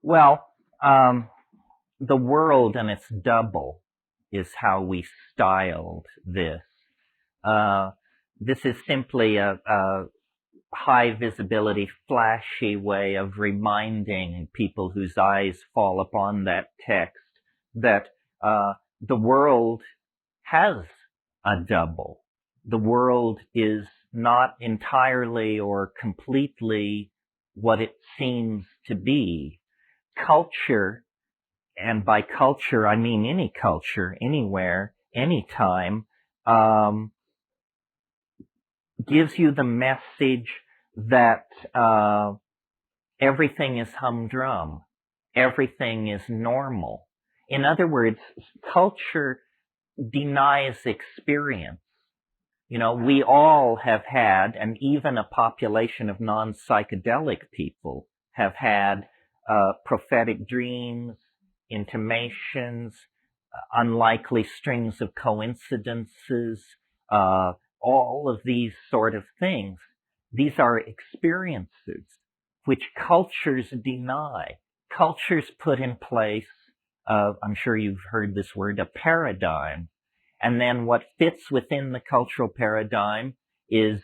Well, the world and its double is how we styled this. Uh, this is simply a high visibility, flashy way of reminding people whose eyes fall upon that text that the world has a double. The world is not entirely or completely what it seems to be. Culture, and by culture I mean any culture, anywhere, anytime, um, gives you the message that everything is humdrum, everything is normal. In other words, culture denies experience. You know, we all have had, and even a population of non-psychedelic people have had prophetic dreams, intimations, unlikely strings of coincidences, all of these sort of things. These are experiences which cultures deny. Cultures put in place, I'm sure you've heard this word, a paradigm. And then what fits within the cultural paradigm is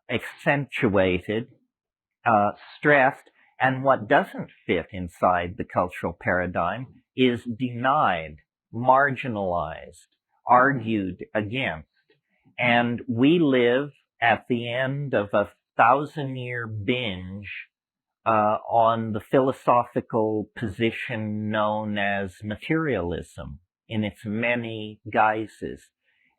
accentuated, stressed, and what doesn't fit inside the cultural paradigm is denied, marginalized, argued against. And we live at the end of a 1,000-year binge on the philosophical position known as materialism in its many guises.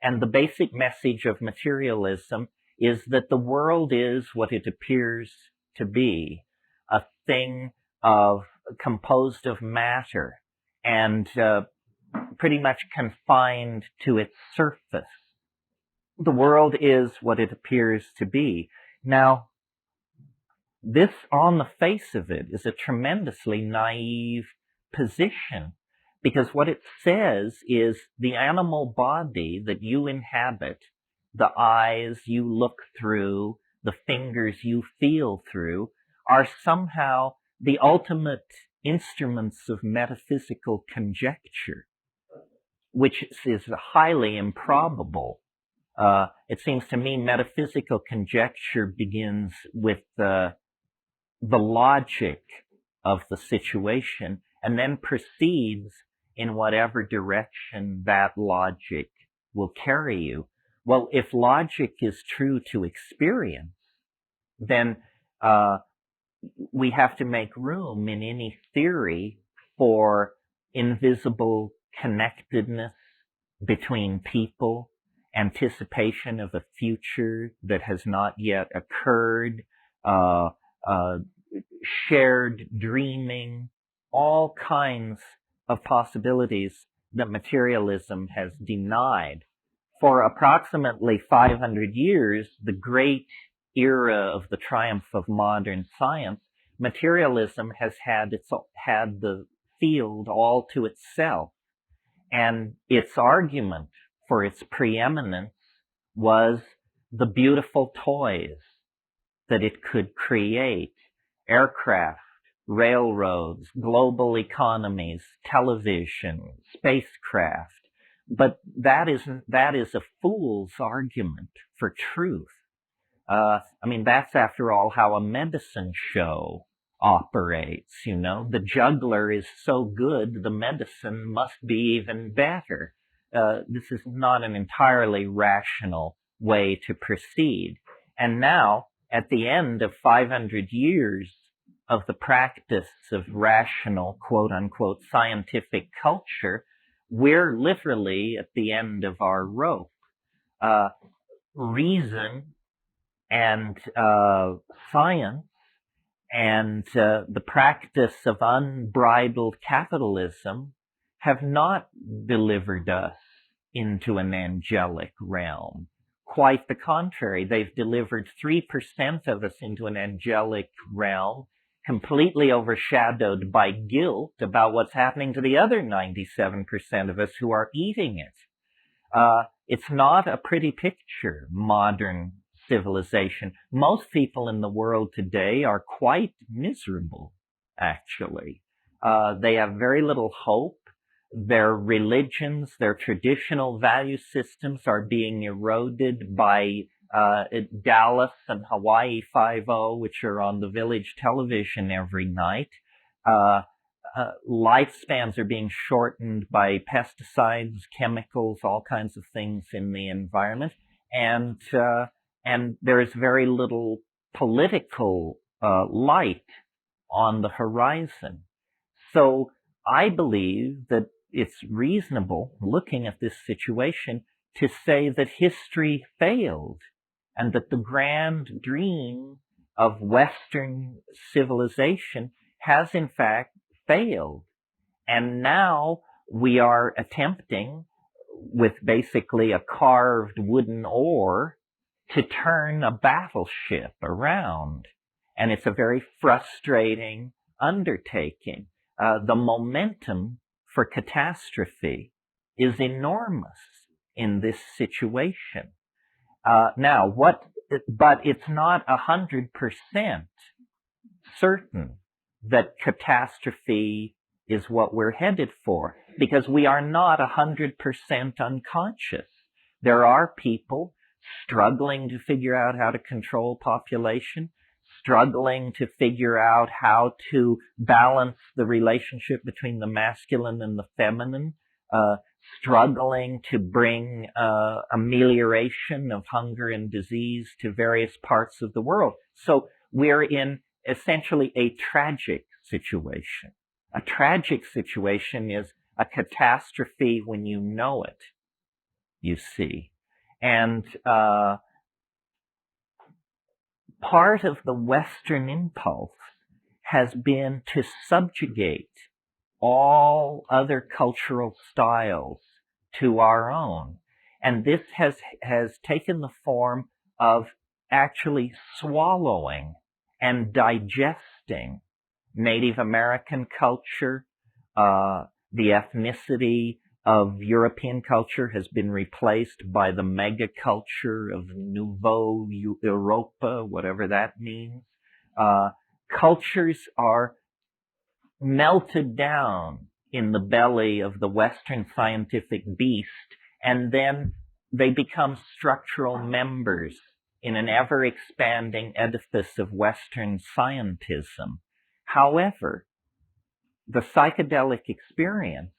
And the basic message of materialism is that the world is what it appears to be, a thing composed of matter and pretty much confined to its surface. The world is what it appears to be. Now, this, on the face of it, is a tremendously naive position, because what it says is the animal body that you inhabit, the eyes you look through, the fingers you feel through, are somehow the ultimate instruments of metaphysical conjecture, which is highly improbable. It seems to me metaphysical conjecture begins with the logic of the situation and then proceeds in whatever direction that logic will carry you. Well, if logic is true to experience, then we have to make room in any theory for invisible connectedness between people, anticipation of a future that has not yet occurred, shared dreaming, all kinds of possibilities that materialism has denied. For approximately 500 years, the great era of the triumph of modern science, materialism has had the field all to itself. And its argument for its preeminence was the beautiful toys that it could create: aircraft, railroads, global economies, television, spacecraft. But that is a fool's argument for truth. That's after all how a medicine show operates, you know. The juggler is so good, the medicine must be even better. This is not an entirely rational way to proceed. And now, at the end of 500 years of the practice of rational, quote-unquote, scientific culture, we're literally at the end of our rope. Reason and science and the practice of unbridled capitalism have not delivered us into an angelic realm. Quite the contrary, they've delivered 3% of us into an angelic realm, completely overshadowed by guilt about what's happening to the other 97% of us who are eating it. It's not a pretty picture, modern civilization. Most people in the world today are quite miserable. actually. They have very little hope. Their religions, their traditional value systems are being eroded by Dallas and Hawaii 5-0, which are on the Village television every night. Lifespans are being shortened by pesticides, chemicals, all kinds of things in the environment, and there is very little political light on the horizon. So I believe that it's reasonable, looking at this situation, to say that history failed, and that the grand dream of Western civilization has in fact failed. And now we are attempting, with basically a carved wooden oar, to turn a battleship around. And it's a very frustrating undertaking. The momentum for catastrophe is enormous in this situation. But it's not 100% certain that catastrophe is what we're headed for, because we are not 100% unconscious. There are people struggling to figure out how to control population, struggling to figure out how to balance the relationship between the masculine and the feminine, struggling to bring amelioration of hunger and disease to various parts of the world. So we're in essentially a tragic situation. A tragic situation is a catastrophe when you know it, you see. And part of the Western impulse has been to subjugate all other cultural styles to our own. And this has taken the form of actually swallowing and digesting Native American culture. The ethnicity of European culture has been replaced by the mega culture of Nouveau Europa, whatever that means. Cultures are melted down in the belly of the Western scientific beast, and then they become structural members in an ever-expanding edifice of Western scientism. However, the psychedelic experience,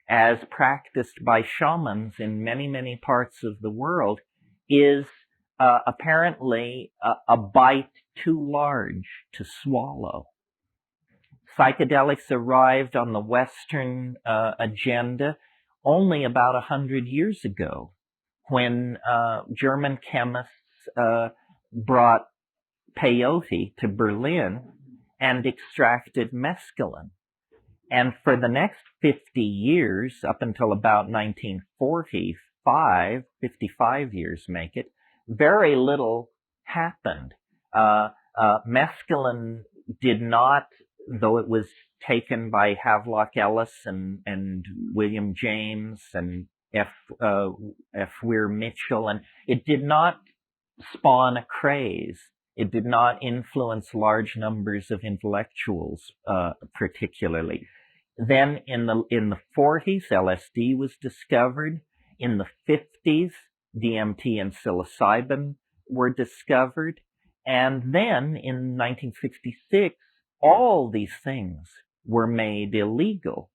as practiced by shamans in many, many parts of the world, is apparently a bite too large to swallow. Psychedelics arrived on the Western agenda only about 100 years ago, when German chemists brought peyote to Berlin and extracted mescaline. And for the next 50 years, up until about 1945, 55 years make it, very little happened. Mescaline did not, though it was taken by Havelock Ellis and William James and F. Weir Mitchell, and it did not spawn a craze. It did not influence large numbers of intellectuals, particularly. Then in the 40s, LSD was discovered. In the 50s, DMT and Psilocybin were discovered. And then in 1966, all these things were made illegal.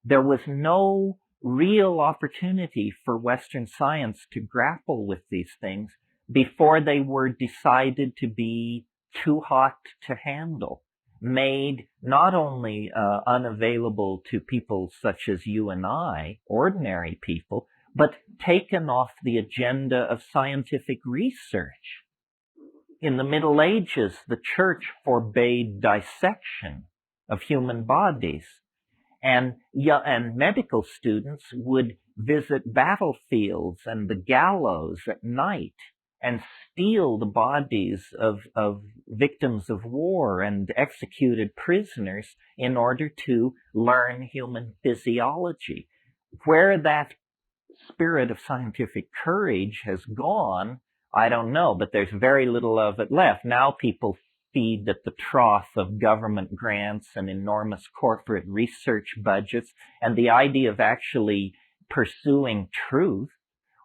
There was no real opportunity for Western science to grapple with these things before they were decided to be too hot to handle, made not only unavailable to people such as you and I, ordinary people, but taken off the agenda of scientific research. In the Middle Ages, the church forbade dissection of human bodies, and medical students would visit battlefields and the gallows at night and steal the bodies of victims of war and executed prisoners in order to learn human physiology. Where that spirit of scientific courage has gone, I don't know, but there's very little of it left. Now people feed at the trough of government grants and enormous corporate research budgets, and the idea of actually pursuing truth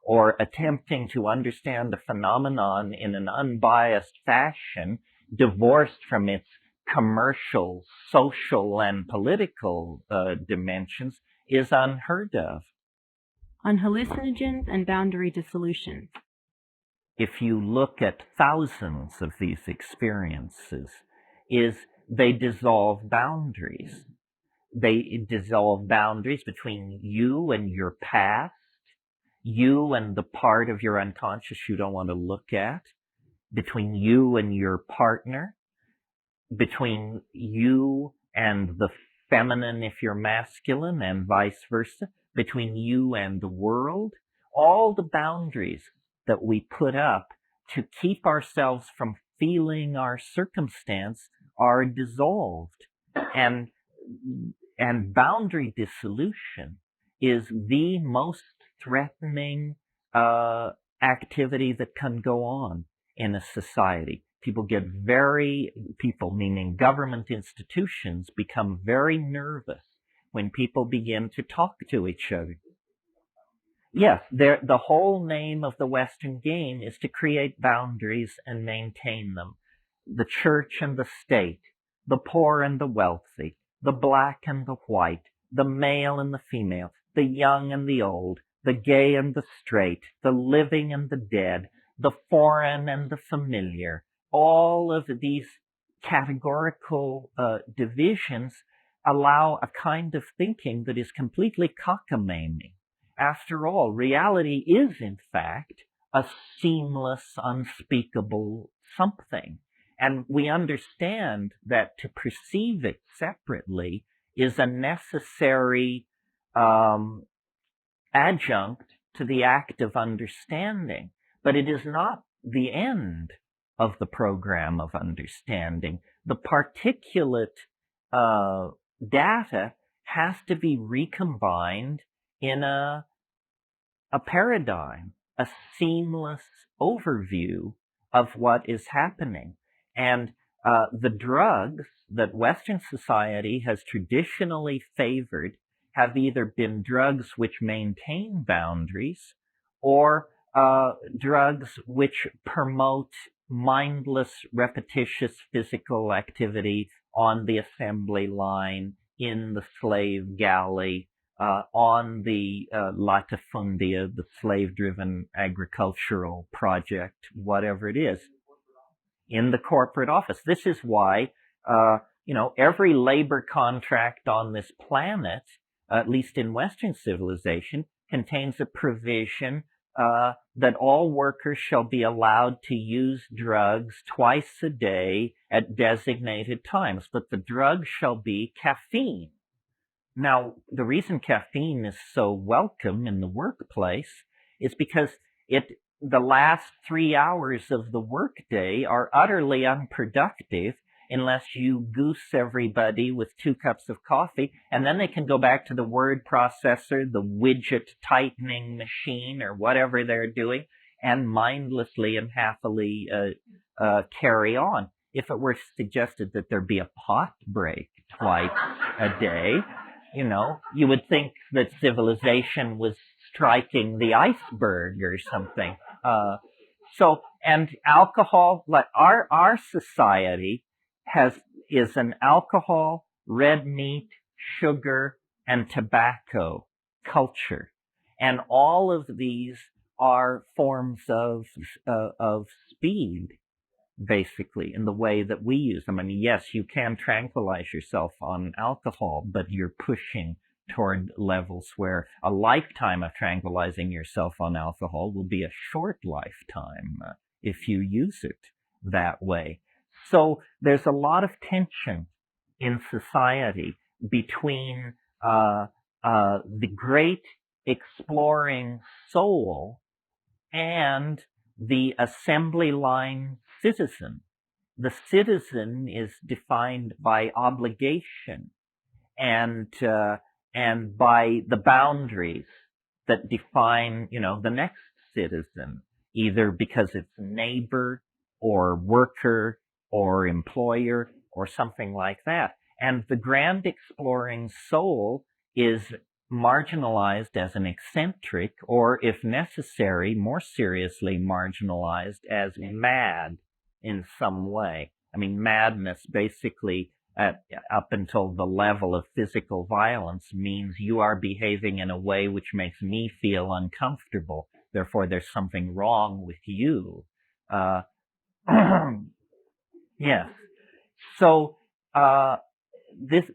or attempting to understand a phenomenon in an unbiased fashion, divorced from its commercial, social, and political dimensions, is unheard of. On hallucinogens and boundary dissolution. If you look at thousands of these experiences, they dissolve boundaries. They dissolve boundaries between you and your past, you and the part of your unconscious you don't want to look at, between you and your partner, between you and the feminine if you're masculine, and vice versa, between you and the world. All the boundaries that we put up to keep ourselves from feeling our circumstance are dissolved. And boundary dissolution is the most threatening activity that can go on in a society. People meaning government institutions, become very nervous when people begin to talk to each other. Yes, the whole name of the Western game is to create boundaries and maintain them. The church and the state, the poor and the wealthy, the black and the white, the male and the female, the young and the old, the gay and the straight, the living and the dead, the foreign and the familiar. All of these categorical divisions allow a kind of thinking that is completely cockamamie. After all, reality is, in fact, a seamless, unspeakable something. And we understand that to perceive it separately is a necessary adjunct to the act of understanding. But it is not the end of the program of understanding. The particulate data has to be recombined in a paradigm, a seamless overview of what is happening. And the drugs that Western society has traditionally favored have either been drugs which maintain boundaries or drugs which promote mindless, repetitious physical activity on the assembly line, in the slave galley, on the latifundia, the slave-driven agricultural project, whatever it is, in the corporate office. This is why, every labor contract on this planet, at least in Western civilization, contains a provision that all workers shall be allowed to use drugs twice a day at designated times, but the drug shall be caffeine. Now, the reason caffeine is so welcome in the workplace is because the last 3 hours of the workday are utterly unproductive unless you goose everybody with 2 cups of coffee, and then they can go back to the word processor, the widget tightening machine, or whatever they're doing, and mindlessly and happily carry on. If it were suggested that there be a pot break twice a day, you would think that civilization was striking the iceberg or something. And alcohol, like our society is an alcohol, red meat, sugar, and tobacco culture. And all of these are forms of speed, basically, in the way that we use them. I mean, yes, you can tranquilize yourself on alcohol, but you're pushing toward levels where a lifetime of tranquilizing yourself on alcohol will be a short lifetime if you use it that way. So there's a lot of tension in society between the great exploring soul and the assembly line citizen. The citizen is defined by obligation and by the boundaries that define, the next citizen, either because it's neighbor or worker or employer or something like that. And the grand exploring soul is marginalized as an eccentric, or if necessary, more seriously marginalized as mad in some way. I mean, madness basically up until the level of physical violence means you are behaving in a way which makes me feel uncomfortable. Therefore, there's something wrong with you. Yes. So, this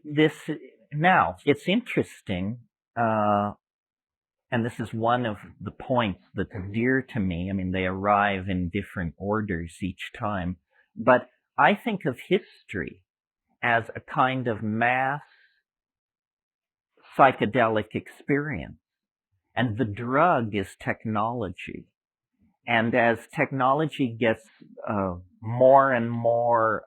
now it's interesting, and this is one of the points that's dear to me. I mean, they arrive in different orders each time, but I think of history as a kind of mass psychedelic experience, and the drug is technology. And as technology gets more and more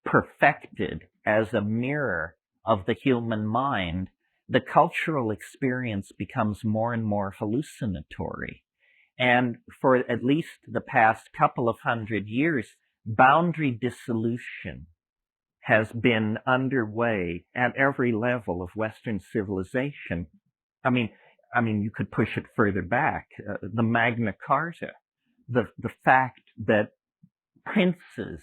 perfected as a mirror of the human mind, the cultural experience becomes more and more hallucinatory. And for at least the past couple of 100 years, boundary dissolution has been underway at every level of Western civilization. I mean, you could push it further back. The Magna Carta, the fact that princes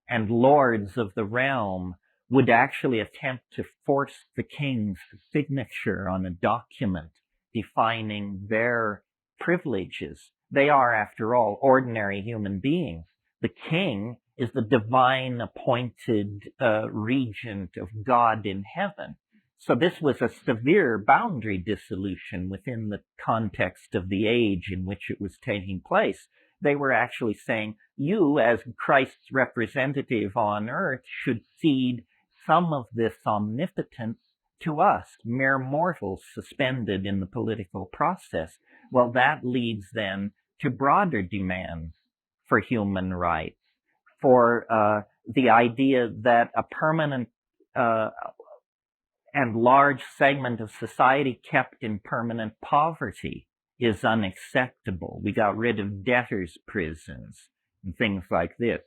and lords of the realm would actually attempt to force the king's signature on a document defining their privileges. They are, after all, ordinary human beings. The king is the divine appointed regent of God in heaven. So this was a severe boundary dissolution within the context of the age in which it was taking place. They were actually saying, you, as Christ's representative on earth, should cede some of this omnipotence to us, mere mortals suspended in the political process. Well, that leads then to broader demands for human rights, for the idea that a permanent and large segment of society kept in permanent poverty is unacceptable. We got rid of debtors' prisons and things like this.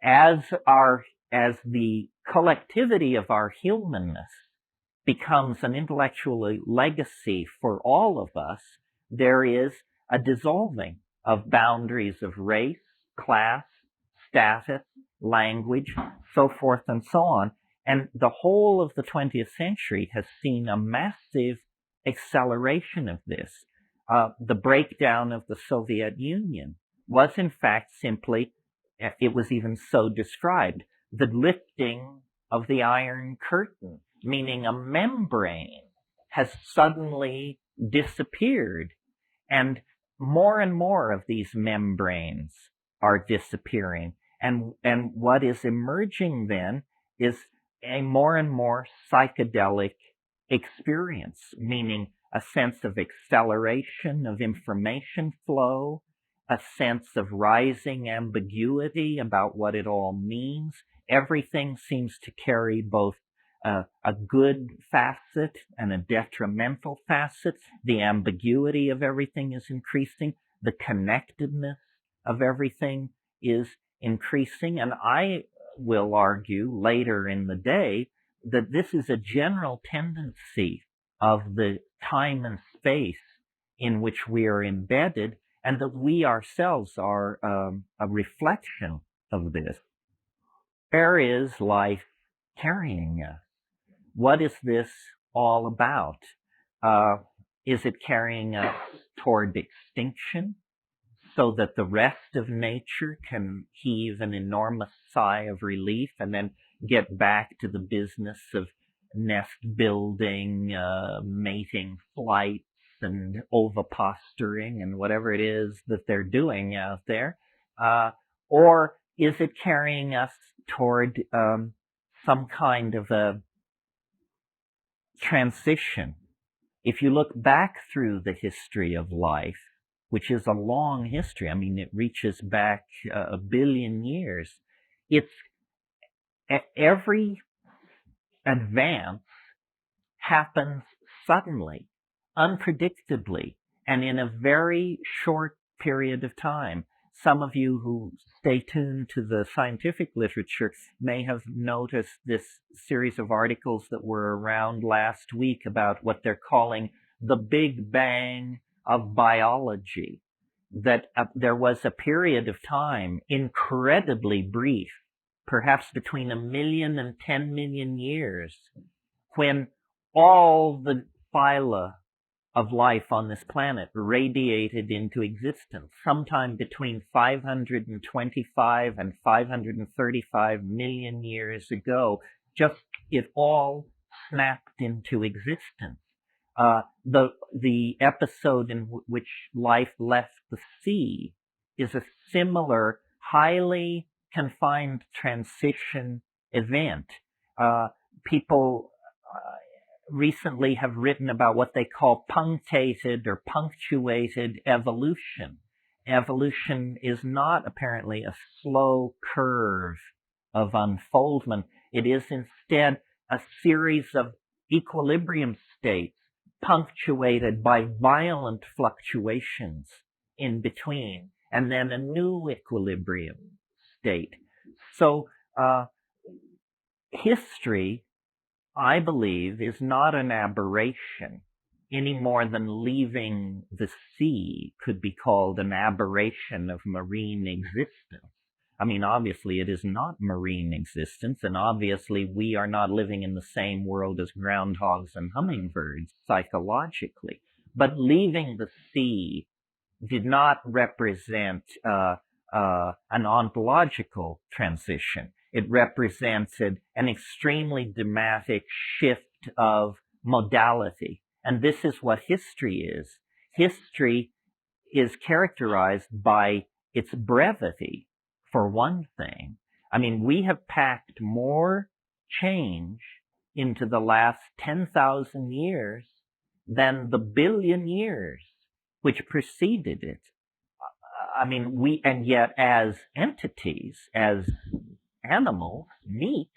As the collectivity of our humanness becomes an intellectual legacy for all of us, there is a dissolving of boundaries of race, class, status, language, so forth and so on. And the whole of the 20th century has seen a massive acceleration of this. The breakdown of the Soviet Union was in fact simply, it was even so described, the lifting of the Iron Curtain, meaning a membrane has suddenly disappeared. And more of these membranes are disappearing. And what is emerging then is a more and more psychedelic experience, meaning a sense of acceleration of information flow, a sense of rising ambiguity about what it all means. Everything seems to carry both a good facet and a detrimental facet. The ambiguity of everything is increasing. The connectedness of everything is increasing. And I will argue later in the day that this is a general tendency of the time and space in which we are embedded, and that we ourselves are a reflection of this. Where is life carrying us? What is this all about? Is it carrying us toward extinction so that the rest of nature can heave an enormous sigh of relief and then get back to the business of nest building, mating flights, and oviposturing, and whatever it is that they're doing out there? Or is it carrying us toward some kind of a transition? If you look back through the history of life, which is a long history, I mean, it reaches back a billion years, it's every advance happens suddenly, unpredictably, and in a very short period of time. some of you who stay tuned to the scientific literature may have noticed this series of articles that were around last week about what they're calling the Big Bang of biology. That there was a period of time, incredibly brief, perhaps between 1 million and 10 million years, when all the phyla of life on this planet radiated into existence sometime between 525 and 535 million years ago. Just it all snapped into existence. The episode in which life left the sea is a similar, highly confined transition event. People recently have written about what they call punctated or punctuated evolution. Evolution is not apparently a slow curve of unfoldment. It is instead a series of equilibrium states punctuated by violent fluctuations in between, and then a new equilibrium state. So history, I believe, is not an aberration any more than leaving the sea could be called an aberration of marine existence. I mean, obviously it is not marine existence, and obviously we are not living in the same world as groundhogs and hummingbirds psychologically. But leaving the sea did not represent an ontological transition. It represented an extremely dramatic shift of modality. And this is what history is. History is characterized by its brevity, for one thing. I mean, we have packed more change into the last 10,000 years than the billion years which preceded it. I mean, and yet as entities, as animals, meat,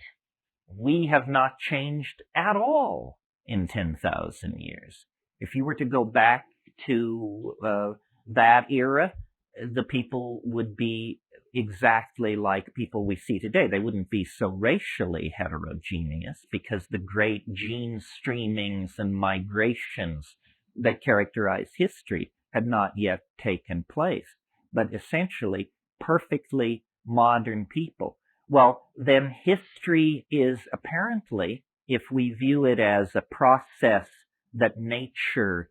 we have not changed at all in 10,000 years. If you were to go back to that era, the people would be exactly like people we see today. They wouldn't be so racially heterogeneous because the great gene streamings and migrations that characterize history had not yet taken place. But essentially, perfectly modern people. Well, then history is apparently, if we view it as a process that nature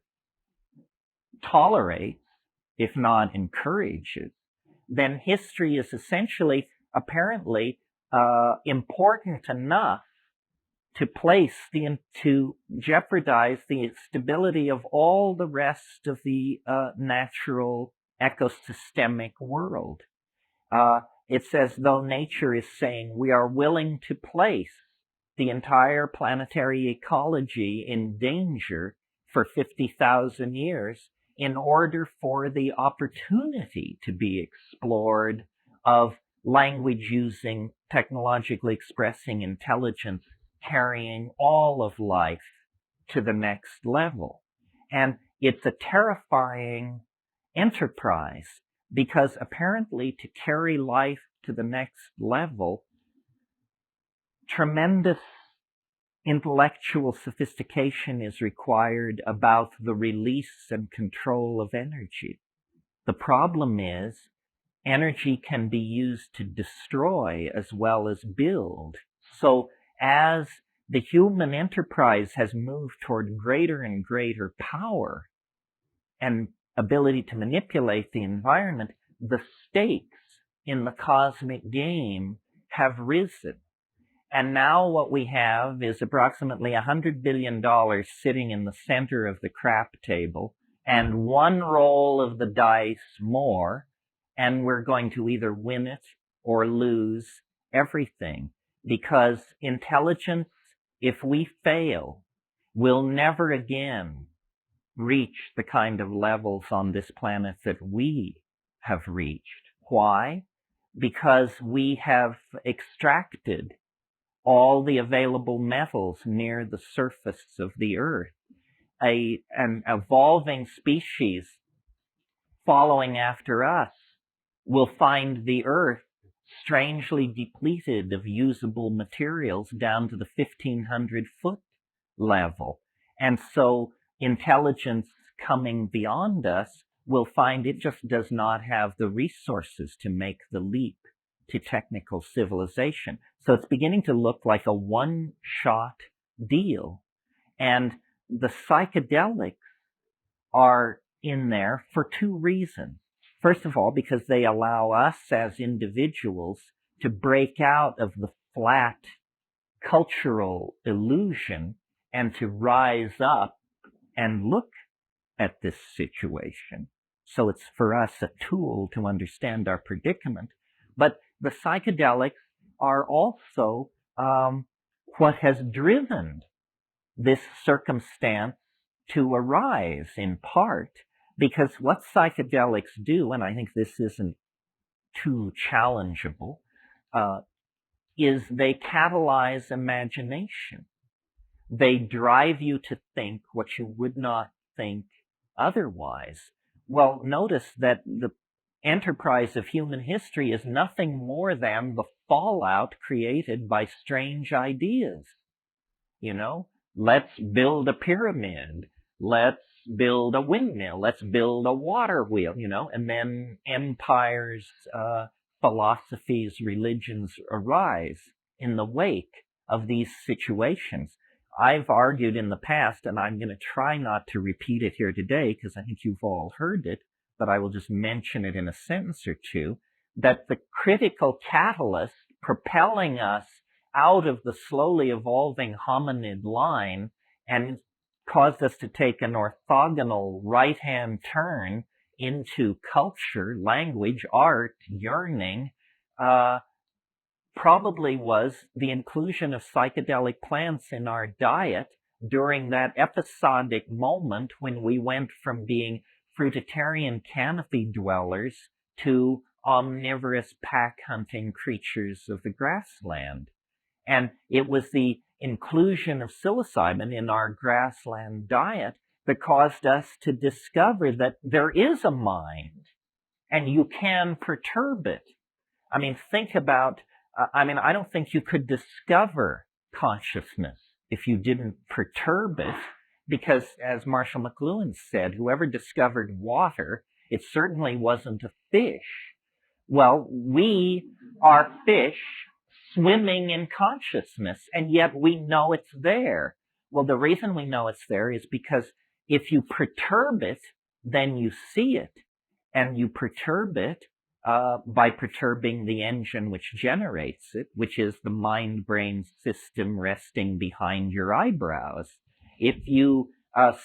tolerates, if not encourages, then history is essentially, apparently, important enough to to jeopardize the stability of all the rest of the natural ecosystemic world. It's as though nature is saying we are willing to place the entire planetary ecology in danger for 50,000 years in order for the opportunity to be explored of language using, technologically expressing intelligence, carrying all of life to the next level. And it's a terrifying enterprise because apparently to carry life to the next level, tremendous intellectual sophistication is required about the release and control of energy. The problem is energy can be used to destroy as well as build. So as the human enterprise has moved toward greater and greater power and ability to manipulate the environment, the stakes in the cosmic game have risen. And now what we have is approximately $100 billion sitting in the center of the crap table and one roll of the dice more, and we're going to either win it or lose everything. Because intelligence, if we fail, will never again reach the kind of levels on this planet that we have reached. Why? Because we have extracted all the available metals near the surface of the earth. An evolving species following after us we'll find the Earth strangely depleted of usable materials down to the 1,500-foot level. And so intelligence coming beyond us will find it just does not have the resources to make the leap to technical civilization. So it's beginning to look like a one-shot deal. And the psychedelics are in there for two reasons. First of all, because they allow us as individuals to break out of the flat cultural illusion and to rise up and look at this situation. So it's for us a tool to understand our predicament. But the psychedelics are also what has driven this circumstance to arise, in part because what psychedelics do, and I think this isn't too challengeable, is they catalyze imagination. They drive you to think what you would not think otherwise. Well, notice that the enterprise of human history is nothing more than the fallout created by strange ideas. You know, let's build a pyramid. Let's build a windmill. Let's build a water wheel, you know, and then empires, philosophies, religions arise in the wake of these situations. I've argued in the past, and I'm going to try not to repeat it here today because I think you've all heard it, but I will just mention it in a sentence or two, that the critical catalyst propelling us out of the slowly evolving hominid line and caused us to take an orthogonal right-hand turn into culture, language, art, yearning, probably was the inclusion of psychedelic plants in our diet during that episodic moment when we went from being fruitarian canopy dwellers to omnivorous pack-hunting creatures of the grassland. And it was the inclusion of psilocybin in our grassland diet that caused us to discover that there is a mind and you can perturb it. I mean, think about, I don't think you could discover consciousness if you didn't perturb it, because as Marshall McLuhan said, whoever discovered water, it certainly wasn't a fish. Well, we are fish swimming in consciousness, and yet we know it's there. Well, the reason we know it's there is because if you perturb it, then you see it. And you perturb it by perturbing the engine which generates it, which is the mind-brain system resting behind your eyebrows. If you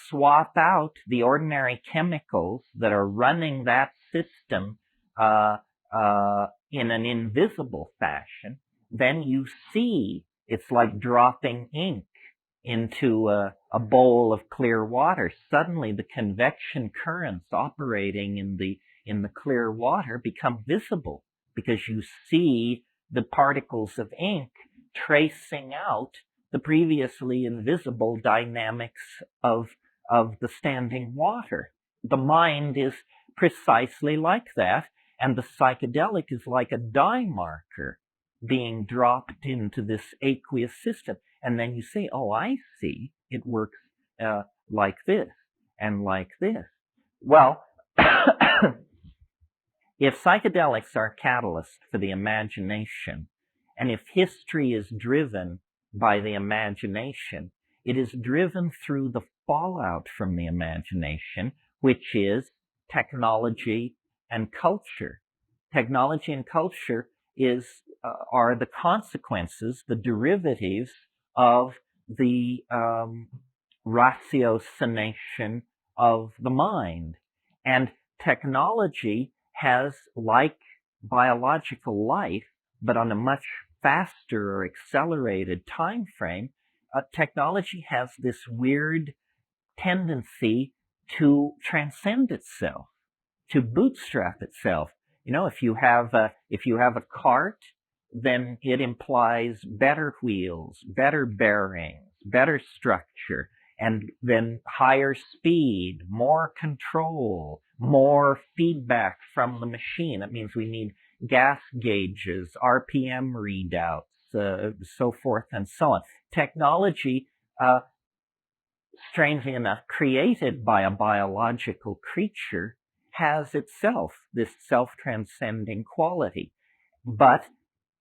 swap out the ordinary chemicals that are running that system in an invisible fashion, then you see it's like dropping ink into a bowl of clear water. Suddenly the convection currents operating in the clear water become visible because you see the particles of ink tracing out the previously invisible dynamics of the standing water. The mind is precisely like that, and the psychedelic is like a dye marker being dropped into this aqueous system. And then you say, oh, I see, it works like this and like this. Well, if psychedelics are catalysts for the imagination, and if history is driven by the imagination, it is driven through the fallout from the imagination, which is technology and culture. Technology and culture are the consequences, the derivatives of the ratiocination of the mind. And technology has, like biological life, but on a much faster or accelerated time frame, technology has this weird tendency to transcend itself, to bootstrap itself. You know, if you have a cart, then it implies better wheels, better bearings, better structure, and then higher speed, more control, more feedback from the machine. That means we need gas gauges, RPM readouts, so forth and so on. Technology, strangely enough, created by a biological creature, has itself this self-transcending quality, but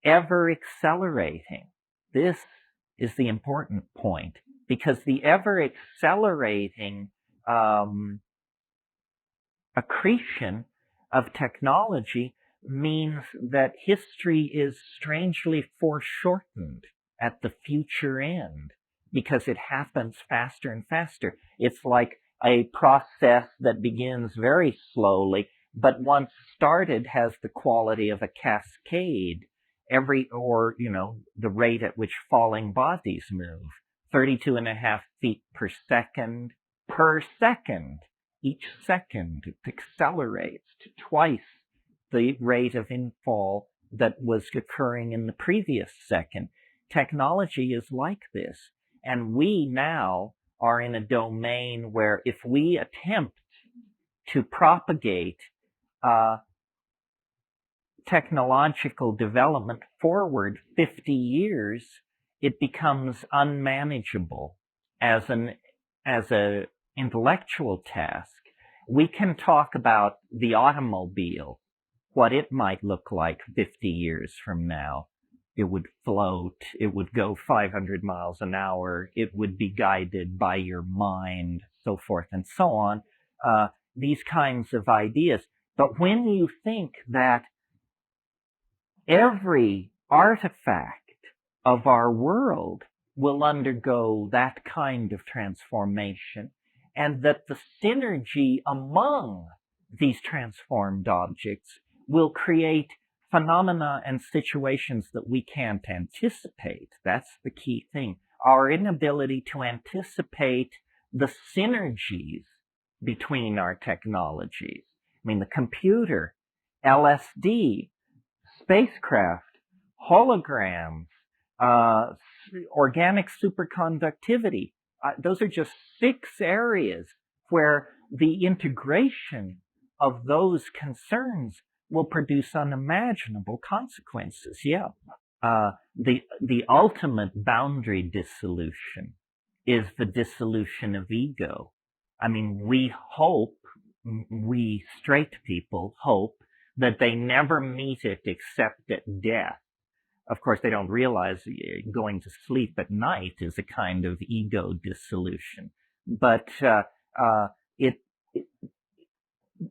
ever accelerating. This is the important point, because the ever accelerating accretion of technology means that history is strangely foreshortened at the future end, because it happens faster and faster. It's like a process that begins very slowly, but once started has the quality of a cascade. The rate at which falling bodies move, 32.5 feet per second. Each second it accelerates to twice the rate of infall that was occurring in the previous second. Technology is like this. And we now are in a domain where if we attempt to propagate technological development forward 50 years, it becomes unmanageable as an intellectual task. We can talk about the automobile, what it might look like 50 years from now. It would float, it would go 500 miles an hour, it would be guided by your mind, so forth and so on. These kinds of ideas. But when you think that every artifact of our world will undergo that kind of transformation, and that the synergy among these transformed objects will create phenomena and situations that we can't anticipate. That's the key thing. Our inability to anticipate the synergies between our technologies. I mean, the computer, LSD, spacecraft, holograms, organic superconductivity. Those are just 6 areas where the integration of those concerns will produce unimaginable consequences. Yeah. The ultimate boundary dissolution is the dissolution of ego. I mean, we straight people hope that they never meet it except at death. Of course, they don't realize going to sleep at night is a kind of ego dissolution. But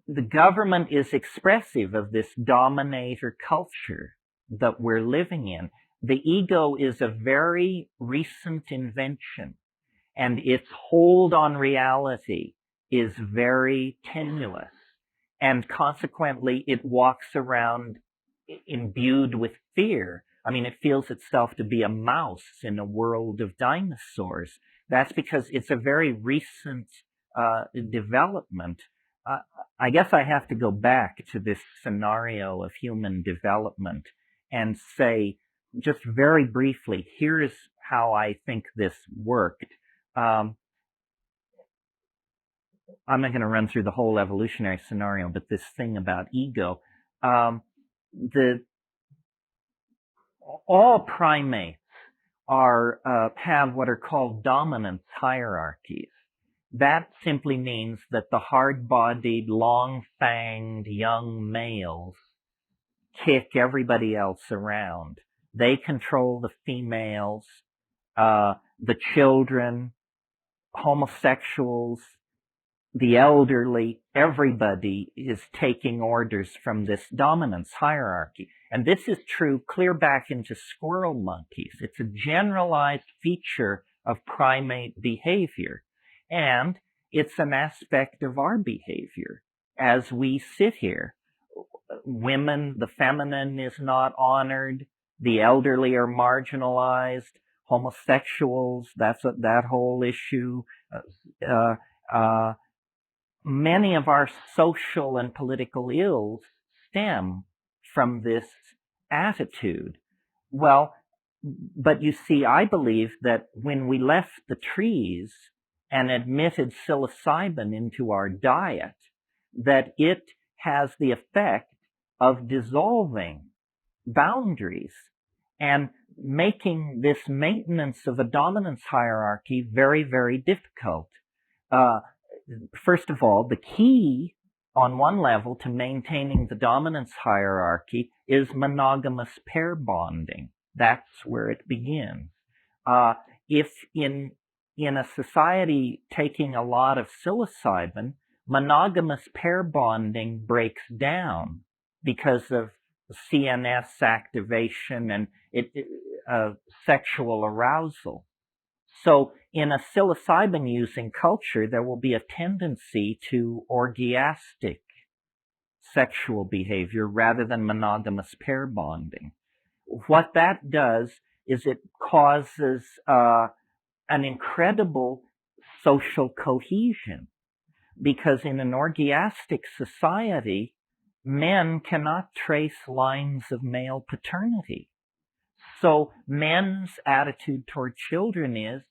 the government is expressive of this dominator culture that we're living in. The ego is a very recent invention, and its hold on reality is very tenuous, and consequently it walks around imbued with fear. I mean, it feels itself to be a mouse in a world of dinosaurs. That's because it's a very recent development. I guess I have to go back to this scenario of human development and say, just very briefly, here's how I think this worked. I'm not going to run through the whole evolutionary scenario, but this thing about ego. All primates have what are called dominance hierarchies. That simply means that the hard-bodied, long-fanged young males kick everybody else around. They control the females, the children, homosexuals, the elderly. Everybody is taking orders from this dominance hierarchy. And this is true clear back into squirrel monkeys. It's a generalized feature of primate behavior. And it's an aspect of our behavior as we sit here. Women, the feminine is not honored. The elderly are marginalized. Homosexuals, that whole issue. Many of our social and political ills stem from this attitude. Well, but you see, I believe that when we left the trees and admitted psilocybin into our diet, that it has the effect of dissolving boundaries and making this maintenance of a dominance hierarchy very, very difficult. First of all, the key on one level to maintaining the dominance hierarchy is monogamous pair bonding. That's where it begins. If in a society taking a lot of psilocybin, monogamous pair bonding breaks down because of CNS activation and sexual arousal. So in a psilocybin using culture, there will be a tendency to orgiastic sexual behavior rather than monogamous pair bonding. What that does is it causes an incredible social cohesion, because in an orgiastic society, men cannot trace lines of male paternity. So men's attitude toward children is,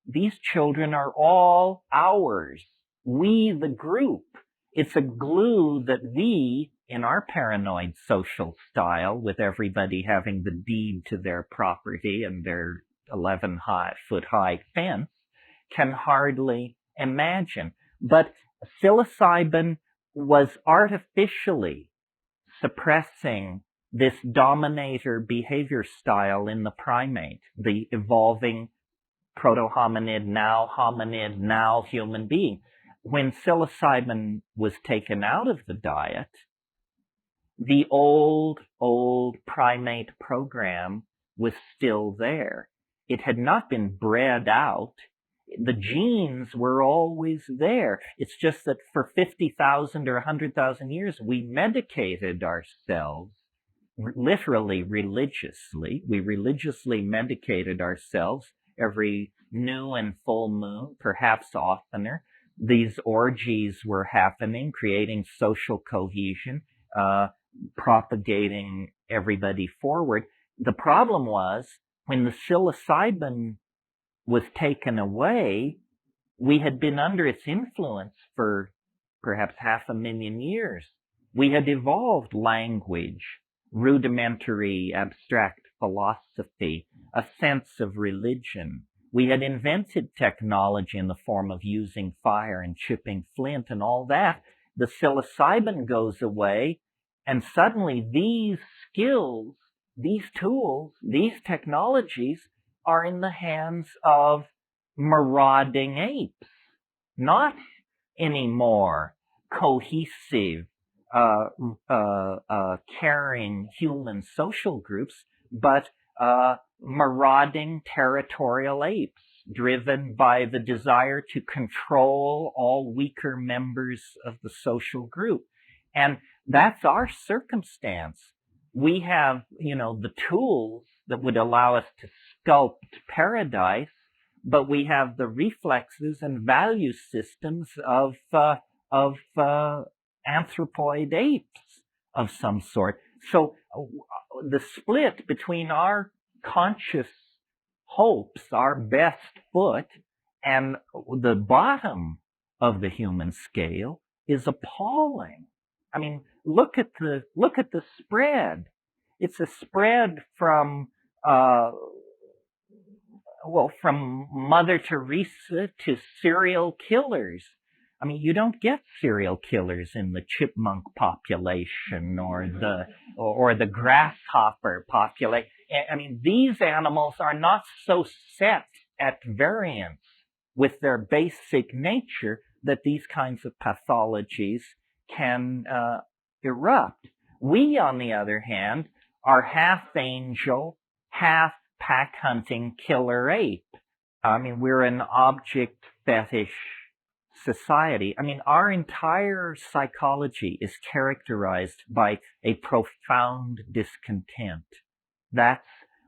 these children are all ours. We, the group. It's a glue that we, in our paranoid social style, with everybody having the deed to their property and their 11-foot high fence, can hardly imagine. But psilocybin was artificially suppressing this dominator behavior style in the primate, the evolving proto-hominid, now human being. When psilocybin was taken out of the diet, the old primate program was still there. It had not been bred out. The genes were always there. It's just that for 50,000 or 100,000 years, we medicated ourselves, literally religiously. We religiously medicated ourselves every new and full moon, perhaps oftener. These orgies were happening, creating social cohesion, propagating everybody forward. The problem was, when the psilocybin was taken away, we had been under its influence for perhaps 500,000 years. We had evolved language, rudimentary abstract philosophy, a sense of religion. We had invented technology in the form of using fire and chipping flint and all that. The psilocybin goes away, and suddenly these skills, these tools, these technologies are in the hands of marauding apes, not anymore cohesive, caring human social groups, but marauding territorial apes, driven by the desire to control all weaker members of the social group. And that's our circumstance. We have, the tools that would allow us to sculpt paradise, but we have the reflexes and value systems of anthropoid apes of some sort. So the split between our conscious hopes, our best foot, and the bottom of the human scale is appalling. I mean, look at the spread. It's a spread from from Mother Teresa to serial killers. I mean, you don't get serial killers in the chipmunk population or the grasshopper population. I mean, these animals are not so set at variance with their basic nature that these kinds of pathologies can erupt. We, on the other hand, are half angel, half pack hunting killer ape. I mean, we're an object fetish society. I mean, our entire psychology is characterized by a profound discontent. That's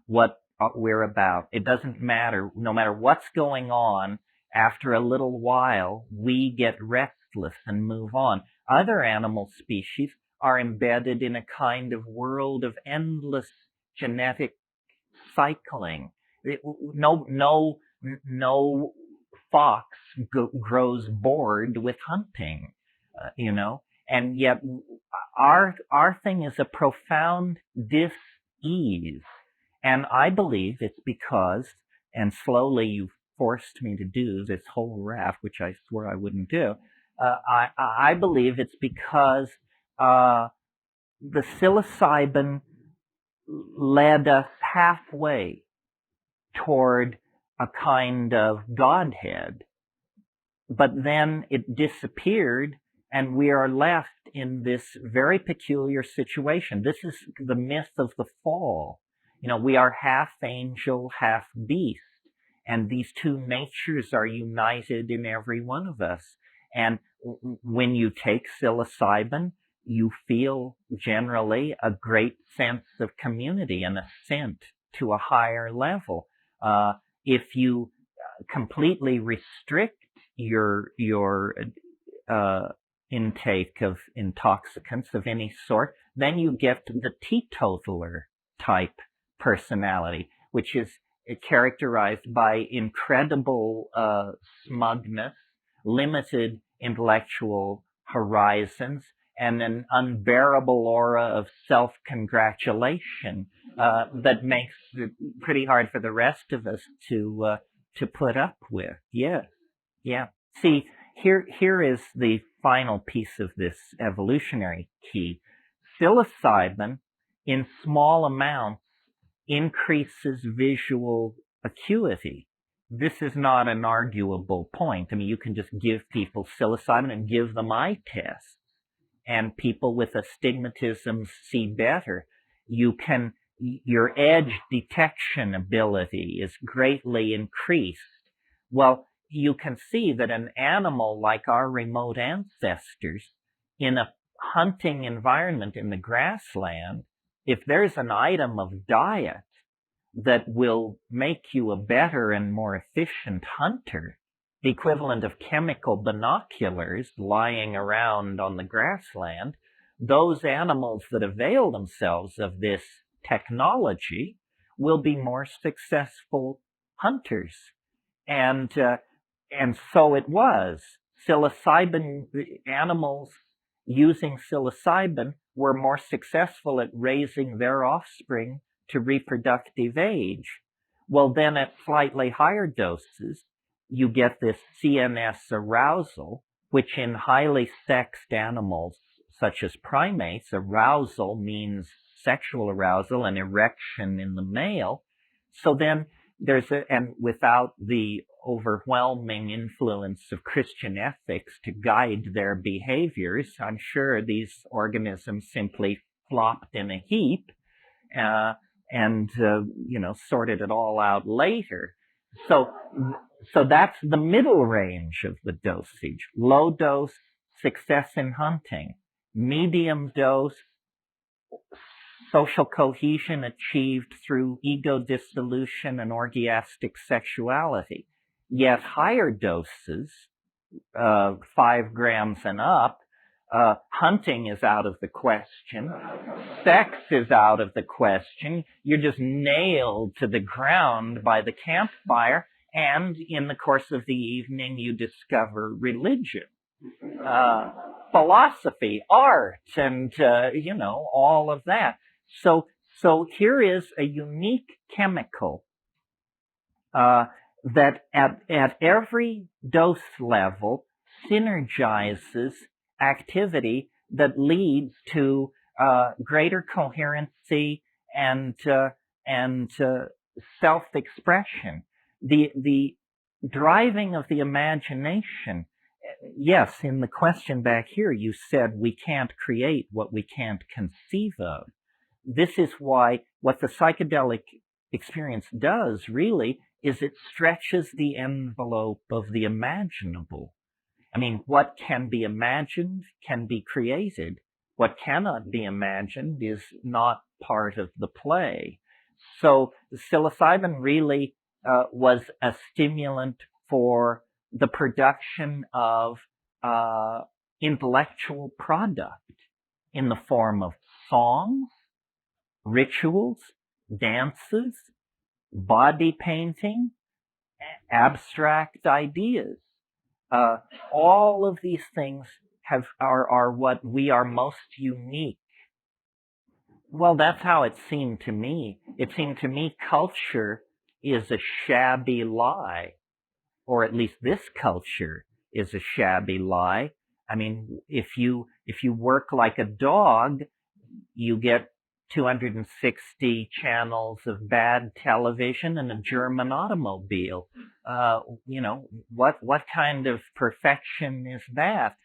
what we're about. It doesn't matter. No matter what's going on, after a little while, we get restless and move on. Other animal species are embedded in a kind of world of endless genetic cycling. No fox grows bored with hunting, And yet our thing is a profound dis-ease. And I believe it's because, and slowly you've forced me to do this whole raft, which I swore I wouldn't do. I believe it's because the psilocybin led us halfway toward a kind of godhead, but then it disappeared, and we are left in this very peculiar situation. This is the myth of the fall. You know, we are half angel, half beast, and these two natures are united in every one of us. And when you take psilocybin, you feel generally a great sense of community, an ascent to a higher level. If you completely restrict your intake of intoxicants of any sort, then you get the teetotaler type personality, which is characterized by incredible smugness, limited intellectual horizons, and an unbearable aura of self-congratulation that makes it pretty hard for the rest of us to put up with. Yeah, yeah. See, here is the final piece of this evolutionary key. Psilocybin, in small amounts, increases visual acuity. This is not an arguable point. I mean, you can just give people psilocybin and give them eye tests, and people with astigmatism see better. Your edge detection ability is greatly increased. Well, you can see that an animal like our remote ancestors, in a hunting environment in the grassland, if there's an item of diet that will make you a better and more efficient hunter, the equivalent of chemical binoculars lying around on the grassland, those animals that avail themselves of this technology will be more successful hunters. And so it was. Psilocybin animals using psilocybin were more successful at raising their offspring to reproductive age. Well, then at slightly higher doses, you get this CNS arousal, which in highly sexed animals, such as primates, arousal means sexual arousal and erection in the male. So then and without the overwhelming influence of Christian ethics to guide their behaviors, I'm sure these organisms simply flopped in a heap, and sorted it all out later. So that's the middle range of the dosage. Low dose, success in hunting. Medium dose, social cohesion achieved through ego dissolution and orgiastic sexuality. Yet higher doses, 5 grams and up, hunting is out of the question. Sex is out of the question. You're just nailed to the ground by the campfire, and in the course of the evening, you discover religion, philosophy, art, and, all of that. So here is a unique chemical that at every dose level synergizes activity that leads to greater coherency and self-expression. The driving of the imagination. Yes, in the question back here, you said we can't create what we can't conceive of. This is why what the psychedelic experience does really is it stretches the envelope of the imaginable. I mean, what can be imagined can be created. What cannot be imagined is not part of the play. So psilocybin really was a stimulant for the production of intellectual product in the form of songs, rituals, dances, body painting, abstract ideas. All of these things are what we are most unique. Well, that's how it seemed to me. It seemed to me culture is a shabby lie, or at least this culture is a shabby lie. I mean, if you work like a dog, you get 260 channels of bad television and a German automobile. What kind of perfection is that?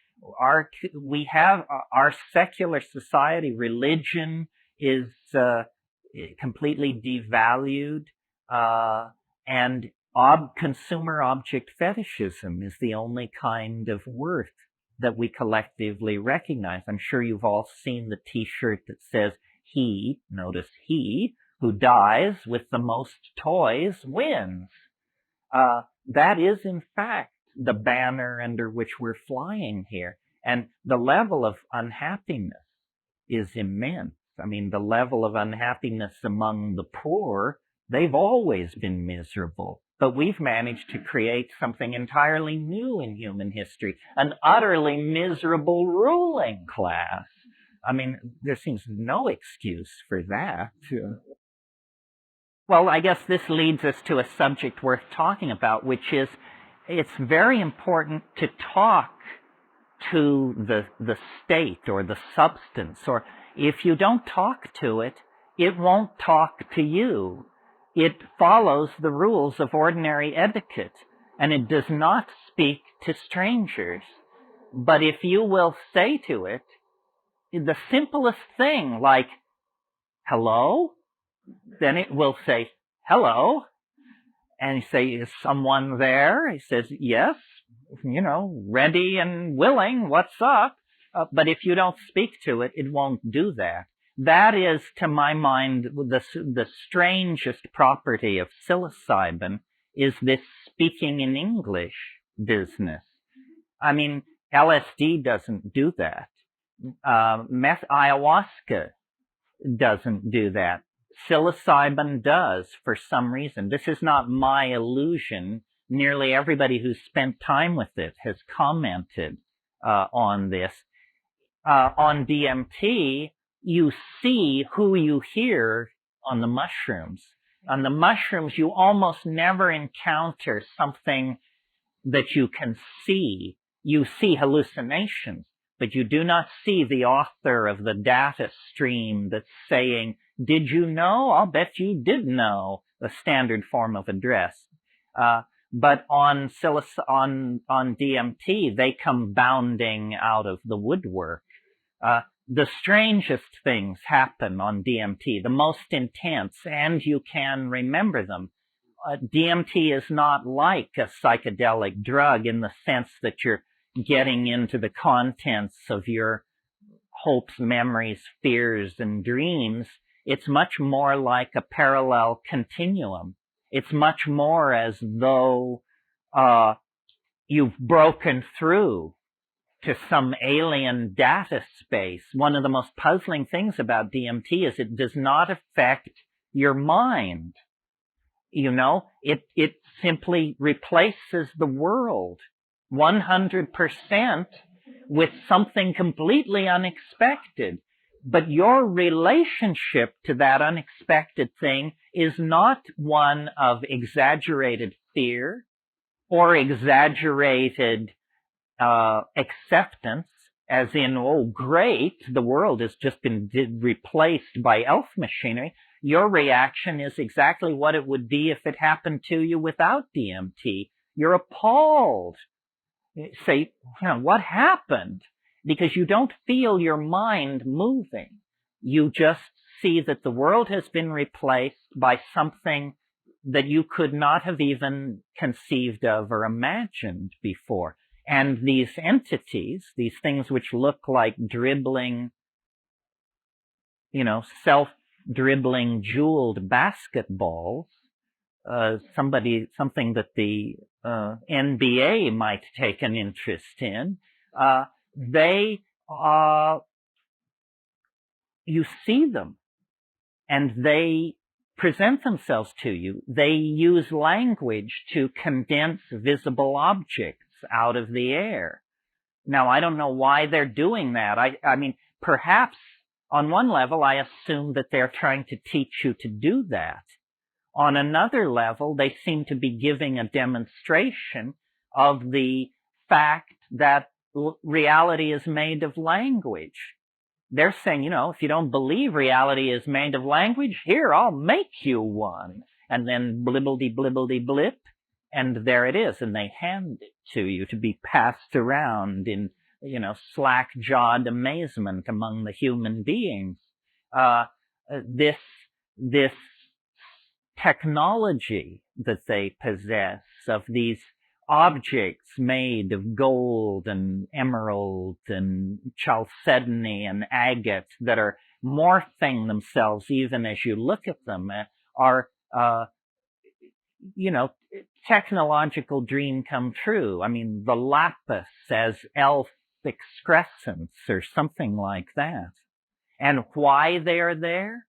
We have our secular society, religion is completely devalued, and consumer object fetishism is the only kind of worth that we collectively recognize. I'm sure you've all seen the t-shirt that says, notice he, who dies with the most toys wins. That is, in fact, the banner under which we're flying here. And the level of unhappiness is immense. I mean, the level of unhappiness among the poor, they've always been miserable. But we've managed to create something entirely new in human history, an utterly miserable ruling class. I mean, there seems no excuse for that. Well, I guess this leads us to a subject worth talking about, which is it's very important to talk to the state or the substance, or if you don't talk to it, it won't talk to you. It follows the rules of ordinary etiquette, and it does not speak to strangers. But if you will say to it the simplest thing, like, hello, then it will say, hello. And you say, is someone there? He says, yes, ready and willing, what's up? But if you don't speak to it, it won't do that. That is, to my mind, the strangest property of psilocybin is this speaking in English business. I mean, LSD doesn't do that. Ayahuasca doesn't do that. Psilocybin does for some reason. This is not my illusion. Nearly everybody who's spent time with it has commented on this. On DMT, you see who you hear on the mushrooms. On the mushrooms, you almost never encounter something that you can see. You see hallucinations, but you do not see the author of the data stream that's saying, did you know? I'll bet you did know, the standard form of address. But on DMT, they come bounding out of the woodwork. The strangest things happen on DMT, the most intense, and you can remember them. DMT is not like a psychedelic drug in the sense that you're getting into the contents of your hopes, memories, fears, and dreams. It's much more like a parallel continuum. It's much more as though you've broken through to some alien data space. One of the most puzzling things about DMT is it does not affect your mind. It simply replaces the world 100% with something completely unexpected. But your relationship to that unexpected thing is not one of exaggerated fear or exaggerated acceptance, as in, oh, great, the world has just been replaced by elf machinery. Your reaction is exactly what it would be if it happened to you without DMT. You're appalled. You say, what happened? Because you don't feel your mind moving. You just see that the world has been replaced by something that you could not have even conceived of or imagined before. And these entities, these things which look like dribbling, self-dribbling jeweled basketballs, something that the NBA might take an interest in, you see them, and they present themselves to you. They use language to condense visible objects out of the air. Now, I don't know why they're doing that. I mean, perhaps on one level, I assume that they're trying to teach you to do that. On another level, they seem to be giving a demonstration of the fact that reality is made of language. They're saying, you know, if you don't believe reality is made of language, here, I'll make you one. And then blibbledy blibbledy blip, and there it is, and they hand it to you to be passed around in, you know, slack-jawed amazement among the human beings. This technology that they possess of these objects made of gold and emerald and chalcedony and agate that are morphing themselves even as you look at them are, you know, technological dream come true. I mean, the lapis as elf excrescence or something like that. And why they are there,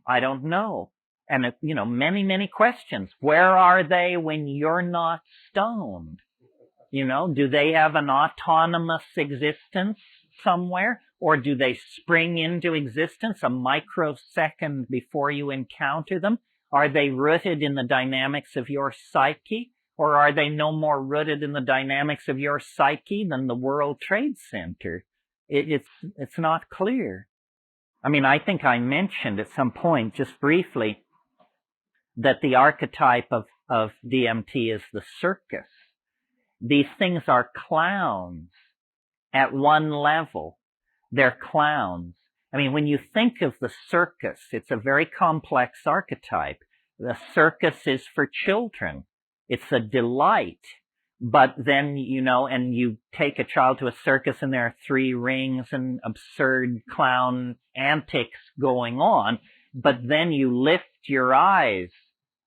I don't know. And, you know, many, many questions. Where are they when you're not stoned? You know, do they have an autonomous existence somewhere? Or do they spring into existence a microsecond before you encounter them? Are they rooted in the dynamics of your psyche? Or are they no more rooted in the dynamics of your psyche than the World Trade Center? It's not clear. I mean, I think I mentioned at some point, just briefly, that the archetype of DMT is the circus. These things are clowns at one level. They're clowns. I mean, when you think of the circus, it's a very complex archetype. The circus is for children. It's a delight. But then, you know, and you take a child to a circus and there are 3 rings and absurd clown antics going on. But then you lift your eyes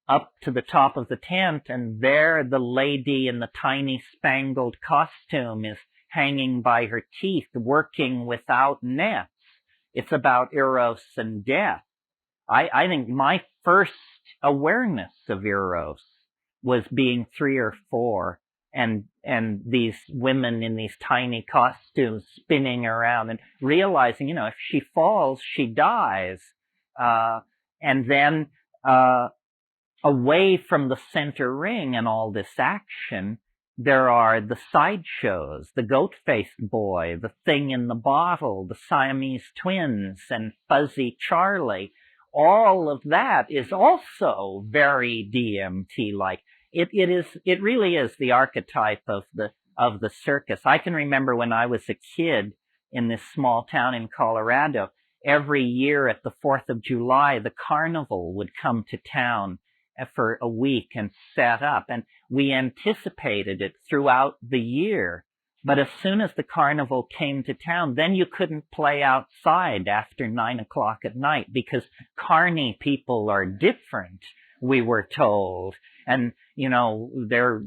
up to the top of the tent and there the lady in the tiny spangled costume is hanging by her teeth, working without nets. It's about eros and death. I think my first awareness of eros was being 3 or 4 and these women in these tiny costumes spinning around and realizing, you know, if she falls, she dies. And then, away from the center ring and all this action, there are the sideshows, the goat-faced boy, the thing in the bottle, the Siamese twins, and Fuzzy Charlie. All of that is also very DMT-like. It really is the archetype of the circus. I can remember when I was a kid in this small town in Colorado, every year at the 4th of July, the carnival would come to town for a week and set up, and we anticipated it throughout the year. But as soon as the carnival came to town, then you couldn't play outside after 9 o'clock at night because carny people are different, we were told. And, you know, their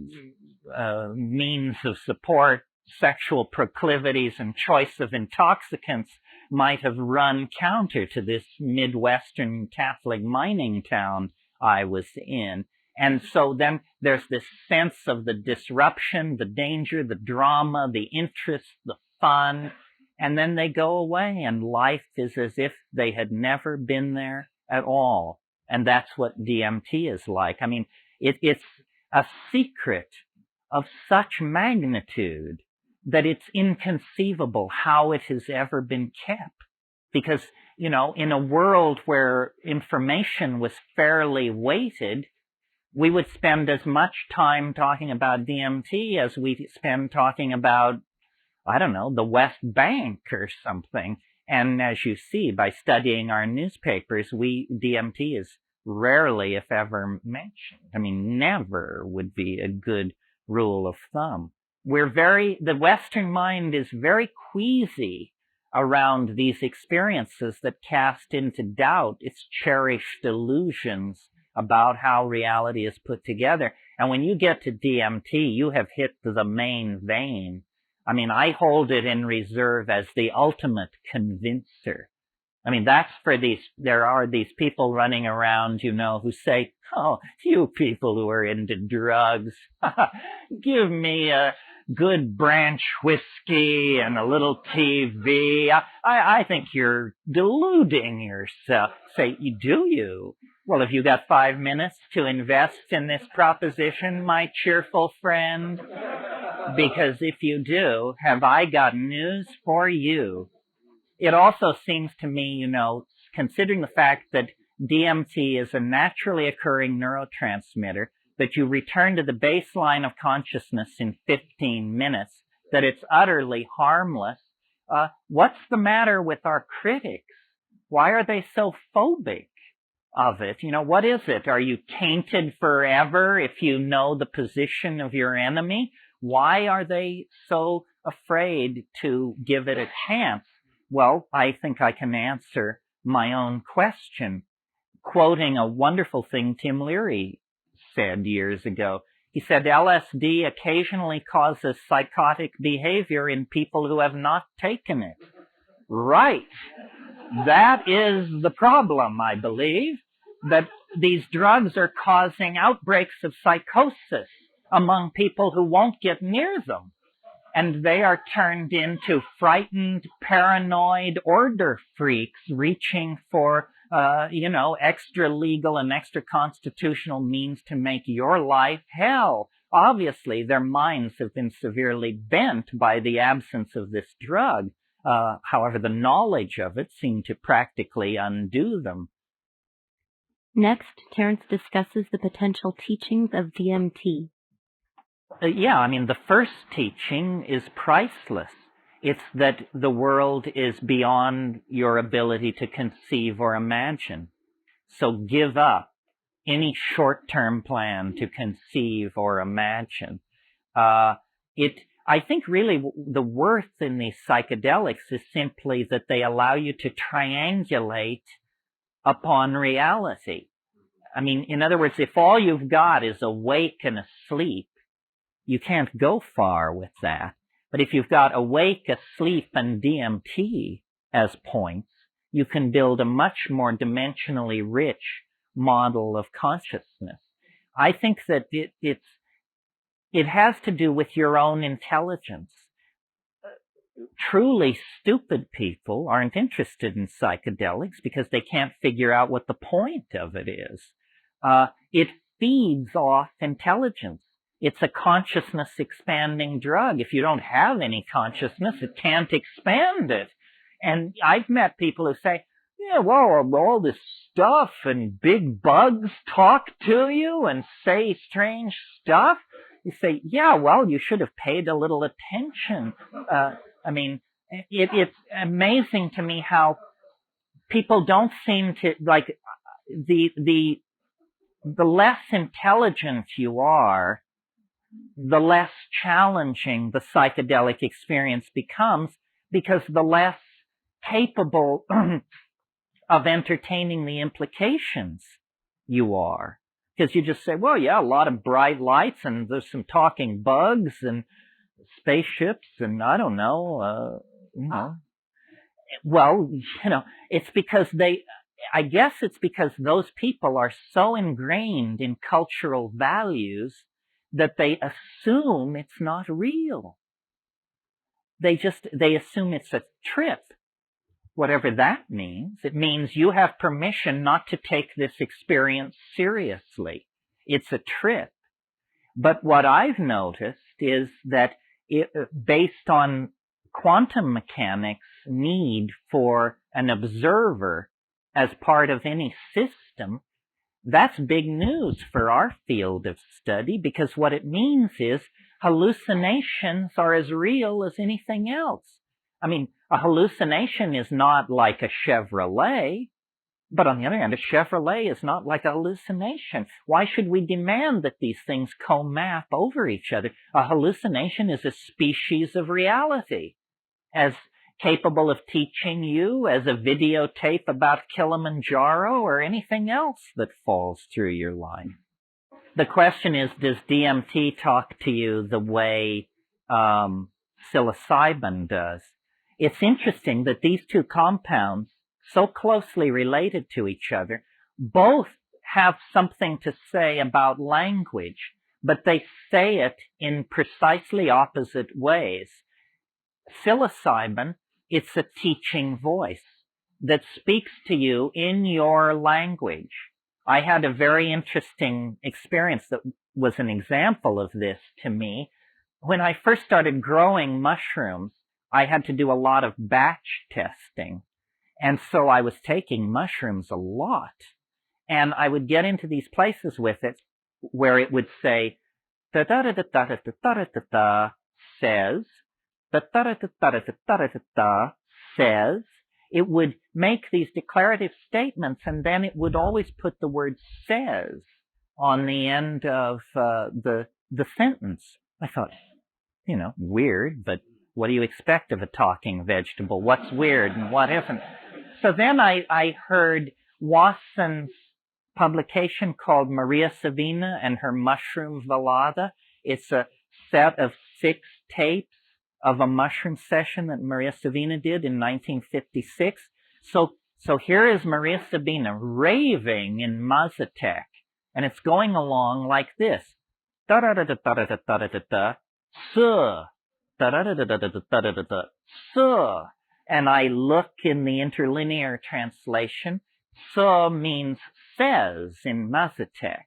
means of support, sexual proclivities, and choice of intoxicants might have run counter to this Midwestern Catholic mining town I was in. And so then there's this sense of the disruption, the danger, the drama, the interest, the fun, and then they go away and life is as if they had never been there at all. And that's what DMT is like. I mean, it's a secret of such magnitude that it's inconceivable how it has ever been kept. Because, you know, in a world where information was fairly weighted, we would spend as much time talking about DMT as we spend talking about, I don't know, the West Bank or something. And as you see, by studying our newspapers, DMT is rarely, if ever, mentioned. I mean, never would be a good rule of thumb. The Western mind is very queasy around these experiences that cast into doubt its cherished illusions about how reality is put together. And when you get to DMT, you have hit the main vein. I mean, I hold it in reserve as the ultimate convincer. I mean, that's for there are these people running around, you know, who say, oh, you people who are into drugs, give me good branch whiskey and a little TV. I think you're deluding yourself. Say, do you? Well, have you got 5 minutes to invest in this proposition, my cheerful friend? Because if you do, have I got news for you. It also seems to me, considering the fact that DMT is a naturally occurring neurotransmitter, that you return to the baseline of consciousness in 15 minutes, that it's utterly harmless. What's the matter with our critics? Why are they so phobic of it? What is it? Are you tainted forever if you know the position of your enemy? Why are they so afraid to give it a chance? Well, I think I can answer my own question, quoting a wonderful thing Tim Leary said years ago. He said, LSD occasionally causes psychotic behavior in people who have not taken it. Right. That is the problem, I believe, that these drugs are causing outbreaks of psychosis among people who won't get near them. And they are turned into frightened, paranoid order freaks reaching for, extra legal and extra constitutional means to make your life hell. Obviously, their minds have been severely bent by the absence of this drug. However, the knowledge of it seemed to practically undo them. Next, Terence discusses the potential teachings of DMT. The first teaching is priceless. It's that the world is beyond your ability to conceive or imagine. So give up any short-term plan to conceive or imagine. I think really the worth in these psychedelics is simply that they allow you to triangulate upon reality. In other words, if all you've got is awake and asleep, you can't go far with that. But if you've got awake, asleep, and DMT as points, you can build a much more dimensionally rich model of consciousness. I think that it has to do with your own intelligence. Truly stupid people aren't interested in psychedelics because they can't figure out what the point of it is. It feeds off intelligence. It's a consciousness expanding drug. If you don't have any consciousness, it can't expand it. And I've met people who say, yeah, well, all this stuff and big bugs talk to you and say strange stuff. You say, yeah, well, you should have paid a little attention. It's amazing to me how people don't seem to, like, the less intelligent you are, the less challenging the psychedelic experience becomes, because the less capable of entertaining the implications you are. Because you just say, well, yeah, a lot of bright lights and there's some talking bugs and spaceships and I don't know, Well, it's because I guess it's because those people are so ingrained in cultural values that they assume it's not real. They assume it's a trip. Whatever that means, it means you have permission not to take this experience seriously. It's a trip. But what I've noticed is that based on quantum mechanics' need for an observer as part of any system, that's big news for our field of study, because what it means is hallucinations are as real as anything else. A hallucination is not like a Chevrolet, but on the other hand, a Chevrolet is not like a hallucination. Why should we demand that these things co-map over each other? A hallucination is a species of reality, as capable of teaching you as a videotape about Kilimanjaro or anything else that falls through your life. The question is, does DMT talk to you the way psilocybin does? It's interesting that these two compounds, so closely related to each other, both have something to say about language, but they say it in precisely opposite ways. Psilocybin, it's a teaching voice that speaks to you in your language. I had a very interesting experience that was an example of this to me. When I first started growing mushrooms, I had to do a lot of batch testing. And so I was taking mushrooms a lot. And I would get into these places with it where it would say, da-da-da-da-da-da-da-da-da, says, da-da-da-da-da-da-da-da, says. It would make these declarative statements, and then it would always put the word says on the end of the sentence. I thought, weird, but what do you expect of a talking vegetable? What's weird and what isn't? So then I heard Wasson's publication called Maria Savina and her Mushroom Velada. It's a set of 6 tapes of a mushroom session that Maria Savina did in 1956. So here is Maria Sabina raving in Mazatec, and it's going along like this. Da-da-da-da-da-da-da-da-da, suh, da-da-da-da-da-da-da-da-da, suh. And I look in the interlinear translation. Suh means says in Mazatec.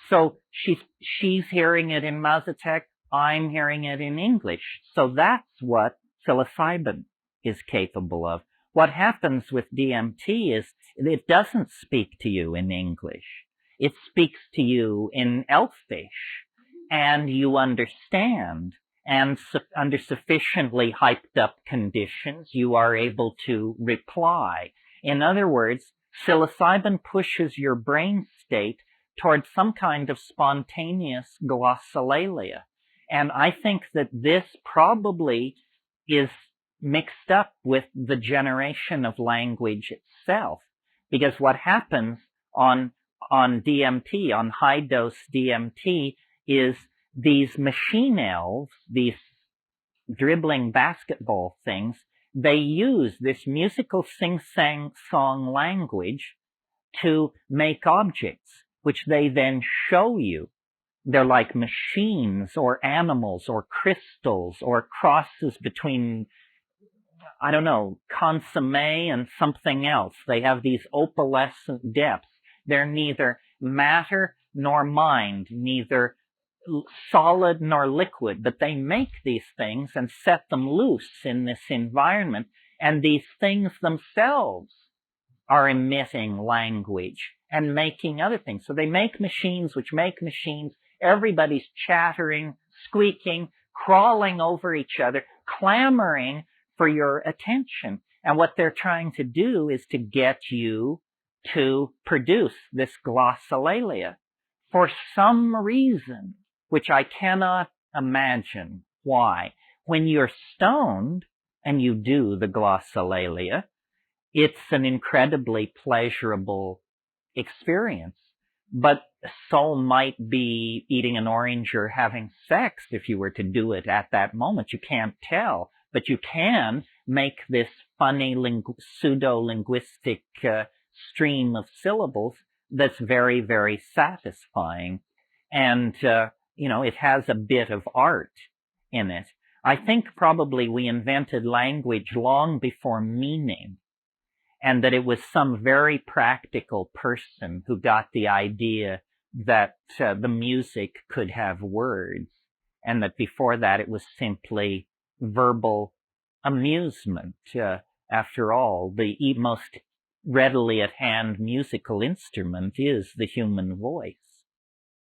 So she's hearing it in Mazatec. I'm hearing it in English. So that's what psilocybin is capable of. What happens with DMT is it doesn't speak to you in English. It speaks to you in Elfish, and you understand. And under sufficiently hyped up conditions, you are able to reply. In other words, psilocybin pushes your brain state towards some kind of spontaneous glossolalia. And I think that this probably is mixed up with the generation of language itself. Because what happens on DMT, on high-dose DMT, is these machine elves, these dribbling basketball things, they use this musical sing-song language to make objects, which they then show you. They're like machines or animals or crystals or crosses between, I don't know, consomme and something else. They have these opalescent depths. They're neither matter nor mind, neither solid nor liquid, but they make these things and set them loose in this environment, and these things themselves are emitting language and making other things. So they make machines which make machines. Everybody's chattering, squeaking, crawling over each other, clamoring for your attention. And what they're trying to do is to get you to produce this glossolalia. For some reason, which I cannot imagine why, when you're stoned and you do the glossolalia, it's an incredibly pleasurable experience. But so might be eating an orange or having sex if you were to do it at that moment. You can't tell, but you can make this funny pseudo-linguistic stream of syllables that's very, very satisfying. And, it has a bit of art in it. I think probably we invented language long before meaning, and that it was some very practical person who got the idea that the music could have words, and that before that it was simply verbal amusement. After all, the most readily at hand musical instrument is the human voice.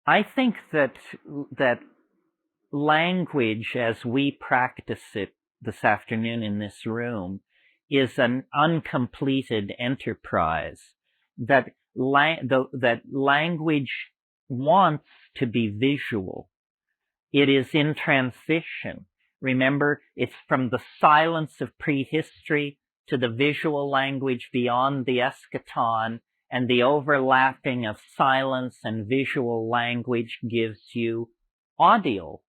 I think that language as we practice it this afternoon in this room is an uncompleted enterprise, that language wants to be visual. It is in transition. Remember, it's from the silence of prehistory to the visual language beyond the eschaton, and the overlapping of silence and visual language gives you audio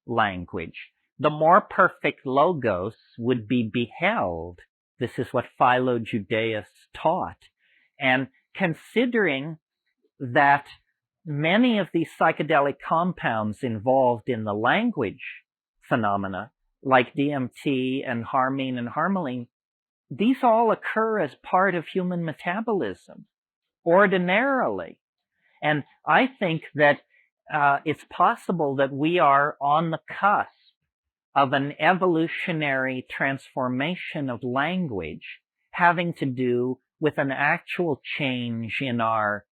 language. The more perfect logos would be beheld. This is what Philo Judaeus taught. And considering that many of these psychedelic compounds involved in the language phenomena, like DMT and harmine and harmaline, these all occur as part of human metabolism ordinarily. And I think that it's possible that we are on the cusp of an evolutionary transformation of language having to do with an actual change in our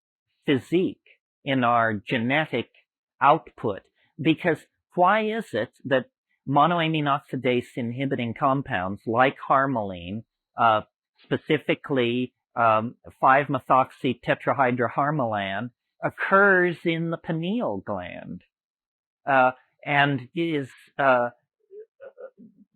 physique, in our genetic output. Because why is it that monoamine oxidase inhibiting compounds like harmaline, specifically 5-methoxy-tetrahydroharmalan, occurs in the pineal gland, and is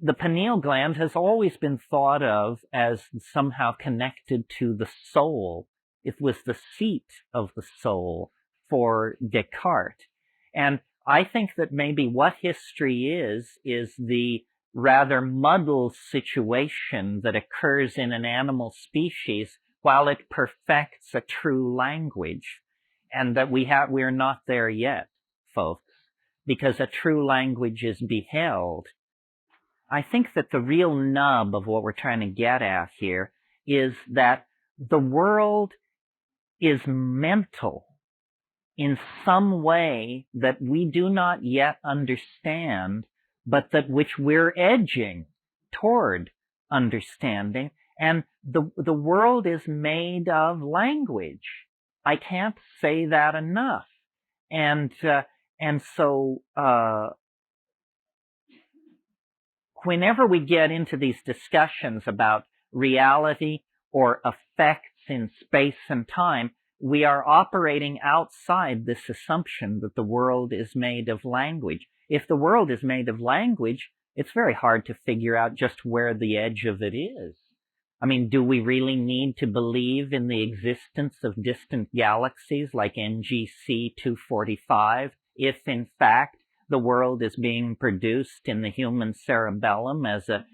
the pineal gland has always been thought of as somehow connected to the soul. It was the seat of the soul for Descartes. And I think that maybe what history is the rather muddled situation that occurs in an animal species while it perfects a true language. And that we're not there yet, folks, because a true language is beheld. I think that the real nub of what we're trying to get at here is that the world is mental in some way that we do not yet understand, but that which we're edging toward understanding. And the world is made of language. I can't say that enough. And so whenever we get into these discussions about reality or effects in space and time, we are operating outside this assumption that the world is made of language. If the world is made of language, it's very hard to figure out just where the edge of it is. I mean, do we really need to believe in the existence of distant galaxies like NGC 245 if, in fact, the world is being produced in the human cerebellum as a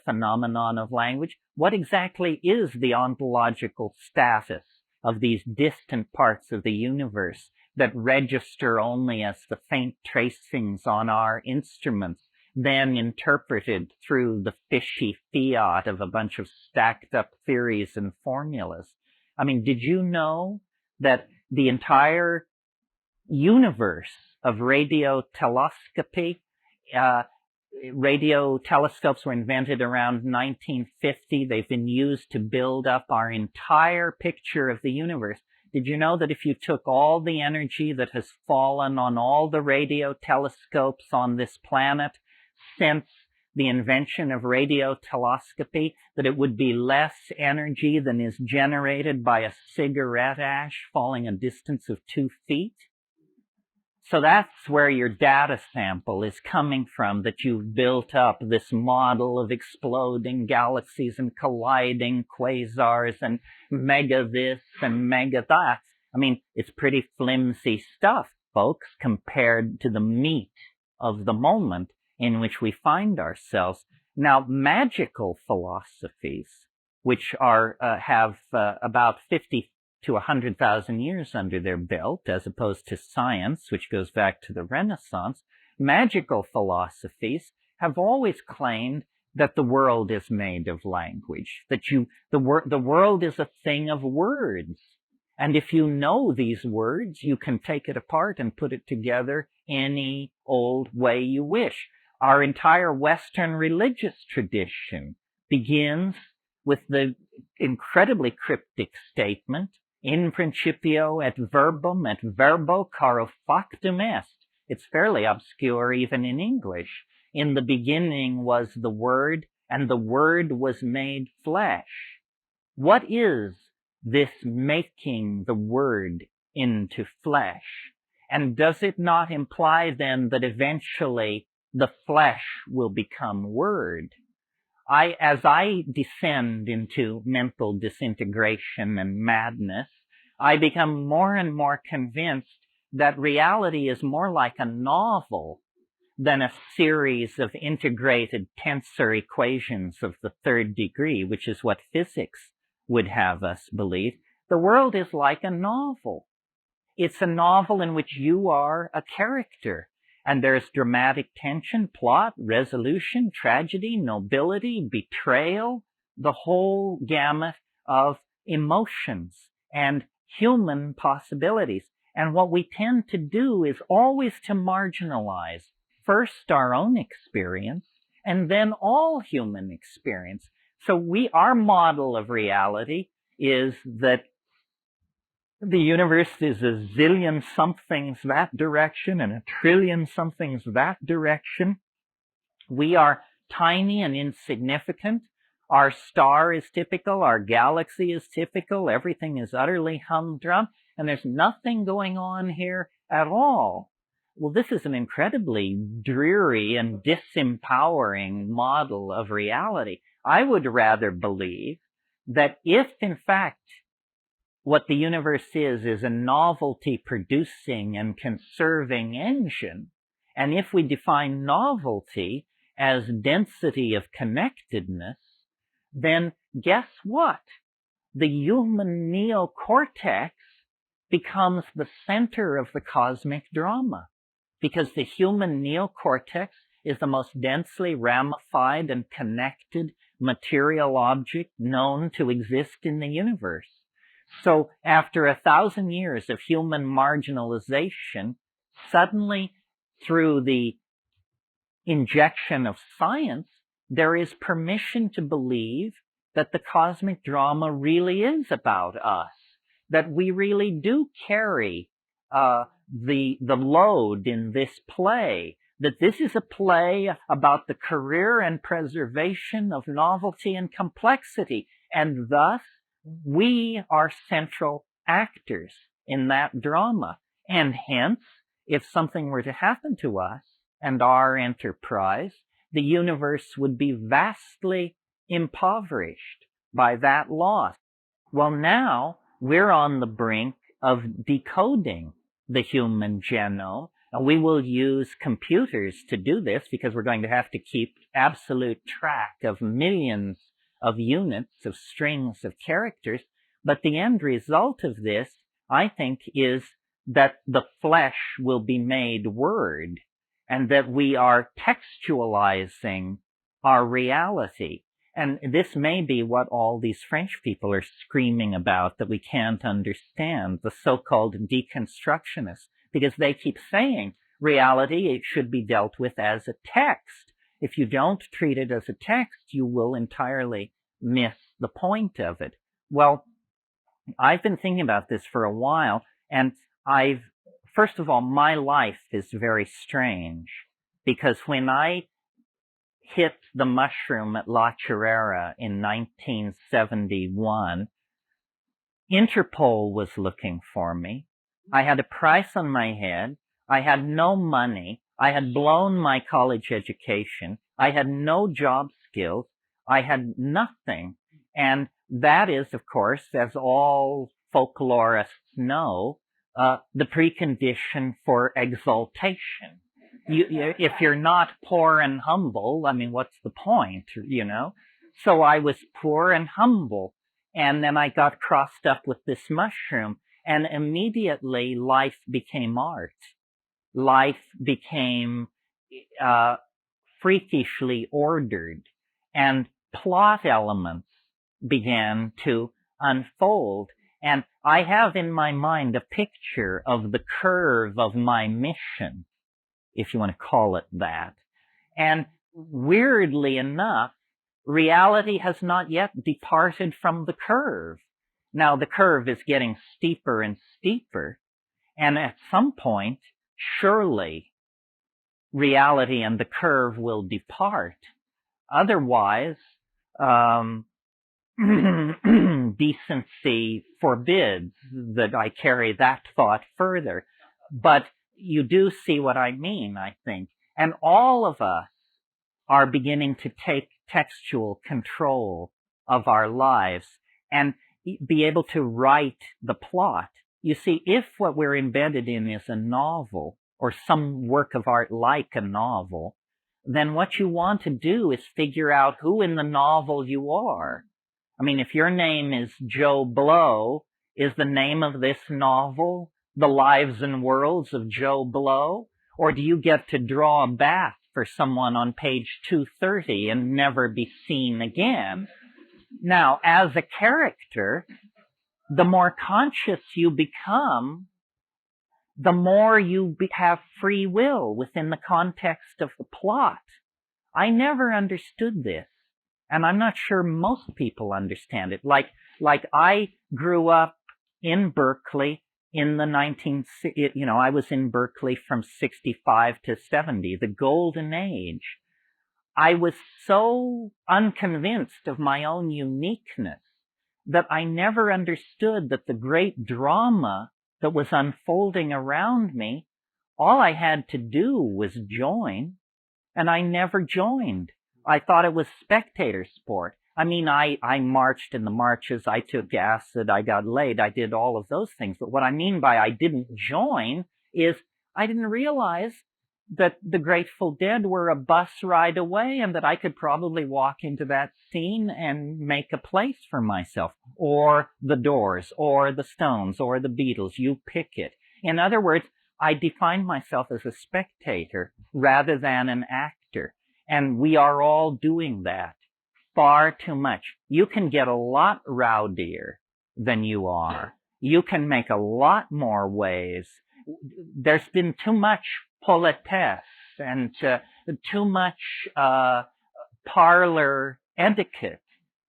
phenomenon of language? What exactly is the ontological status of these distant parts of the universe that register only as the faint tracings on our instruments, then interpreted through the fishy fiat of a bunch of stacked up theories and formulas? I mean, did you know that the entire universe of radio telescopy, radio telescopes were invented around 1950. They've been used to build up our entire picture of the universe. Did you know that if you took all the energy that has fallen on all the radio telescopes on this planet since the invention of radio telescopy, that it would be less energy than is generated by a cigarette ash falling a distance of 2 feet? So that's where your data sample is coming from, that you've built up this model of exploding galaxies and colliding quasars and mega this and mega that. I mean, it's pretty flimsy stuff, folks, compared to the meat of the moment in which we find ourselves. Now, magical philosophies, which are have about 50 to 100,000 years under their belt, as opposed to science, which goes back to the Renaissance, magical philosophies have always claimed that the world is made of language, that the world is a thing of words. And if you know these words, you can take it apart and put it together any old way you wish. Our entire Western religious tradition begins with the incredibly cryptic statement, in principio et verbum et verbo caro factum est. It's fairly obscure even in English. In the beginning was the Word, and the Word was made flesh. What is this making the Word into flesh? And does it not imply then that eventually the flesh will become Word? As I descend into mental disintegration and madness, I become more and more convinced that reality is more like a novel than a series of integrated tensor equations of the third degree, which is what physics would have us believe. The world is like a novel. it's a novel in which you are a character. And there's dramatic tension, plot, resolution, tragedy, nobility, betrayal, the whole gamut of emotions and human possibilities. And what we tend to do is always to marginalize first our own experience and then all human experience. So our model of reality is that the universe is a zillion somethings that direction and a trillion somethings that direction. We are tiny and insignificant. Our star is typical. Our galaxy is typical. Everything is utterly humdrum. And there's nothing going on here at all. Well, this is an incredibly dreary and disempowering model of reality. I would rather believe that if, in fact, what the universe is a novelty-producing and conserving engine, and if we define novelty as density of connectedness, then guess what? The human neocortex becomes the center of the cosmic drama, because the human neocortex is the most densely ramified and connected material object known to exist in the universe. So after 1,000 years of human marginalization, suddenly through the injection of science, there is permission to believe that the cosmic drama really is about us, that we really do carry the load in this play, that this is a play about the career and preservation of novelty and complexity, and thus we are central actors in that drama. And hence, if something were to happen to us and our enterprise, the universe would be vastly impoverished by that loss. Well, now we're on the brink of decoding the human genome, and we will use computers to do this because we're going to have to keep absolute track of millions of units, of strings of characters. But the end result of this, I think, is that the flesh will be made word, and that we are textualizing our reality. And this may be what all these French people are screaming about that we can't understand, the so-called deconstructionists, because they keep saying reality, it should be dealt with as a text. If you don't treat it as a text, you will entirely miss the point of it. Well, I've been thinking about this for a while, and first of all, my life is very strange, because when I hit the mushroom at La Chirera in 1971, Interpol was looking for me. I had a price on my head. I had no money. I had blown my college education. I had no job skills. I had nothing. And that is, of course, as all folklorists know, the precondition for exaltation. If you're not poor and humble, I mean, what's the point, you know? So I was poor and humble, and then I got crossed up with this mushroom, and immediately life became art. Life became freakishly ordered, and plot elements began to unfold. And I have in my mind a picture of the curve of my mission, if you want to call it that. And weirdly enough, reality has not yet departed from the curve. Now the curve is getting steeper and steeper, and at some point, surely reality and the curve will depart. Otherwise, decency forbids that I carry that thought further. But you do see what I mean, I think. And all of us are beginning to take textual control of our lives and be able to write the plot. You see, if what we're embedded in is a novel or some work of art like a novel, then what you want to do is figure out who in the novel you are. I mean, if your name is Joe Blow, is the name of this novel the lives and worlds of Joe Blow? Or do you get to draw a bath for someone on page 230 and never be seen again? Now, as a character, the more conscious you become, the more you have free will within the context of the plot. I never understood this, and I'm not sure most people understand it. Like I grew up in Berkeley in the I was in Berkeley from 65 to 70, the golden age. I was so unconvinced of my own uniqueness that I never understood that the great drama that was unfolding around me, all I had to do was join, and I never joined. I thought it was spectator sport. I mean, I marched in the marches, I took acid, I got laid, I did all of those things. But what I mean by I didn't join is I didn't realize that the Grateful Dead were a bus ride away and that I could probably walk into that scene and make a place for myself. Or the Doors, or the Stones, or the Beatles, you pick it. In other words, I defined myself as a spectator rather than an actor. And we are all doing that far too much. You can get a lot rowdier than you are. You can make a lot more waves. There's been too much politesse and too much parlor etiquette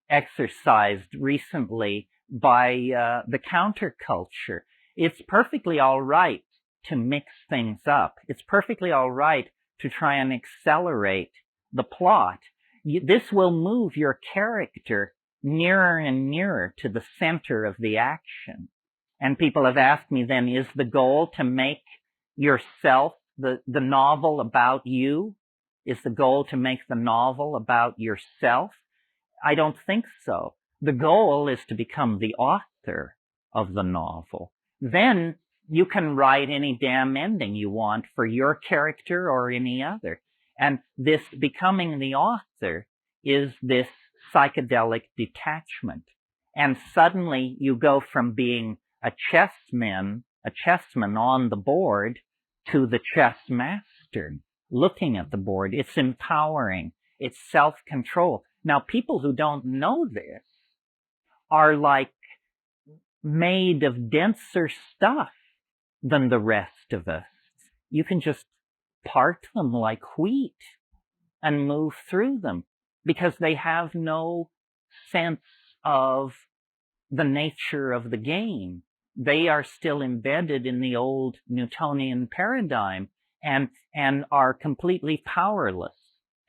exercised recently by the counterculture. It's perfectly all right to mix things up. It's perfectly all right to try and accelerate the plot. This will move your character nearer and nearer to the center of the action. And people have asked me then, is the goal to make yourself the novel about you? Is the goal to make the novel about yourself? I don't think so. The goal is to become the author of the novel. Then you can write any damn ending you want for your character or any other. And this becoming the author is this psychedelic detachment. And suddenly you go from being a chessman on the board, to the chess master looking at the board. It's empowering. It's self-control. Now, people who don't know this are like made of denser stuff than the rest of us. You can just part them like wheat and move through them because they have no sense of the nature of the game. They are still embedded in the old Newtonian paradigm and are completely powerless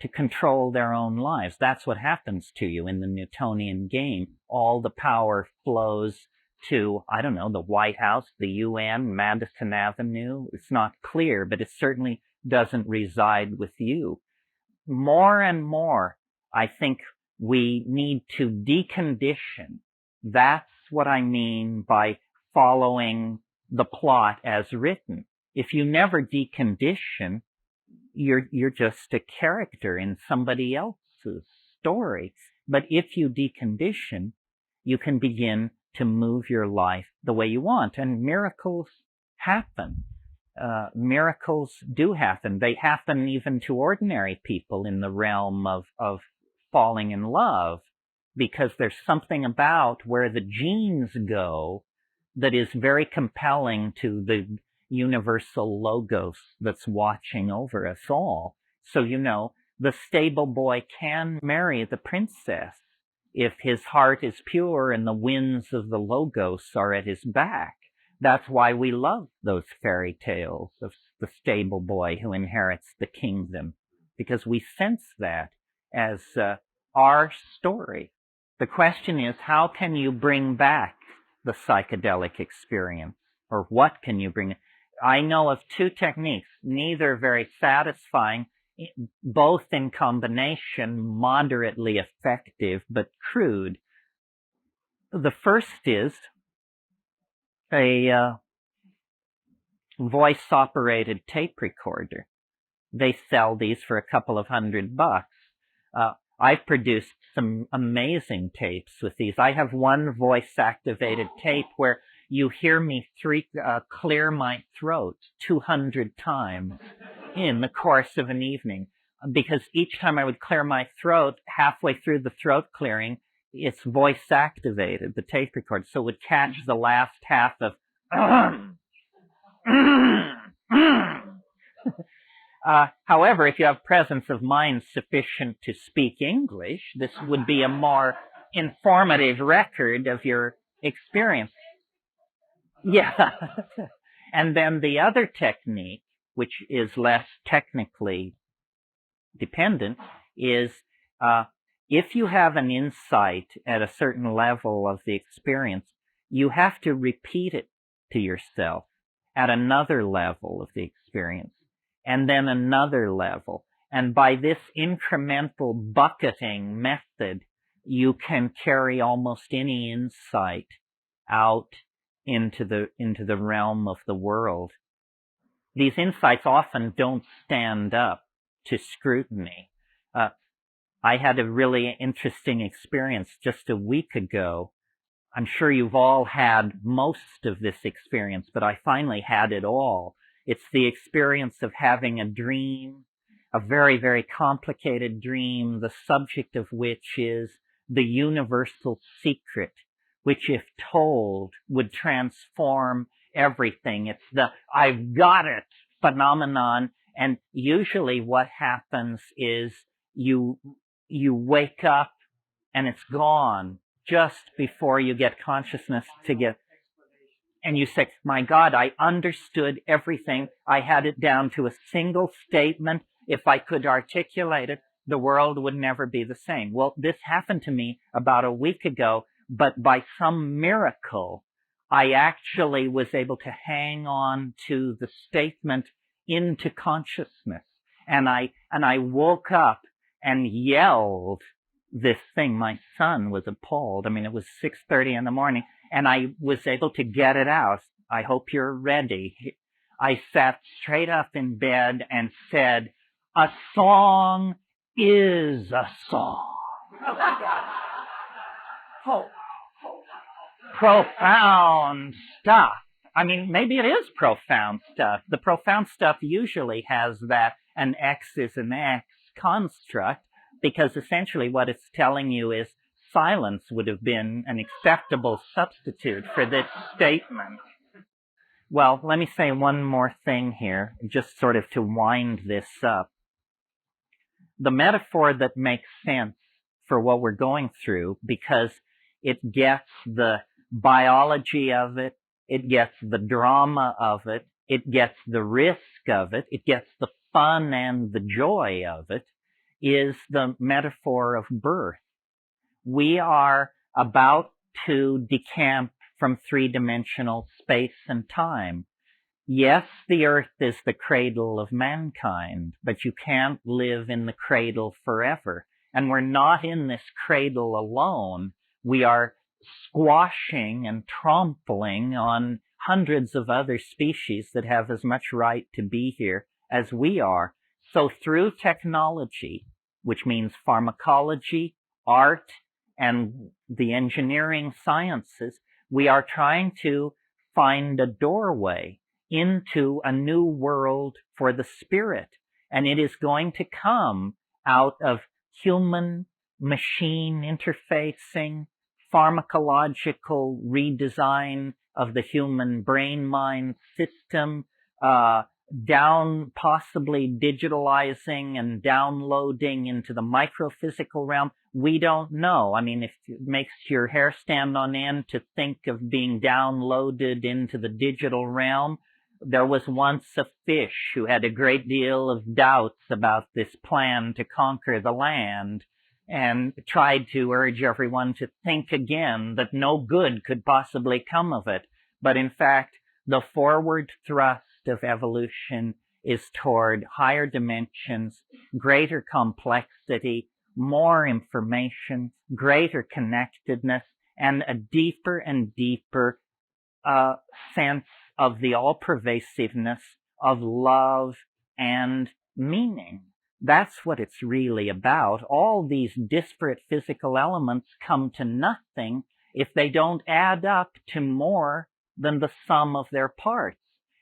to control their own lives. That's what happens to you in the Newtonian game. All the power flows to, I don't know, the White House, the UN, Madison Avenue. It's not clear, but it certainly doesn't reside with you. More and more, I think we need to decondition. That's what I mean by following the plot as written. If you never decondition, you're just a character in somebody else's story. But if you decondition, you can begin to move your life the way you want. And miracles happen. Miracles do happen. They happen even to ordinary people in the realm of falling in love, because there's something about where the genes go that is very compelling to the universal logos that's watching over us all. So, the stable boy can marry the princess if his heart is pure and the winds of the logos are at his back. That's why we love those fairy tales of the stable boy who inherits the kingdom, because we sense that as our story. The question is, how can you bring back the psychedelic experience? Or what can you bring? I know of two techniques, neither very satisfying, both in combination moderately effective, but crude. The first is a voice-operated tape recorder. They sell these for a couple of $100. I've produced some amazing tapes with these. I have one voice-activated tape where you hear me clear my throat 200 times in the course of an evening. Because each time I would clear my throat, halfway through the throat clearing, it's voice activated, the tape recorder, so it would catch the last half of however, if you have presence of mind sufficient to speak English, this would be a more informative record of your experience. Yeah. And then the other technique, which is less technically dependent, is if you have an insight at a certain level of the experience, you have to repeat it to yourself at another level of the experience, and then another level. And by this incremental bucketing method, you can carry almost any insight out into the realm of the world. These insights often don't stand up to scrutiny. I had a really interesting experience just a week ago. I'm sure you've all had most of this experience, but I finally had it all. It's the experience of having a dream, a very, very complicated dream, the subject of which is the universal secret, which if told would transform everything. It's the I've got it phenomenon. And usually what happens is you wake up and it's gone just before you get consciousness to get, and you say, my God, I understood everything. I had it down to a single statement. If I could articulate it, the world would never be the same. Well, this happened to me about a week ago, but by some miracle, I actually was able to hang on to the statement into consciousness. And I woke up and yelled this thing. My son was appalled. I mean, it was 6:30 in the morning, and I was able to get it out. I hope you're ready. I sat straight up in bed and said, a song is a song. Oh, profound stuff. I mean, maybe it is profound stuff. The profound stuff usually has that an X is an X construct, because essentially what it's telling you is silence would have been an acceptable substitute for this statement. Well, let me say one more thing here, just sort of to wind this up. The metaphor that makes sense for what we're going through, because it gets the biology of it, it gets the drama of it, it gets the risk of it, it gets the fun and the joy of it, is the metaphor of birth. We are about to decamp from three-dimensional space and time. Yes, the earth is the cradle of mankind, but you can't live in the cradle forever. And we're not in this cradle alone. We are squashing and trampling on hundreds of other species that have as much right to be here as we are. So through technology, which means pharmacology, art, and the engineering sciences, we are trying to find a doorway into a new world for the spirit. And it is going to come out of human-machine interfacing, pharmacological redesign of the human brain-mind system, down possibly digitalizing and downloading into the microphysical realm. We don't know. I mean, if it makes your hair stand on end to think of being downloaded into the digital realm, there was once a fish who had a great deal of doubts about this plan to conquer the land and tried to urge everyone to think again that no good could possibly come of it. But in fact, the forward thrust of evolution is toward higher dimensions, greater complexity, more information, greater connectedness, and a deeper and deeper sense of the all-pervasiveness of love and meaning. That's what it's really about. All these disparate physical elements come to nothing if they don't add up to more than the sum of their parts.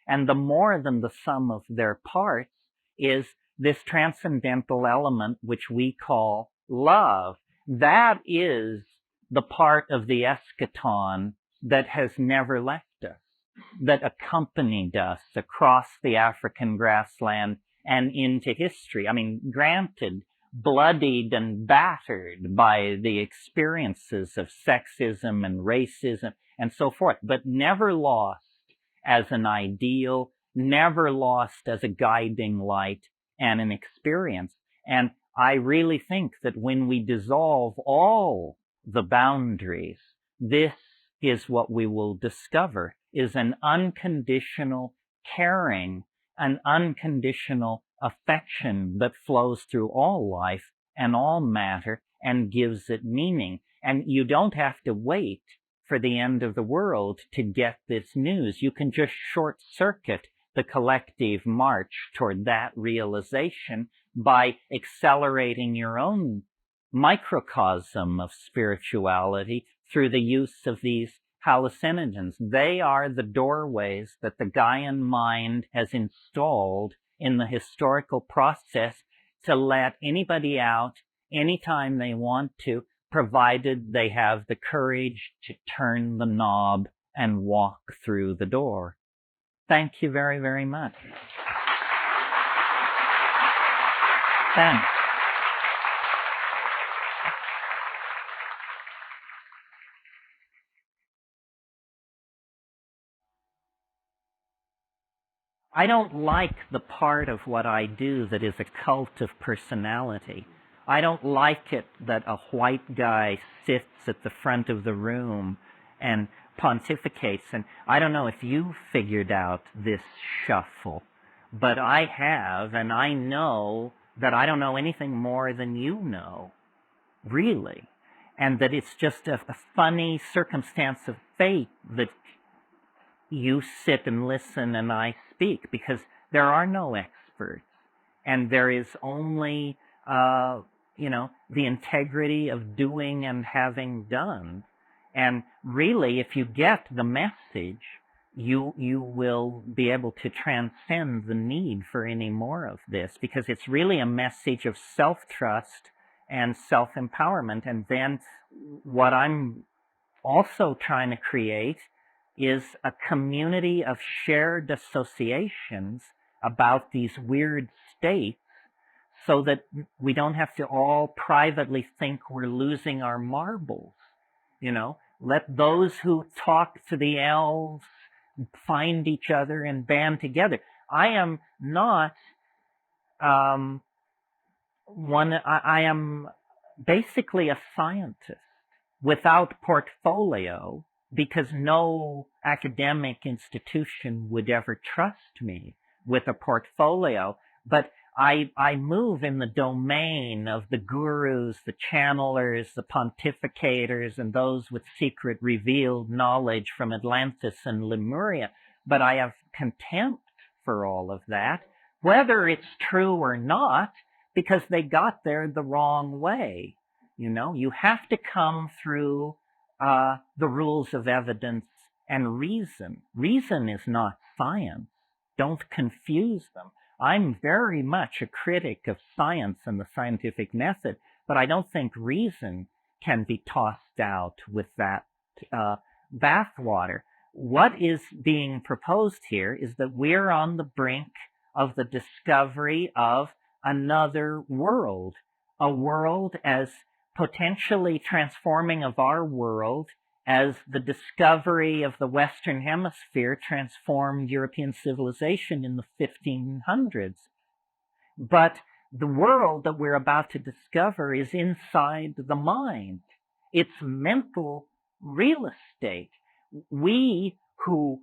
And the more than the sum of their parts is this transcendental element which we call love. That is the part of the eschaton that has never left us, that accompanied us across the African grassland and into history. I mean, granted, bloodied and battered by the experiences of sexism and racism and so forth, but never lost as an ideal, never lost as a guiding light and an experience. And I really think that when we dissolve all the boundaries, this is what we will discover, is an unconditional caring, an unconditional affection that flows through all life and all matter and gives it meaning. And you don't have to wait for the end of the world to get this news. You can just short circuit the collective march toward that realization by accelerating your own microcosm of spirituality through the use of these hallucinogens. They are the doorways that the Gaian mind has installed in the historical process to let anybody out anytime they want to, provided they have the courage to turn the knob and walk through the door. Thank you very, very much. Thanks. I don't like the part of what I do that is a cult of personality. I don't like it that a white guy sits at the front of the room and pontificates. And I don't know if you figured out this shuffle, but I have, and I know that I don't know anything more than you know, really. And that it's just a funny circumstance of fate that you sit and listen and I speak, because there are no experts. And there is only, the integrity of doing and having done. And really, if you get the message, you will be able to transcend the need for any more of this, because it's really a message of self-trust and self-empowerment. And then what I'm also trying to create is a community of shared associations about these weird states, so that we don't have to all privately think we're losing our marbles. Let those who talk to the elves find each other and band together. I am not I am basically a scientist without portfolio, because no academic institution would ever trust me with a portfolio. But I move in the domain of the gurus, the channelers, the pontificators, and those with secret revealed knowledge from Atlantis and Lemuria. But I have contempt for all of that, whether it's true or not, because they got there the wrong way. You have to come through the rules of evidence and reason. Reason is not science. Don't confuse them. I'm very much a critic of science and the scientific method, but I don't think reason can be tossed out with that bathwater. What is being proposed here is that we're on the brink of the discovery of another world, a world as potentially transforming of our world as the discovery of the Western Hemisphere transformed European civilization in the 1500s. But the world that we're about to discover is inside the mind. It's mental real estate. We who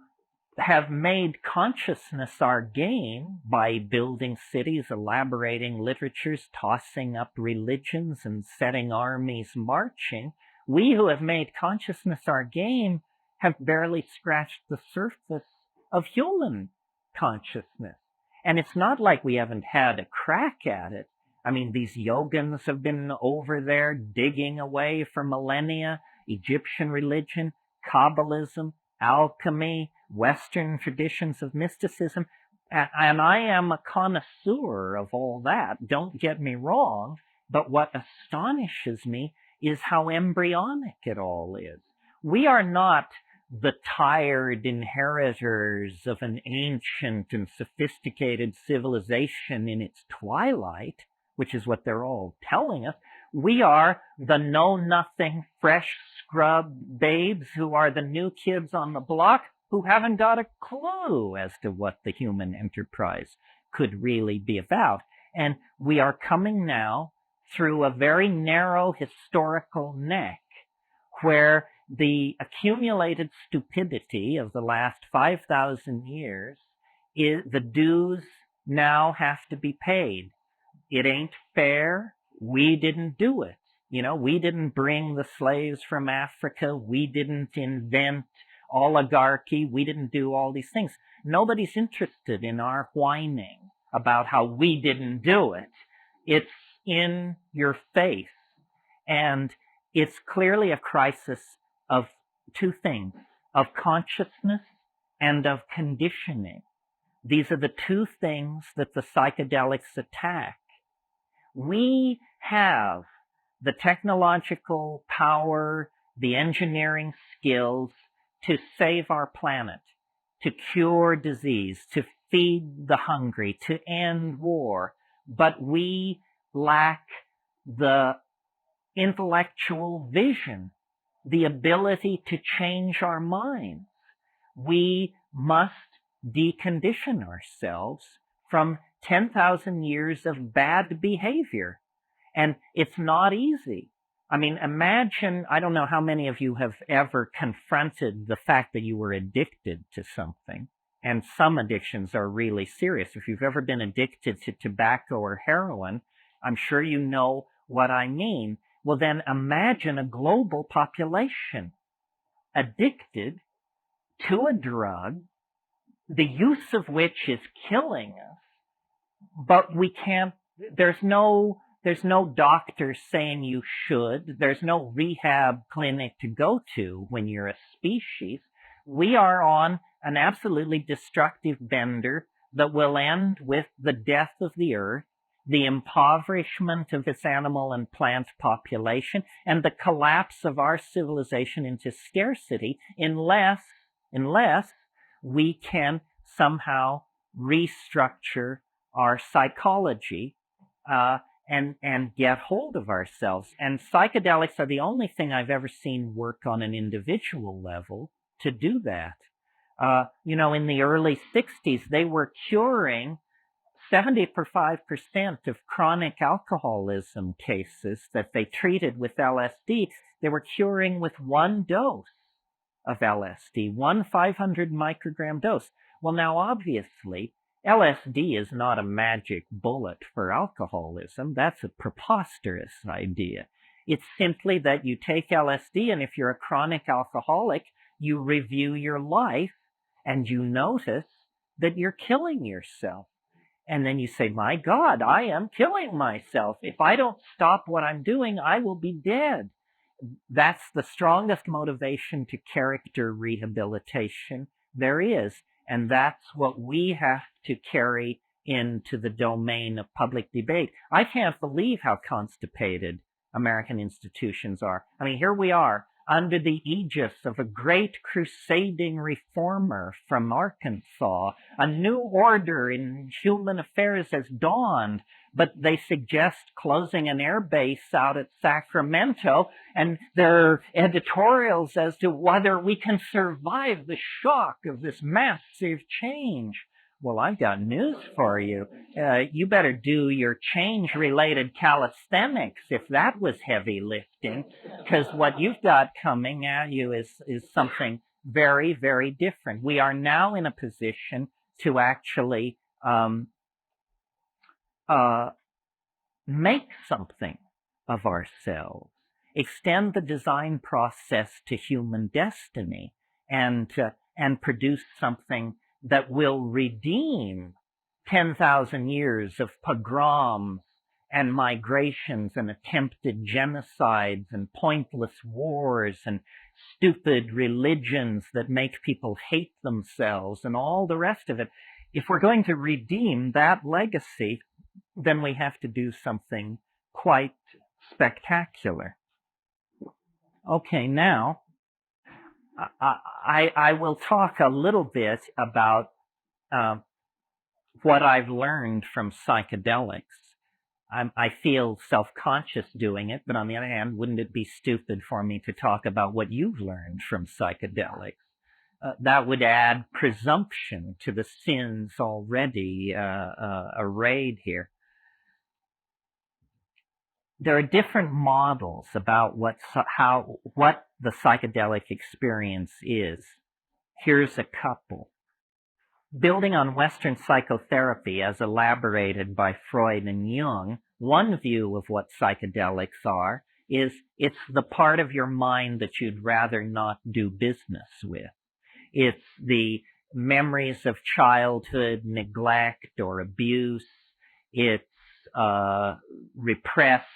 have made consciousness our game by building cities, elaborating literatures, tossing up religions, and setting armies marching, we who have made consciousness our game have barely scratched the surface of human consciousness. And it's not like we haven't had a crack at it. I mean, these yogins have been over there digging away for millennia. Egyptian religion, Kabbalism, alchemy, Western traditions of mysticism. And I am a connoisseur of all that, don't get me wrong, but what astonishes me is how embryonic it all is. We are not the tired inheritors of an ancient and sophisticated civilization in its twilight, which is what they're all telling us. We are the know-nothing, fresh scrub babes who are the new kids on the block who haven't got a clue as to what the human enterprise could really be about. And we are coming now through a very narrow historical neck where the accumulated stupidity of the last 5,000 years, the dues now have to be paid. It ain't fair. We didn't do it. We didn't bring the slaves from Africa. We didn't invent oligarchy. We didn't do all these things. Nobody's interested in our whining about how we didn't do it. It's in your face. And it's clearly a crisis of two things, of consciousness and of conditioning. These are the two things that the psychedelics attack. We have the technological power, the engineering skills to save our planet, to cure disease, to feed the hungry, to end war, but we lack the intellectual vision, the ability to change our minds. We must decondition ourselves from 10,000 years of bad behavior. And it's not easy. I mean, imagine, I don't know how many of you have ever confronted the fact that you were addicted to something. And some addictions are really serious. If you've ever been addicted to tobacco or heroin, I'm sure you know what I mean. Well, then imagine a global population addicted to a drug, the use of which is killing us, but we can't, there's no doctor saying you should. There's no rehab clinic to go to when you're a species. We are on an absolutely destructive bender that will end with the death of the earth, the impoverishment of its animal and plant population, and the collapse of our civilization into scarcity unless we can somehow restructure our psychology and get hold of ourselves. And psychedelics are the only thing I've ever seen work on an individual level to do that. In the early 60s, they were curing 75% of chronic alcoholism cases that they treated with LSD. They were curing with one dose of LSD, one 500 microgram dose. Well, now, obviously, LSD is not a magic bullet for alcoholism. That's a preposterous idea. It's simply that you take LSD, and if you're a chronic alcoholic, you review your life, and you notice that you're killing yourself. And then you say, my God, I am killing myself. If I don't stop what I'm doing, I will be dead. That's the strongest motivation to character rehabilitation there is. And that's what we have to carry into the domain of public debate. I can't believe how constipated American institutions are. I mean, here we are under the aegis of a great crusading reformer from Arkansas. A new order in human affairs has dawned, but they suggest closing an air base out at Sacramento, and there are editorials as to whether we can survive the shock of this massive change. Well, I've got news for you. You better do your change-related calisthenics if that was heavy lifting, because what you've got coming at you is something very, very different. We are now in a position to actually make something of ourselves, extend the design process to human destiny, and produce something that will redeem 10,000 years of pogroms and migrations and attempted genocides and pointless wars and stupid religions that make people hate themselves and all the rest of it. If we're going to redeem that legacy, then we have to do something quite spectacular. Okay, now I will talk a little bit about what I've learned from psychedelics. I feel self-conscious doing it, but on the other hand, wouldn't it be stupid for me to talk about what you've learned from psychedelics? That would add presumption to the sins already arrayed here. There are different models about what the psychedelic experience is. Here's a couple. Building on Western psychotherapy as elaborated by Freud and Jung, one view of what psychedelics are is it's the part of your mind that you'd rather not do business with. It's the memories of childhood neglect or abuse. It's repressed,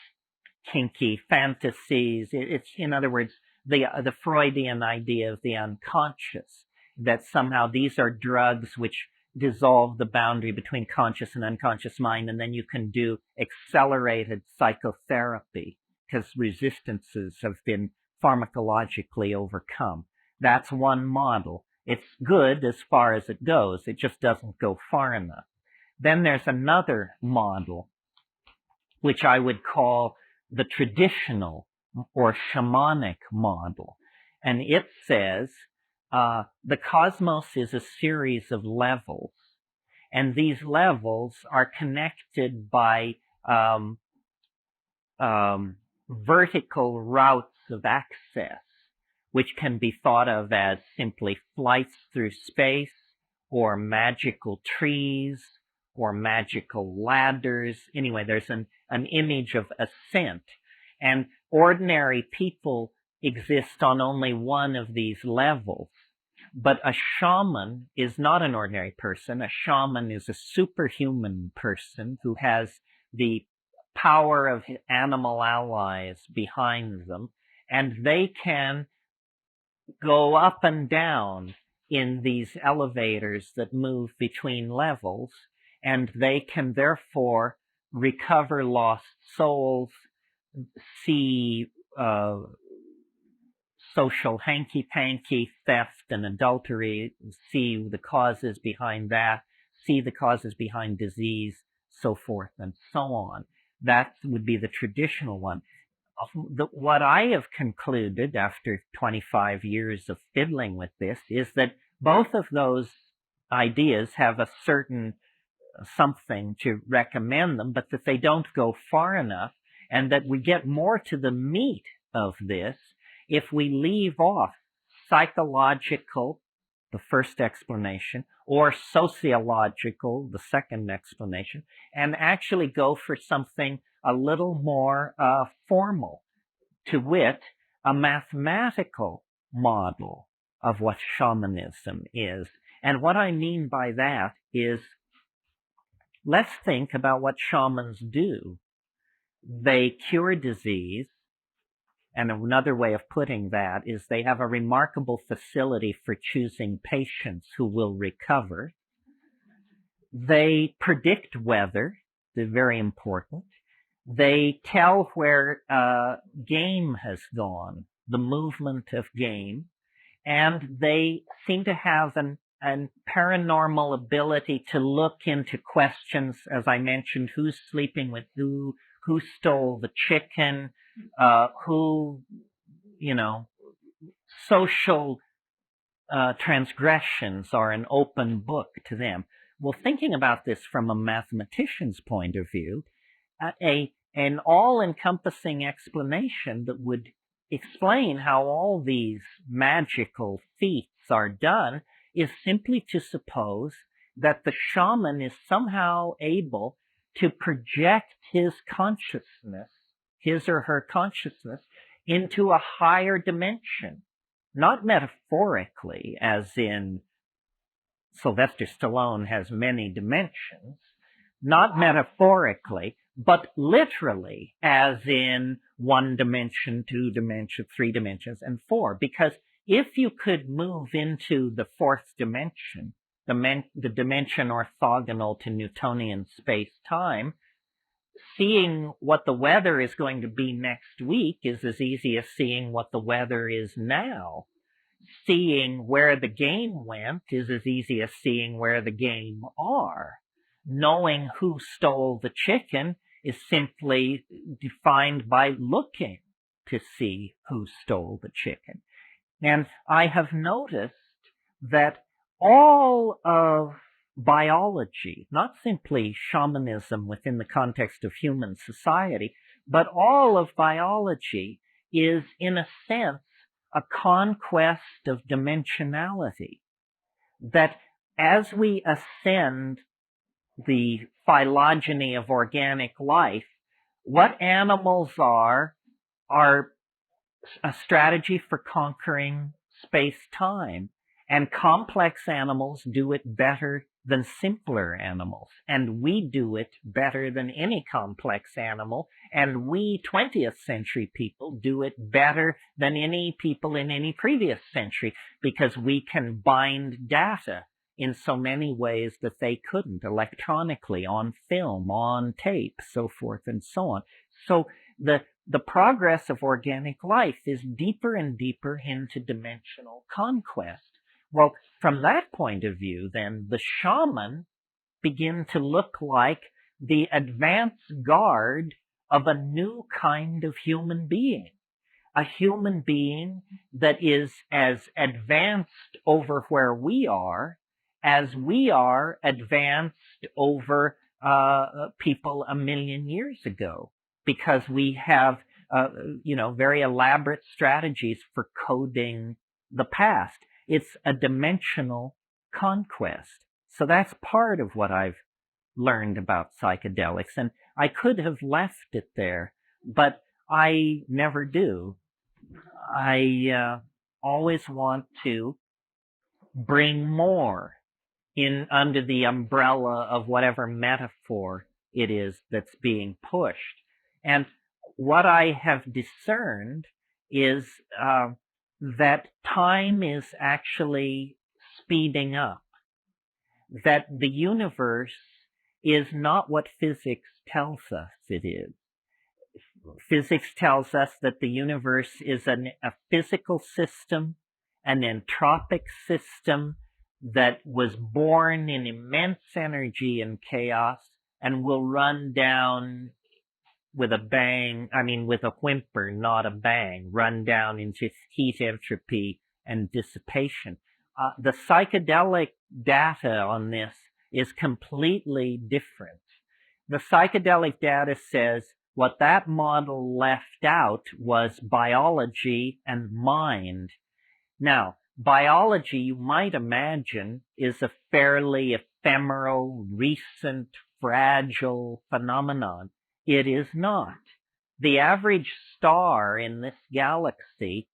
kinky fantasies. It's, in other words, the Freudian idea of the unconscious, that somehow these are drugs which dissolve the boundary between conscious and unconscious mind, and then you can do accelerated psychotherapy because resistances have been pharmacologically overcome. That's one model. It's good as far as it goes. It just doesn't go far enough. Then there's another model, which I would call the traditional or shamanic model. And it says the cosmos is a series of levels, and these levels are connected by vertical routes of access, which can be thought of as simply flights through space, or magical trees, or magical ladders. Anyway, there's an image of ascent. And ordinary people exist on only one of these levels. But a shaman is not an ordinary person. A shaman is a superhuman person who has the power of animal allies behind them, and they can go up and down in these elevators that move between levels, and they can therefore recover lost souls, see social hanky-panky, theft and adultery, see the causes behind that, see the causes behind disease, so forth and so on. That would be the traditional one. What I have concluded after 25 years of fiddling with this is that both of those ideas have a certain something to recommend them, but that they don't go far enough, and that we get more to the meat of this if we leave off psychological, the first explanation, or sociological, the second explanation, and actually go for something a little more formal, to wit, a mathematical model of what shamanism is. And what I mean by that is, let's think about what shamans do. They cure disease, and another way of putting that is they have a remarkable facility for choosing patients who will recover. They predict weather, they're very important. They tell where game has gone, the movement of game, and they seem to have an paranormal ability to look into questions, as I mentioned, who's sleeping with who stole the chicken, social transgressions are an open book to them. Well, thinking about this from a mathematician's point of view, an all-encompassing explanation that would explain how all these magical feats are done is simply to suppose that the shaman is somehow able to project his consciousness, his or her consciousness, into a higher dimension. Not metaphorically, as in Sylvester Stallone has many dimensions, not metaphorically, but literally, as in 1 dimension, 2 dimensions, 3 dimensions, and 4. Because if you could move into the 4th dimension, the dimension orthogonal to Newtonian space-time, seeing what the weather is going to be next week is as easy as seeing what the weather is now. Seeing where the game went is as easy as seeing where the game are. Knowing who stole the chicken is simply defined by looking to see who stole the chicken. And I have noticed that all of biology, not simply shamanism within the context of human society, but all of biology is, in a sense, a conquest of dimensionality. That as we ascend the phylogeny of organic life, what animals are a strategy for conquering space-time. And complex animals do it better than simpler animals. And we do it better than any complex animal. And we 20th century people do it better than any people in any previous century, because we can bind data in so many ways that they couldn't, electronically, on film, on tape, so forth and so on. So the progress of organic life is deeper and deeper into dimensional conquest. Well, from that point of view, then, the shaman begin to look like the advance guard of a new kind of human being. A human being that is as advanced over where we are as we are advanced over people 1 million years ago. Because we have, very elaborate strategies for coding the past. It's a dimensional conquest. So that's part of what I've learned about psychedelics. And I could have left it there, but I never do. I always want to bring more in under the umbrella of whatever metaphor it is that's being pushed. And what I have discerned is that time is actually speeding up, that the universe is not what physics tells us it is. Physics tells us that the universe is a physical system, an entropic system that was born in immense energy and chaos and will run down with a bang, with a whimper, not a bang, run down into heat entropy and dissipation. The psychedelic data on this is completely different. The psychedelic data says what that model left out was biology and mind. Now, biology, you might imagine, is a fairly ephemeral, recent, fragile phenomenon. It is not. The average star in this galaxy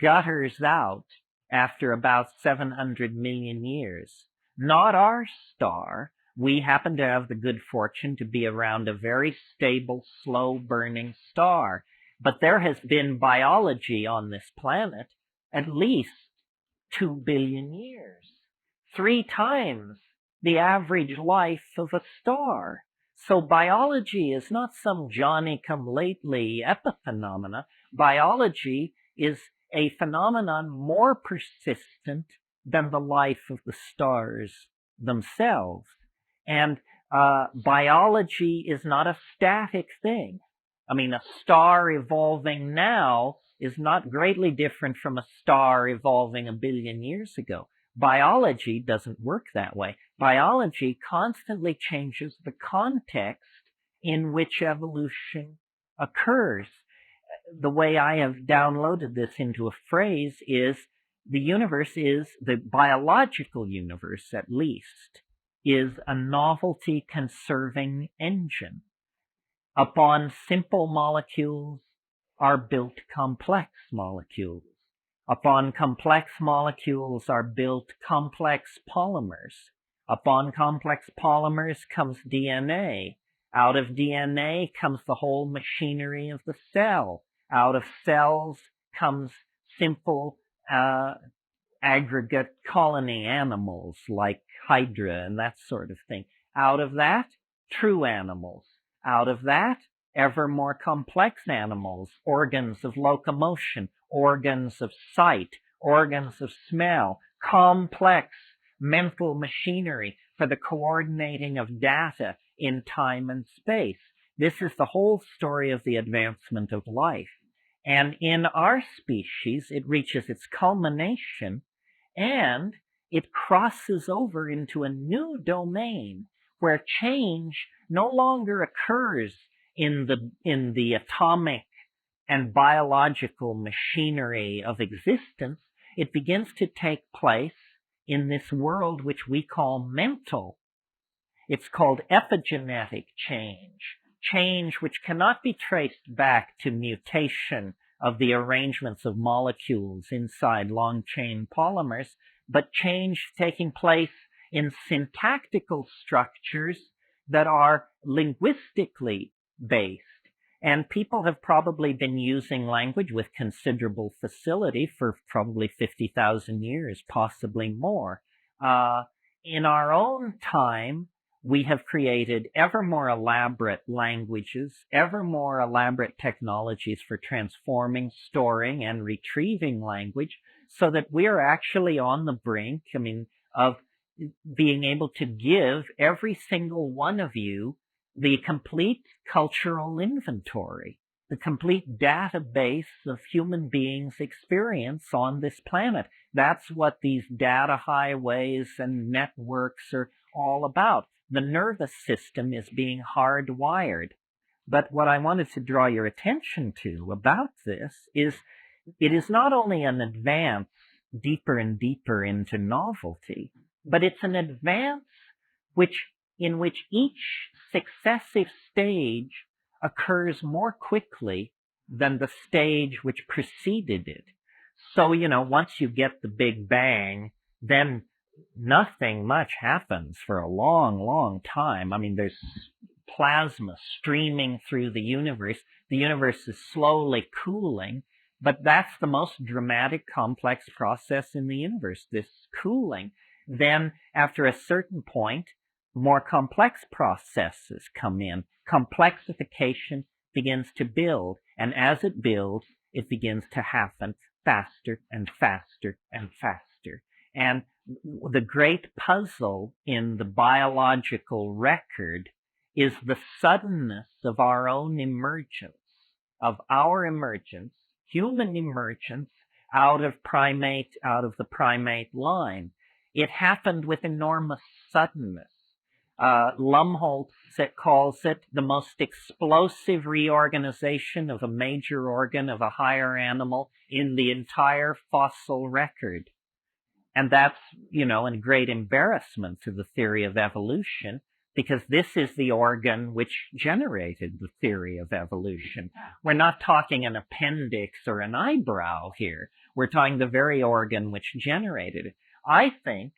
gutters out after about 700 million years. Not our star. We happen to have the good fortune to be around a very stable, slow-burning star. But there has been biology on this planet at least 2 billion years. 3 times the average life of a star. So biology is not some Johnny-come-lately epiphenomena. Biology is a phenomenon more persistent than the life of the stars themselves. And biology is not a static thing. A star evolving now is not greatly different from a star evolving 1 billion years ago. Biology doesn't work that way. Biology constantly changes the context in which evolution occurs. The way I have downloaded this into a phrase is the biological universe at least, is a novelty conserving engine. Upon simple molecules are built complex molecules. Upon complex molecules are built complex polymers. Upon complex polymers comes DNA. Out of DNA comes the whole machinery of the cell. Out of cells comes simple aggregate colony animals like Hydra and that sort of thing. Out of that, true animals. Out of that, ever more complex animals, organs of locomotion, organs of sight, organs of smell, complex mental machinery for the coordinating of data in time and space. This is the whole story of the advancement of life. And in our species, it reaches its culmination and it crosses over into a new domain where change no longer occurs in the atomic and biological machinery of existence. It begins to take place in this world which we call mental. It's called epigenetic change, change which cannot be traced back to mutation of the arrangements of molecules inside long-chain polymers, but change taking place in syntactical structures that are linguistically based. And people have probably been using language with considerable facility for probably 50,000 years, possibly more. In our own time, we have created ever more elaborate languages, ever more elaborate technologies for transforming, storing, and retrieving language, so that we are actually on the brink, of being able to give every single one of you the complete cultural inventory, the complete database of human beings' experience on this planet. That's what these data highways and networks are all about. The nervous system is being hardwired. But what I wanted to draw your attention to about this is it is not only an advance deeper and deeper into novelty, but it's an advance in which each successive stage occurs more quickly than the stage which preceded it. So, once you get the Big Bang, then nothing much happens for a long, long time. There's plasma streaming through the universe. The universe is slowly cooling, but that's the most dramatic, complex process in the universe, this cooling. Then, after a certain point, more complex processes come in. Complexification begins to build, and as it builds, it begins to happen faster and faster and faster. And the great puzzle in the biological record is the suddenness of our own emergence, human emergence out of the primate line. It happened with enormous suddenness. Lumholtz calls it the most explosive reorganization of a major organ of a higher animal in the entire fossil record. And that's, a great embarrassment to the theory of evolution, because this is the organ which generated the theory of evolution. We're not talking an appendix or an eyebrow here. We're talking the very organ which generated it. I think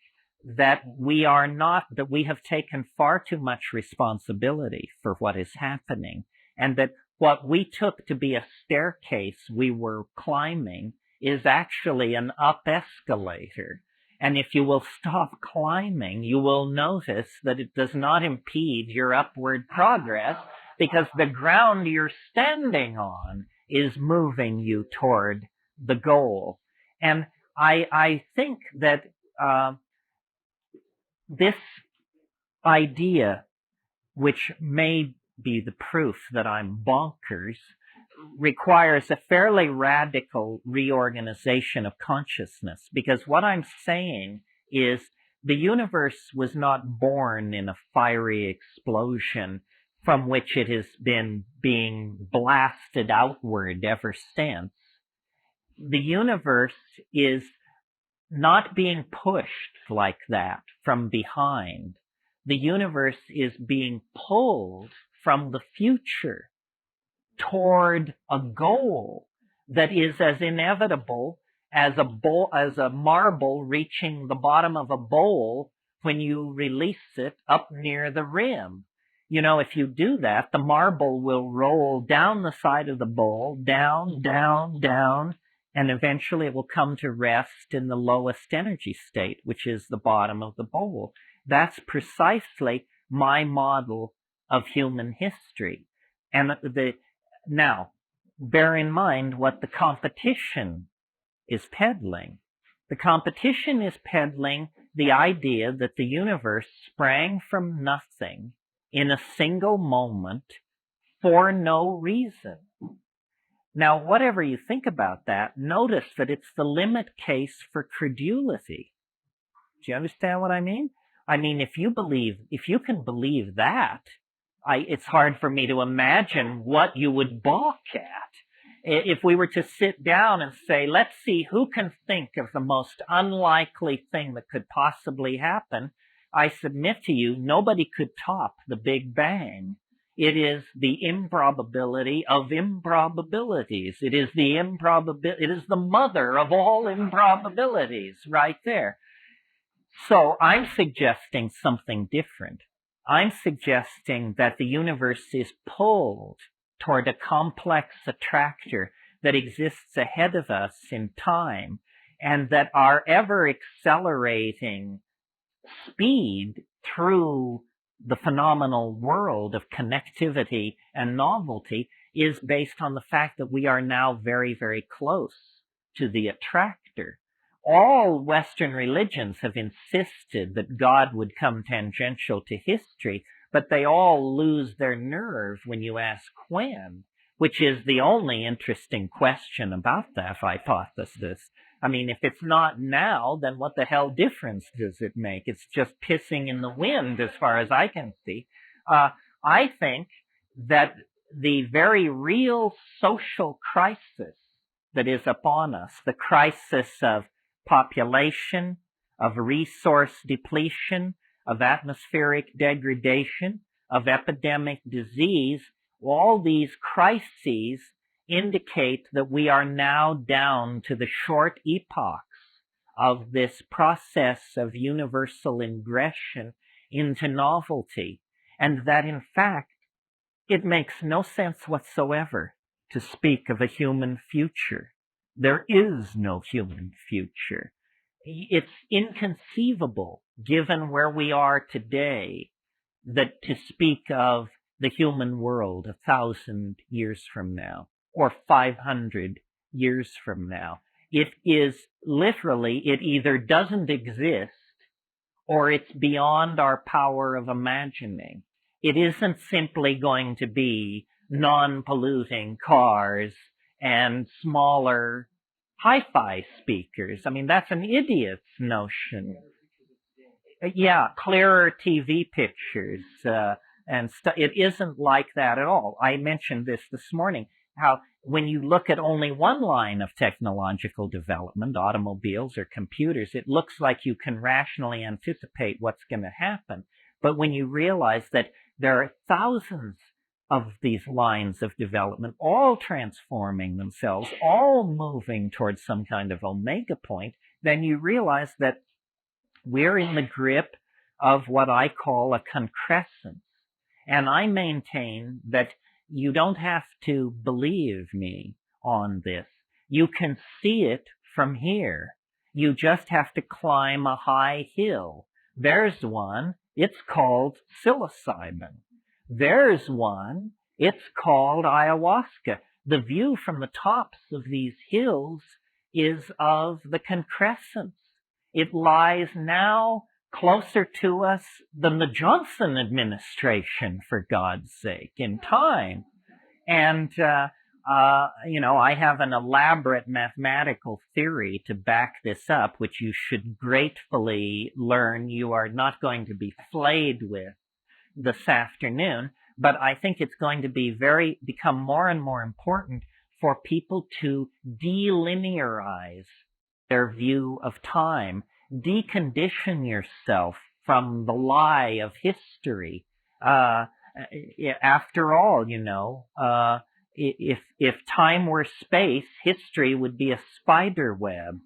that we have taken far too much responsibility for what is happening, and that what we took to be a staircase we were climbing is actually an up escalator. And if you will stop climbing, you will notice that it does not impede your upward progress, because the ground you're standing on is moving you toward the goal. And I think that this idea, which may be the proof that I'm bonkers, requires a fairly radical reorganization of consciousness, because what I'm saying is the universe was not born in a fiery explosion from which it has been being blasted outward ever since. The universe is not being pushed like that from behind. The universe is being pulled from the future toward a goal that is as inevitable as a marble reaching the bottom of a bowl when you release it up near the rim. if you do that, the marble will roll down the side of the bowl, down, down, down, and eventually it will come to rest in the lowest energy state, which is the bottom of the bowl. That's precisely my model of human history. And now, bear in mind what the competition is peddling. The competition is peddling the idea that the universe sprang from nothing in a single moment for no reason. Now, whatever you think about that, notice that it's the limit case for credulity. Do you understand what I mean? I mean, if you can believe that, it's hard for me to imagine what you would balk at. If we were to sit down and say, let's see who can think of the most unlikely thing that could possibly happen, I submit to you, nobody could top the Big Bang. It is the improbability of improbabilities. It is the mother of all improbabilities right there. So I'm suggesting something different. I'm suggesting that the universe is pulled toward a complex attractor that exists ahead of us in time, and that our ever accelerating speed through the phenomenal world of connectivity and novelty is based on the fact that we are now very, very close to the attractor. All Western religions have insisted that God would come tangential to history, but they all lose their nerve when you ask when, which is the only interesting question about that hypothesis. I mean, if it's not now, then what the hell difference does it make? It's just pissing in the wind as far as I can see. I think that the very real social crisis that is upon us, the crisis of population, of resource depletion, of atmospheric degradation, of epidemic disease, all these crises indicate that we are now down to the short epochs of this process of universal ingression into novelty, and that in fact it makes no sense whatsoever to speak of a human future. There is no human future. It's inconceivable, given where we are today, that to speak of the human world 1,000 years from now, or 500 years from now. It is literally, it either doesn't exist, or it's beyond our power of imagining. It isn't simply going to be non-polluting cars and smaller hi-fi speakers. I mean, that's an idiot's notion. Yeah, clearer TV pictures, and it isn't like that at all. I mentioned this morning, how when you look at only one line of technological development, automobiles or computers, it looks like you can rationally anticipate what's going to happen. But when you realize that there are thousands of these lines of development, all transforming themselves, all moving towards some kind of omega point, then you realize that we're in the grip of what I call a concrescence. And I maintain that you don't have to believe me on this. You can see it from here. You just have to climb a high hill. There's one. It's called Psilocybin. There's one. It's called ayahuasca. The view from the tops of these hills is of the concrescence. It lies now closer to us than the Johnson administration, for God's sake, in time. And, I have an elaborate mathematical theory to back this up, which you should gratefully learn you are not going to be flayed with this afternoon. But I think it's going to become more and more important for people to delinearize their view of time. Decondition yourself from the lie of history. After all, if time were space, history would be a spider web.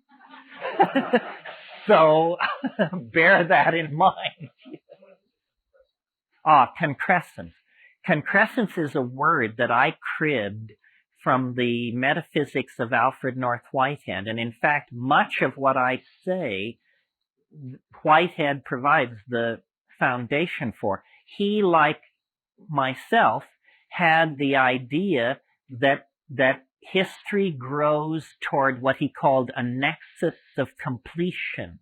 So bear that in mind. Concrescence. Concrescence is a word that I cribbed from the metaphysics of Alfred North Whitehead. And in fact, much of what I say, Whitehead provides the foundation for. He, like myself, had the idea that history grows toward what he called a nexus of completion.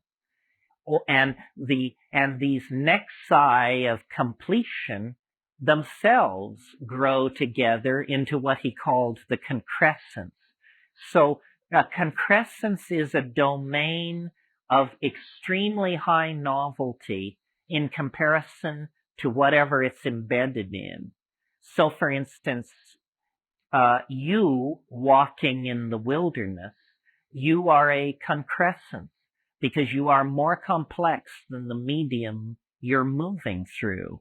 And these nexi of completion themselves grow together into what he called the concrescence. So concrescence is a domain of extremely high novelty in comparison to whatever it's embedded in. So, for instance, you walking in the wilderness, you are a concrescence because you are more complex than the medium you're moving through.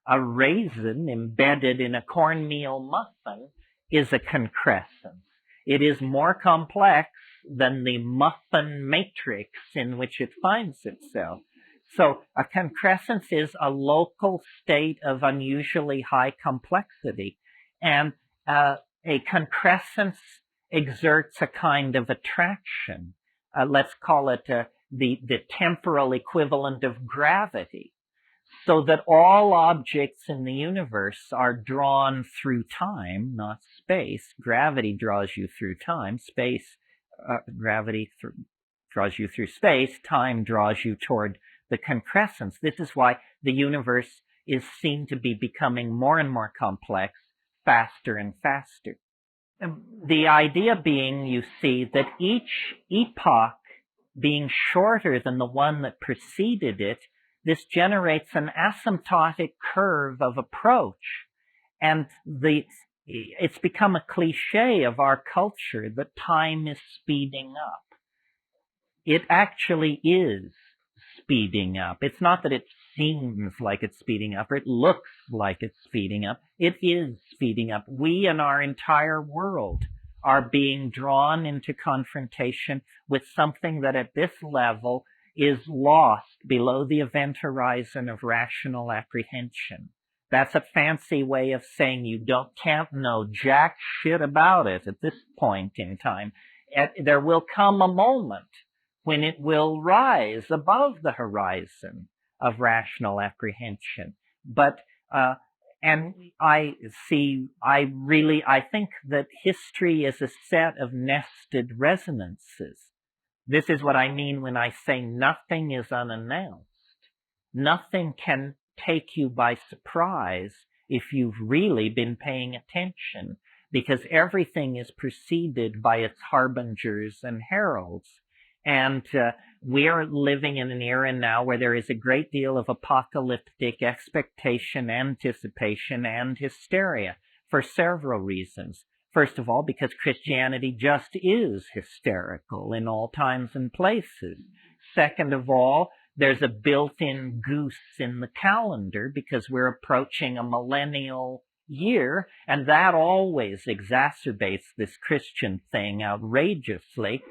A raisin embedded in a cornmeal muffin is a concrescence. It is more complex than the muffin matrix in which it finds itself. So a concrescence is a local state of unusually high complexity. And a concrescence exerts a kind of attraction. Let's call it the temporal equivalent of gravity. So that all objects in the universe are drawn through time, not space. Gravity draws you through time. Gravity draws you through space. Time draws you toward the concrescence. This is why the universe is seen to be becoming more and more complex, faster and faster. The idea being, you see, that each epoch being shorter than the one that preceded it, this generates an asymptotic curve of approach. And it's become a cliche of our culture that time is speeding up. It actually is speeding up. It's not that it seems like it's speeding up or it looks like it's speeding up. It is speeding up. We and our entire world are being drawn into confrontation with something that at this level is lost below the event horizon of rational apprehension. That's a fancy way of saying you can't know jack shit about it at this point in time. There will come a moment when it will rise above the horizon of rational apprehension. But, and I think that history is a set of nested resonances. This is what I mean when I say nothing is unannounced. Nothing can take you by surprise if you've really been paying attention, because everything is preceded by its harbingers and heralds. And we're living in an era now where there is a great deal of apocalyptic expectation, anticipation, and hysteria for several reasons. First of all, because Christianity just is hysterical in all times and places. Second of all, there's a built-in goose in the calendar because we're approaching a millennial year, and that always exacerbates this Christian thing outrageously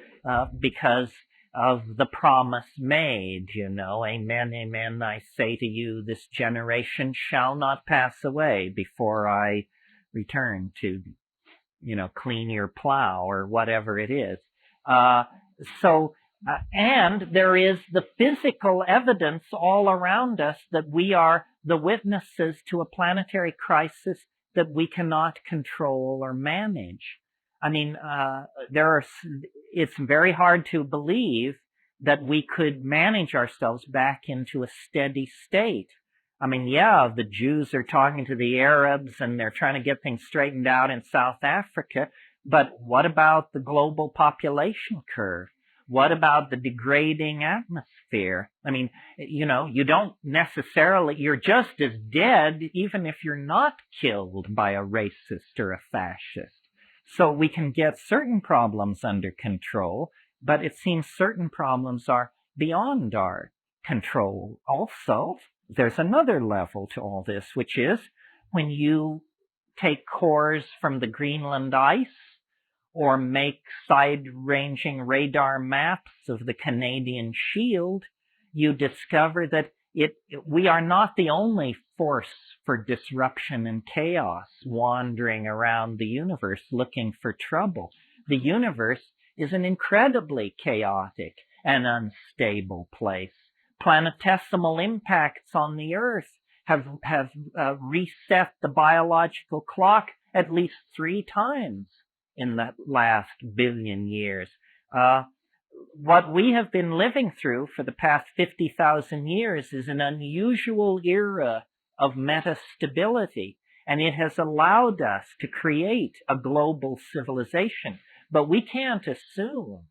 because of the promise made, amen, amen, I say to you, this generation shall not pass away before I return to clean your plow or whatever it is. And there is the physical evidence all around us that we are the witnesses to a planetary crisis that we cannot control or manage. I mean, it's very hard to believe that we could manage ourselves back into a steady state. I mean, yeah, the Jews are talking to the Arabs and they're trying to get things straightened out in South Africa. But what about the global population curve? What about the degrading atmosphere? I mean, you don't necessarily, you're just as dead even if you're not killed by a racist or a fascist. So we can get certain problems under control, but it seems certain problems are beyond our control. Also, there's another level to all this, which is when you take cores from the Greenland ice or make side-ranging radar maps of the Canadian Shield, you discover that we are not the only force for disruption and chaos wandering around the universe looking for trouble. The universe is an incredibly chaotic and unstable place. Planetesimal impacts on the Earth have reset the biological clock at least 3 times in the last billion years. What we have been living through for the past 50,000 years is an unusual era of metastability, and it has allowed us to create a global civilization. But we can't assume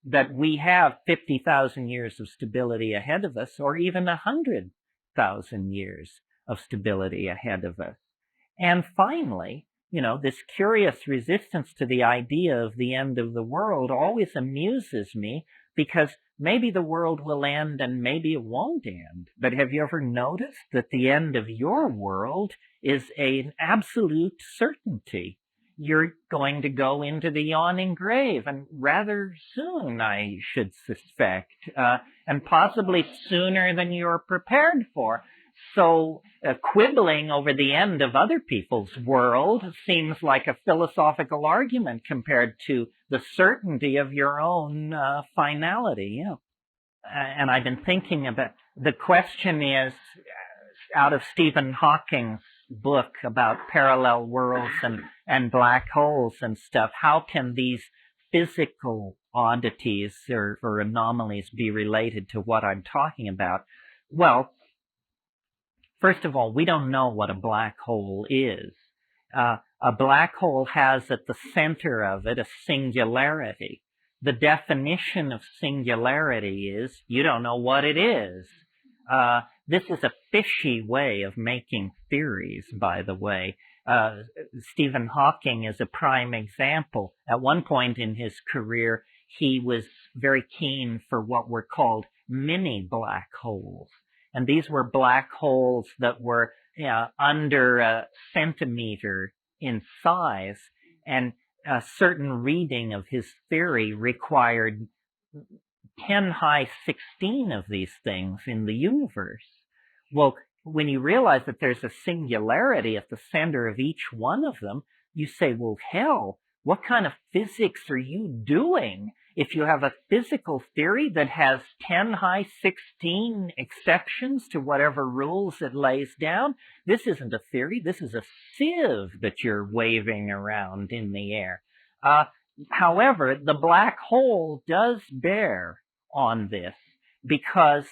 that we have 50,000 years of stability ahead of us, or even 100,000 years of stability ahead of us. And finally, this curious resistance to the idea of the end of the world always amuses me, because maybe the world will end and maybe it won't end. But have you ever noticed that the end of your world is an absolute certainty? You're going to go into the yawning grave, and rather soon, I should suspect, and possibly sooner than you're prepared for. So quibbling over the end of other people's world seems like a philosophical argument compared to the certainty of your own finality. And I've been thinking about, the question is, out of Stephen Hawking's book about parallel worlds and black holes and stuff, how can these physical oddities or anomalies be related to what I'm talking about? Well, first of all, we don't know what a black hole is. A black hole has at the center of it a singularity. The definition of singularity is you don't know what it is. This is a fishy way of making theories, by the way. Stephen Hawking is a prime example. At one point in his career, he was very keen for what were called mini black holes. And these were black holes that were under a centimeter in size, and a certain reading of his theory required 10^16 of these things in the universe. Well, when you realize that there's a singularity at the center of each one of them, you say, well, hell, what kind of physics are you doing if you have a physical theory that has 10^16 exceptions to whatever rules it lays down? This isn't a theory. This is a sieve that you're waving around in the air. However, the black hole does bear on this, because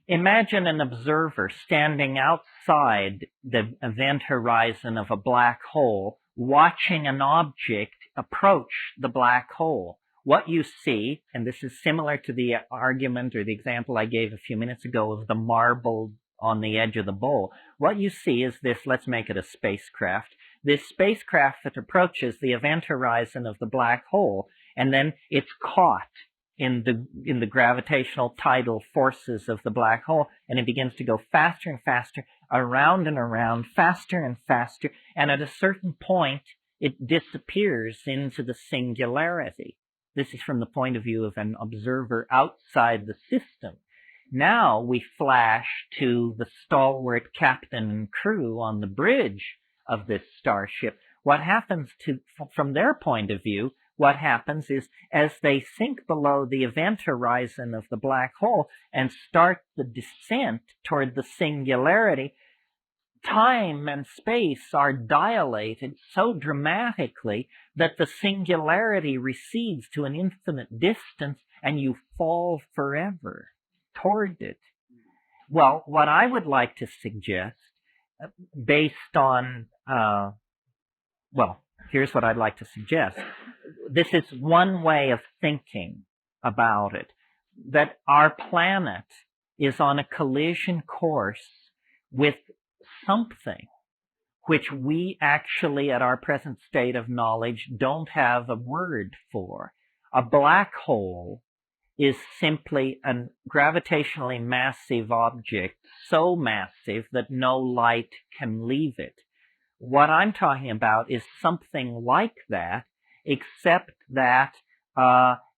imagine an observer standing outside the event horizon of a black hole, watching an object approach the black hole. What you see, and this is similar to the argument or the example I gave a few minutes ago of the marble on the edge of the bowl, what you see is this, let's make it a spacecraft, this spacecraft that approaches the event horizon of the black hole, and then it's caught in the gravitational tidal forces of the black hole, and it begins to go faster and faster, around and around, faster and faster, and at a certain point, it disappears into the singularity. This is from the point of view of an observer outside the system. Now we flash to the stalwart captain and crew on the bridge of this starship. What happens from their point of view, what happens is, as they sink below the event horizon of the black hole and start the descent toward the singularity, time and space are dilated so dramatically that the singularity recedes to an infinite distance and you fall forever toward it. Well, what I would like to suggest, based on, here's what I'd like to suggest. This is one way of thinking about it, that our planet is on a collision course with something which we actually, at our present state of knowledge, don't have a word for. A black hole is simply a gravitationally massive object, so massive that no light can leave it. What I'm talking about is something like that, except that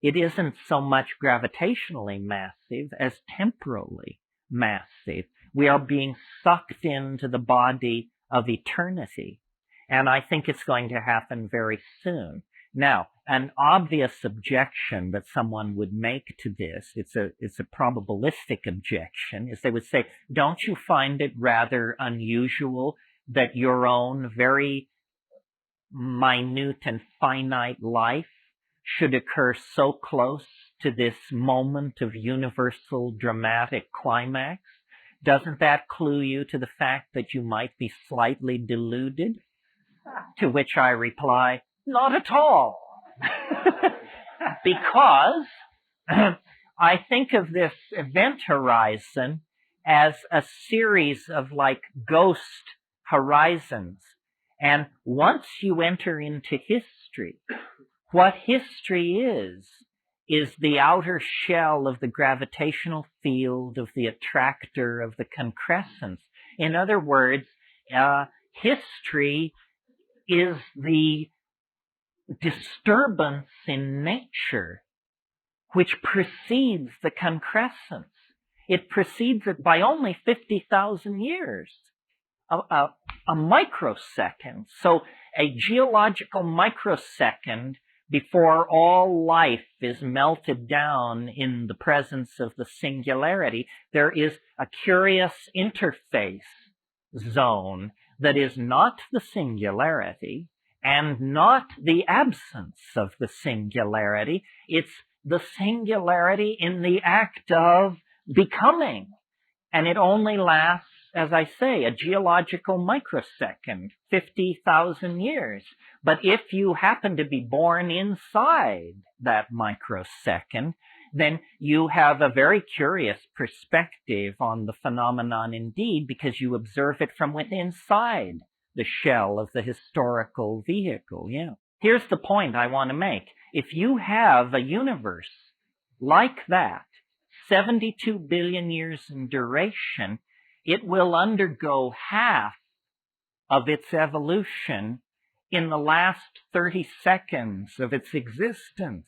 it isn't so much gravitationally massive as temporally massive. We are being sucked into the body of eternity. And I think it's going to happen very soon. Now, an obvious objection that someone would make to this, it's a probabilistic objection, is they would say, don't you find it rather unusual that your own very minute and finite life should occur so close to this moment of universal dramatic climax? Doesn't that clue you to the fact that you might be slightly deluded? To which I reply, not at all. Because I think of this event horizon as a series of like ghost horizons. And once you enter into history, what history is the outer shell of the gravitational field, of the attractor, of the concrescence. In other words, history is the disturbance in nature which precedes the concrescence. It precedes it by only 50,000 years, a microsecond. So a geological microsecond before all life is melted down in the presence of the singularity, there is a curious interface zone that is not the singularity and not the absence of the singularity. It's the singularity in the act of becoming. And it only lasts, as I say, a geological microsecond, 50,000 years. But if you happen to be born inside that microsecond, then you have a very curious perspective on the phenomenon indeed, because you observe it from within inside the shell of the historical vehicle. Yeah. Here's the point I want to make. If you have a universe like that, 72 billion years in duration, it will undergo half of its evolution in the last 30 seconds of its existence.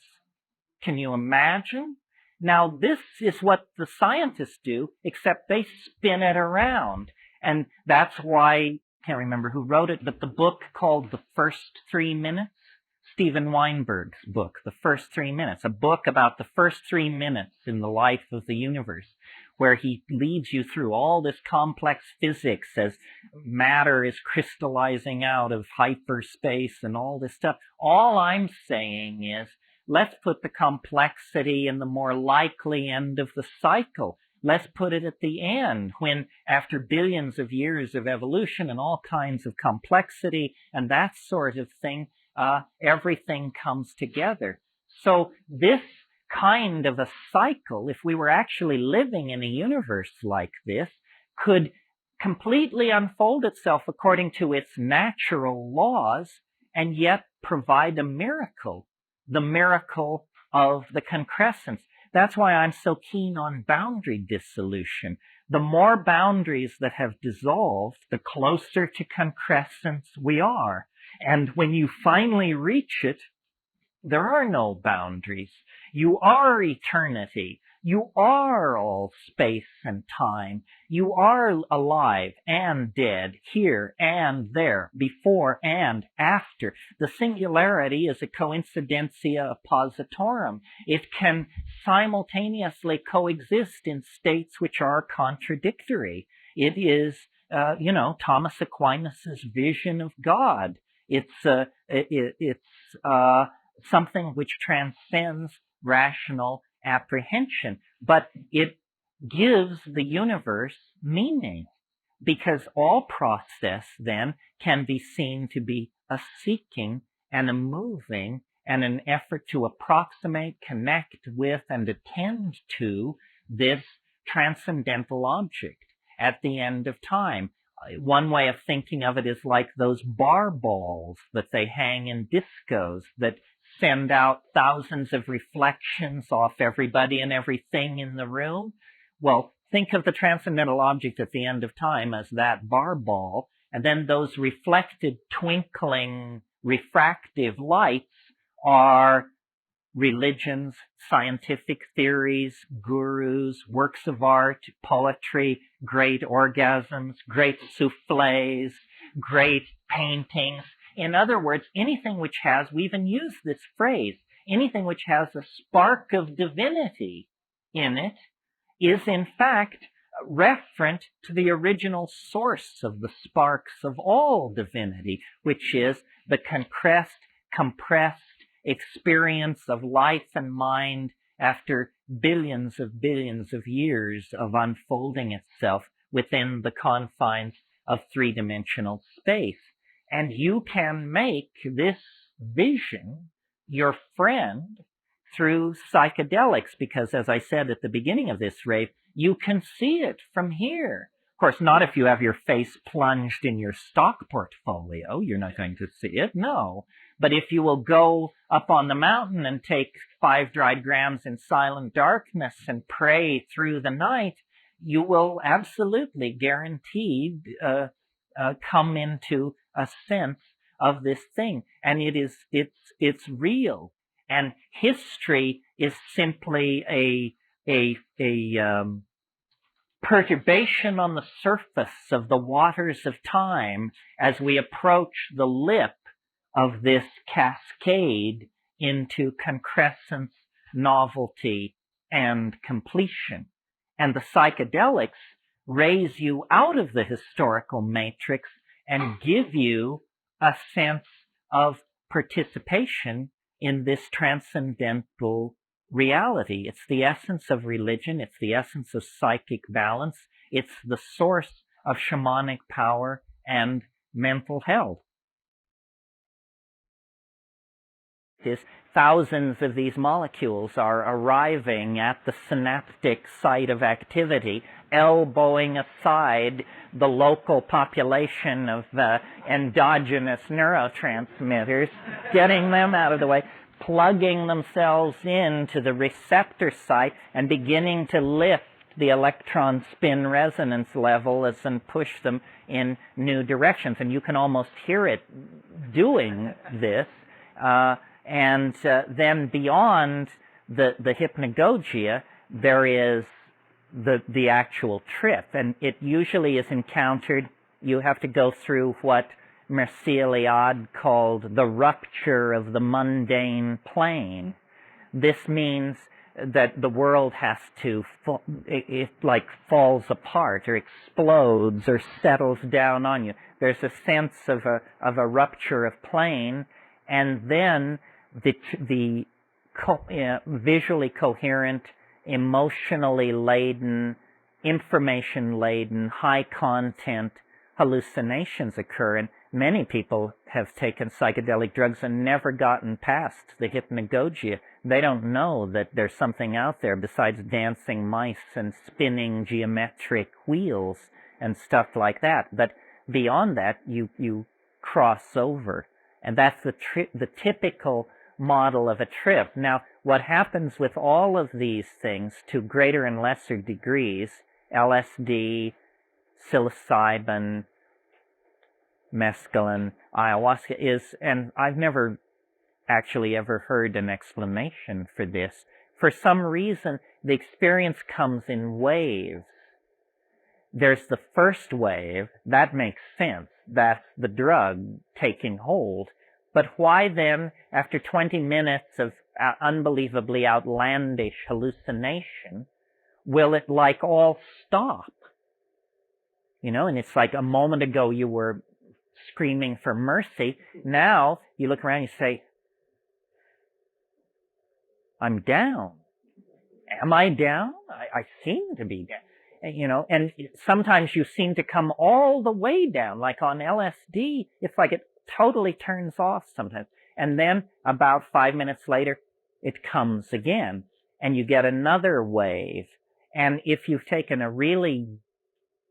Can you imagine? Now, this is what the scientists do, except they spin it around. And that's why, I can't remember who wrote it, but the book called The First 3 Minutes, Steven Weinberg's book, The First 3 Minutes, a book about the first 3 minutes in the life of the universe, where he leads you through all this complex physics as matter is crystallizing out of hyperspace and all this stuff. All I'm saying is, let's put the complexity in the more likely end of the cycle. Let's put it at the end, when after billions of years of evolution and all kinds of complexity and that sort of thing, everything comes together. So this kind of a cycle, if we were actually living in a universe like this, could completely unfold itself according to its natural laws and yet provide a miracle, the miracle of the concrescence. That's why I'm so keen on boundary dissolution. The more boundaries that have dissolved, the closer to concrescence we are. And when you finally reach it, there are no boundaries. You are eternity. You are all space and time. You are alive and dead, here and there, before and after. The singularity is a coincidentia oppositorum. It can simultaneously coexist in states which are contradictory. It is, Thomas Aquinas's vision of God. It's something which transcends rational apprehension, but it gives the universe meaning, because all process then can be seen to be a seeking and a moving and an effort to approximate, connect with, and attend to this transcendental object at the end of time. One way of thinking of it is like those bar balls that they hang in discos that send out thousands of reflections off everybody and everything in the room. Well, think of the transcendental object at the end of time as that bar ball, and then those reflected, twinkling, refractive lights are religions, scientific theories, gurus, works of art, poetry, great orgasms, great souffles, great paintings. In other words, anything which has, we even use this phrase, anything which has a spark of divinity in it is in fact referent to the original source of the sparks of all divinity, which is the compressed experience of life and mind after billions of years of unfolding itself within the confines of three-dimensional space. And you can make this vision your friend through psychedelics, because as I said at the beginning of this rave, you can see it from here. Of course, not if you have your face plunged in your stock portfolio. You're not going to see it, no. But if you will go up on the mountain and take 5 dried grams in silent darkness and pray through the night, you will absolutely guaranteed come into a sense of this thing. And it's real. And history is simply a perturbation on the surface of the waters of time as we approach the lip of this cascade into concrescence, novelty, and completion. And the psychedelics raise you out of the historical matrix and give you a sense of participation in this transcendental reality. It's the essence of religion. It's the essence of psychic balance. It's the source of shamanic power and mental health. Thousands of these molecules are arriving at the synaptic site of activity, elbowing aside the local population of endogenous neurotransmitters, getting them out of the way, plugging themselves into the receptor site and beginning to lift the electron spin resonance levels and push them in new directions. And you can almost hear it doing this. And then beyond the hypnagogia, there is the actual trip. And it usually is encountered, you have to go through what Mircea Eliade called the rupture of the mundane plane. This means that the world has to, it like falls apart or explodes or settles down on you. There's a sense of a rupture of plane, and then the visually coherent, emotionally laden, information laden, high content hallucinations occur. And many people have taken psychedelic drugs and never gotten past the hypnagogia. They don't know that there's something out there besides dancing mice and spinning geometric wheels and stuff like that. But beyond that, you cross over. And that's the typical model of a trip. Now, what happens with all of these things to greater and lesser degrees, LSD, psilocybin, mescaline, ayahuasca, is, and I've never actually ever heard an explanation for this. For some reason, the experience comes in waves. There's the first wave, that makes sense. That's the drug taking hold. But why then, after 20 minutes of unbelievably outlandish hallucination, will it like all stop? You know, and it's like a moment ago you were screaming for mercy. Now you look around and you say, I'm down. Am I down? I seem to be down. You know, and sometimes you seem to come all the way down, like on LSD. It's like it totally turns off sometimes. And then about 5 minutes later, it comes again, and you get another wave. And if you've taken a really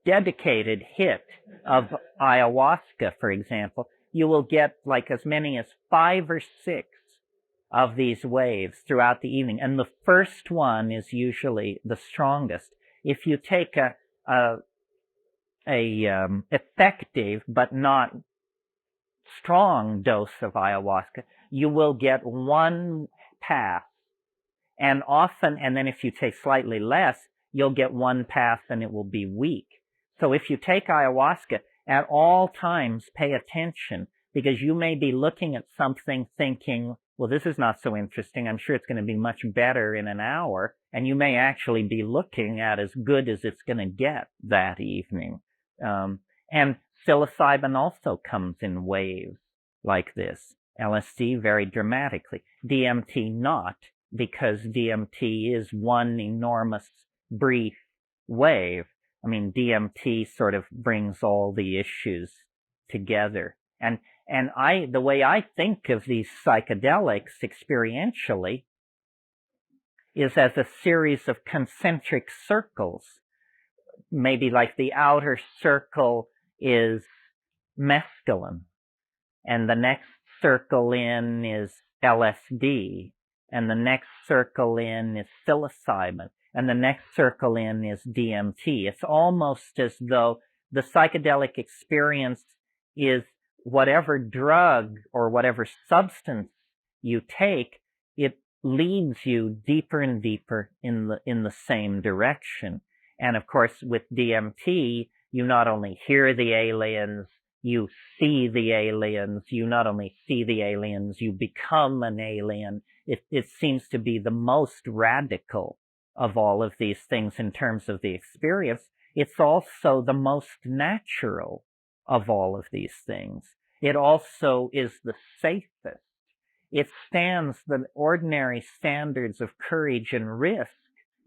dedicated hit of ayahuasca, for example, you will get like as many as 5 or 6 of these waves throughout the evening. And the first one is usually the strongest. If you take a effective but not strong dose of ayahuasca, you will get one pass And often, and then if you take slightly less, you'll get one path and it will be weak. So if you take ayahuasca, at all times pay attention, because you may be looking at something thinking, well, this is not so interesting. I'm sure it's going to be much better in an hour. And you may actually be looking at as good as it's going to get that evening. And psilocybin also comes in waves like this. LSD very dramatically. DMT not, because DMT is one enormous brief wave. I mean, DMT sort of brings all the issues together. And the way I think of these psychedelics experientially is as a series of concentric circles. Maybe like the outer circle is mescaline, and the next circle in is LSD, and the next circle in is psilocybin, and the next circle in is DMT. It's almost as though the psychedelic experience is whatever drug or whatever substance you take, it leads you deeper and deeper in the same direction. And of course, with DMT, you not only hear the aliens, you see the aliens. You not only see the aliens, you become an alien. It seems to be the most radical of all of these things in terms of the experience. It's also the most natural of all of these things. It also is the safest. It stands the ordinary standards of courage and risk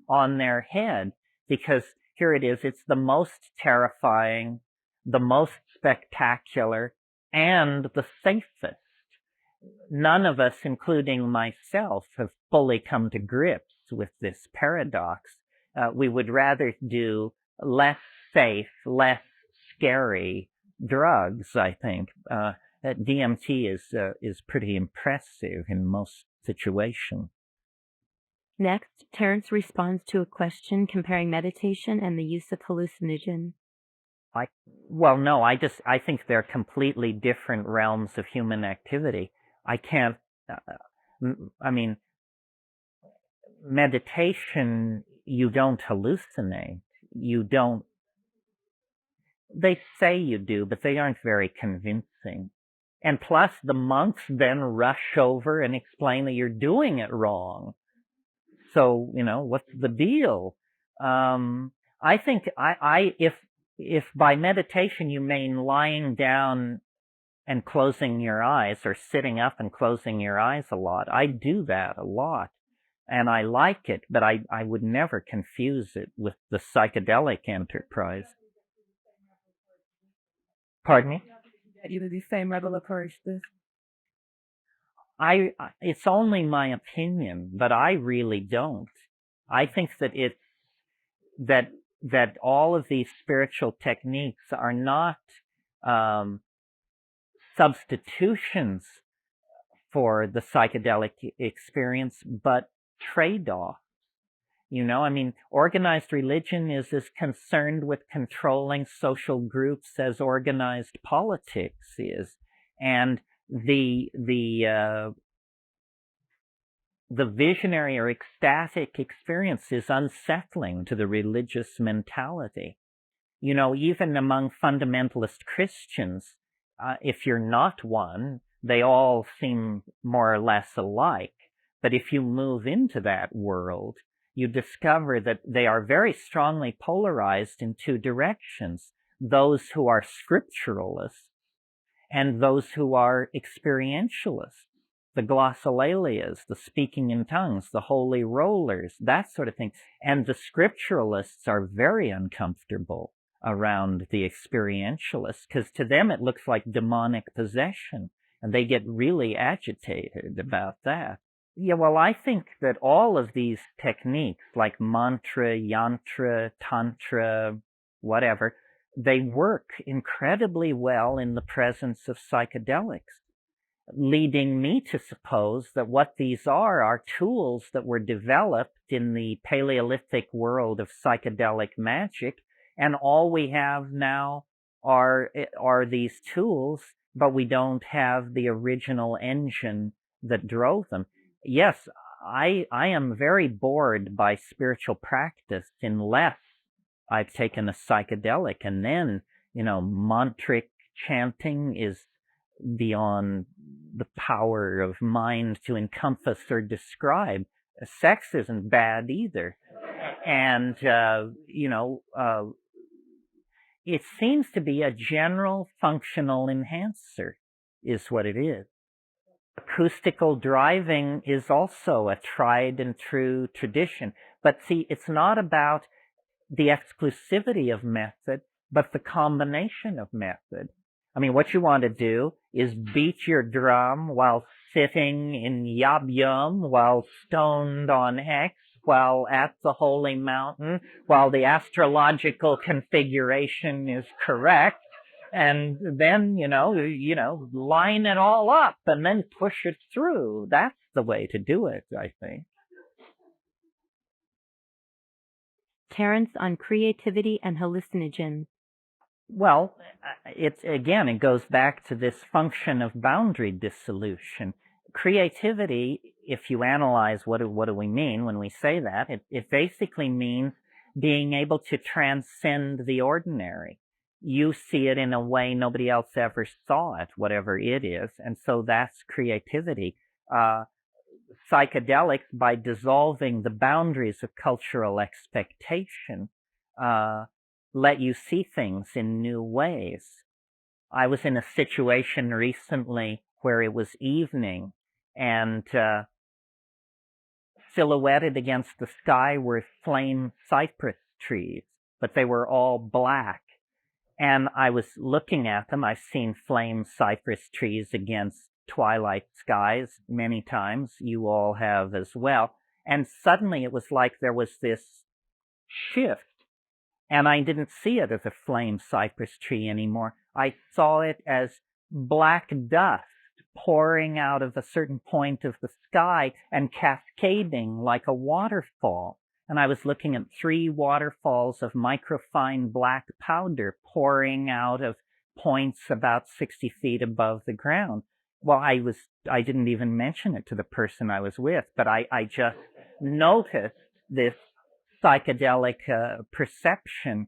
on their head, because here it is, it's the most terrifying, the most spectacular, and the safest. None of us, including myself, have fully come to grips with this paradox. We would rather do less safe, less scary drugs, I think. DMT is pretty impressive in most situations. Next, Terence responds to a question comparing meditation and the use of hallucinogen. I think they're completely different realms of human activity. I can't, meditation, you don't hallucinate. They say you do, but they aren't very convincing. And plus, the monks then rush over and explain that you're doing it wrong. So, what's the deal? I think if by meditation you mean lying down and closing your eyes, or sitting up and closing your eyes a lot, I do that a lot. And I like it, but I would never confuse it with the psychedelic enterprise. Pardon me? You do the same level of courage. It's only my opinion, but I really don't. I think that that all of these spiritual techniques are not substitutions for the psychedelic experience, but trade-off. Organized religion is as concerned with controlling social groups as organized politics is. And the visionary or ecstatic experience is unsettling to the religious mentality. Even among fundamentalist Christians, if you're not one, they all seem more or less alike. But if you move into that world, you discover that they are very strongly polarized in two directions: those who are scripturalists and those who are experientialists, the glossolalias, the speaking in tongues, the holy rollers, that sort of thing. And the scripturalists are very uncomfortable around the experientialists, because to them it looks like demonic possession, and they get really agitated about that. Yeah, well, I think that all of these techniques, like mantra, yantra, tantra, whatever, they work incredibly well in the presence of psychedelics, leading me to suppose that what these are tools that were developed in the Paleolithic world of psychedelic magic, and all we have now are these tools, but we don't have the original engine that drove them. Yes, I am very bored by spiritual practice unless I've taken a psychedelic, and then, mantric chanting is beyond the power of mind to encompass or describe. Sex isn't bad either. And, it seems to be a general functional enhancer, is what it is. Acoustical driving is also a tried and true tradition. But see, it's not about the exclusivity of method, but the combination of method. I mean, what you want to do is beat your drum while sitting in Yab Yum, while stoned on X, while at the holy mountain, while the astrological configuration is correct, and then, line it all up and then push it through. That's the way to do it, I think. Terence on creativity and hallucinogens. Well, it goes back to this function of boundary dissolution. Creativity, if you analyze what do we mean when we say that, it basically means being able to transcend the ordinary. You see it in a way nobody else ever saw it, whatever it is, and so that's creativity. Psychedelics, by dissolving the boundaries of cultural expectation, let you see things in new ways. I was in a situation recently where it was evening, and silhouetted against the sky were flame cypress trees, but they were all black. And I was looking at them. I've seen flame cypress trees against twilight skies many times. You all have as well. And suddenly it was like there was this shift. And I didn't see it as a flame cypress tree anymore. I saw it as black dust pouring out of a certain point of the sky and cascading like a waterfall. And I was looking at 3 waterfalls of microfine black powder pouring out of points about 60 feet above the ground. Well, I didn't even mention it to the person I was with, but I just noticed this psychedelic perception.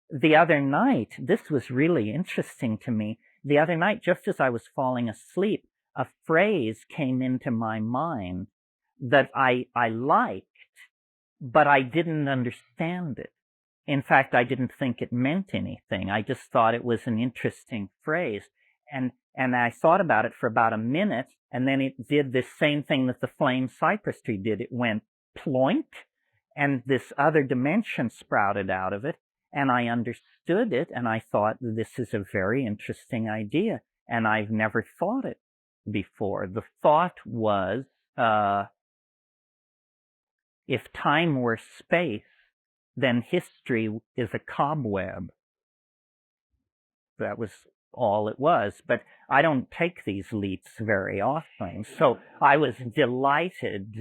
The other night, this was really interesting to me. The other night, just as I was falling asleep, a phrase came into my mind that I liked, but I didn't understand it. In fact, I didn't think it meant anything. I just thought it was an interesting phrase. And I thought about it for about a minute, and then it did this same thing that the flame cypress tree did. It went ploink, and this other dimension sprouted out of it, and I understood it, and I thought, this is a very interesting idea, and I've never thought it before. The thought was, if time were space, then history is a cobweb. That was all it was. But I don't take these leaps very often. So I was delighted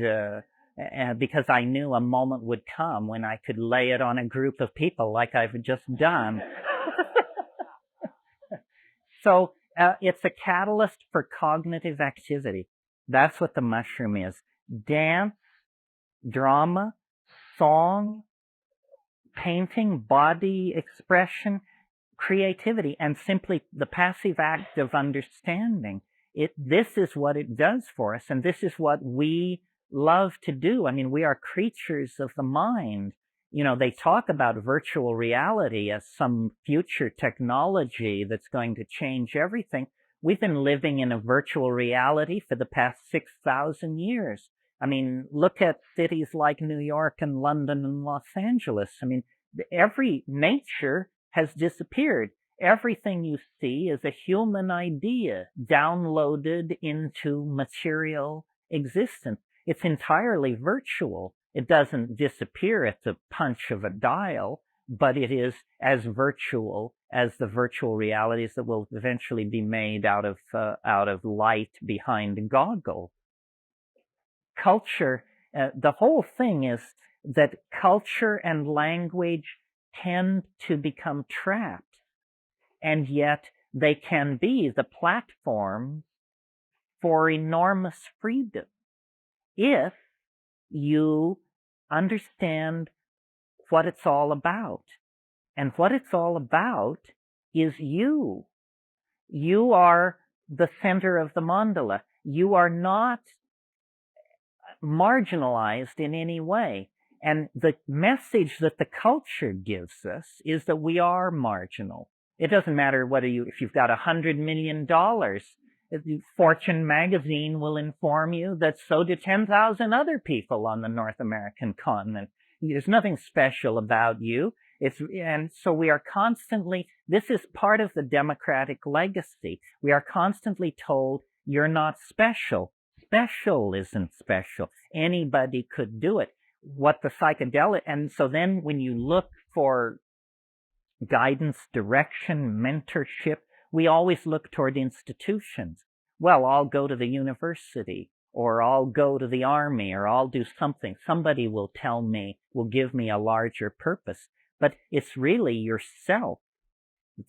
because I knew a moment would come when I could lay it on a group of people like I've just done. So it's a catalyst for cognitive activity. That's what the mushroom is. Dance, drama, song, painting, body expression, creativity, and simply the passive act of understanding. This is what it does for us, and this is what we love to do. I mean, we are creatures of the mind. You know, they talk about virtual reality as some future technology that's going to change everything. We've been living in a virtual reality for the past 6,000 years. I mean, look at cities like New York and London and Los Angeles. I mean, every nature has disappeared. Everything you see is a human idea downloaded into material existence. It's entirely virtual. It doesn't disappear at the punch of a dial, but it is as virtual as the virtual realities that will eventually be made out of light behind goggles. Culture, the whole thing is that culture and language tend to become trapped, and yet they can be the platform for enormous freedom. if you understand what it's all about. And what it's all about is you. You are the center of the mandala. You are not marginalized in any way. And the message that the culture gives us is that we are marginal. It doesn't matter if you've got $100 million. Fortune magazine will inform you that so do 10,000 other people on the North American continent. There's nothing special about you. And so we are constantly, this is part of the democratic legacy. We are constantly told, you're not special. Special isn't special. Anybody could do it. What the psychedelic, and so then when you look for guidance, direction, mentorship, we always look toward institutions. Well, I'll go to the university, or I'll go to the army, or I'll do something. Somebody will give me a larger purpose. But it's really yourself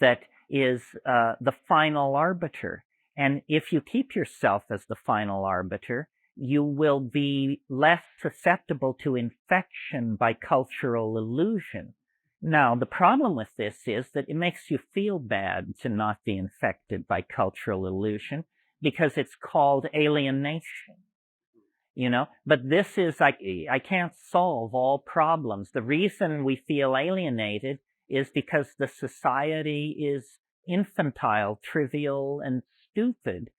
that is the final arbiter. And if you keep yourself as the final arbiter, you will be less susceptible to infection by cultural illusion. Now, the problem with this is that it makes you feel bad to not be infected by cultural illusion because it's called alienation. But this is I can't solve all problems. The reason we feel alienated is because the society is infantile, trivial, and stupid.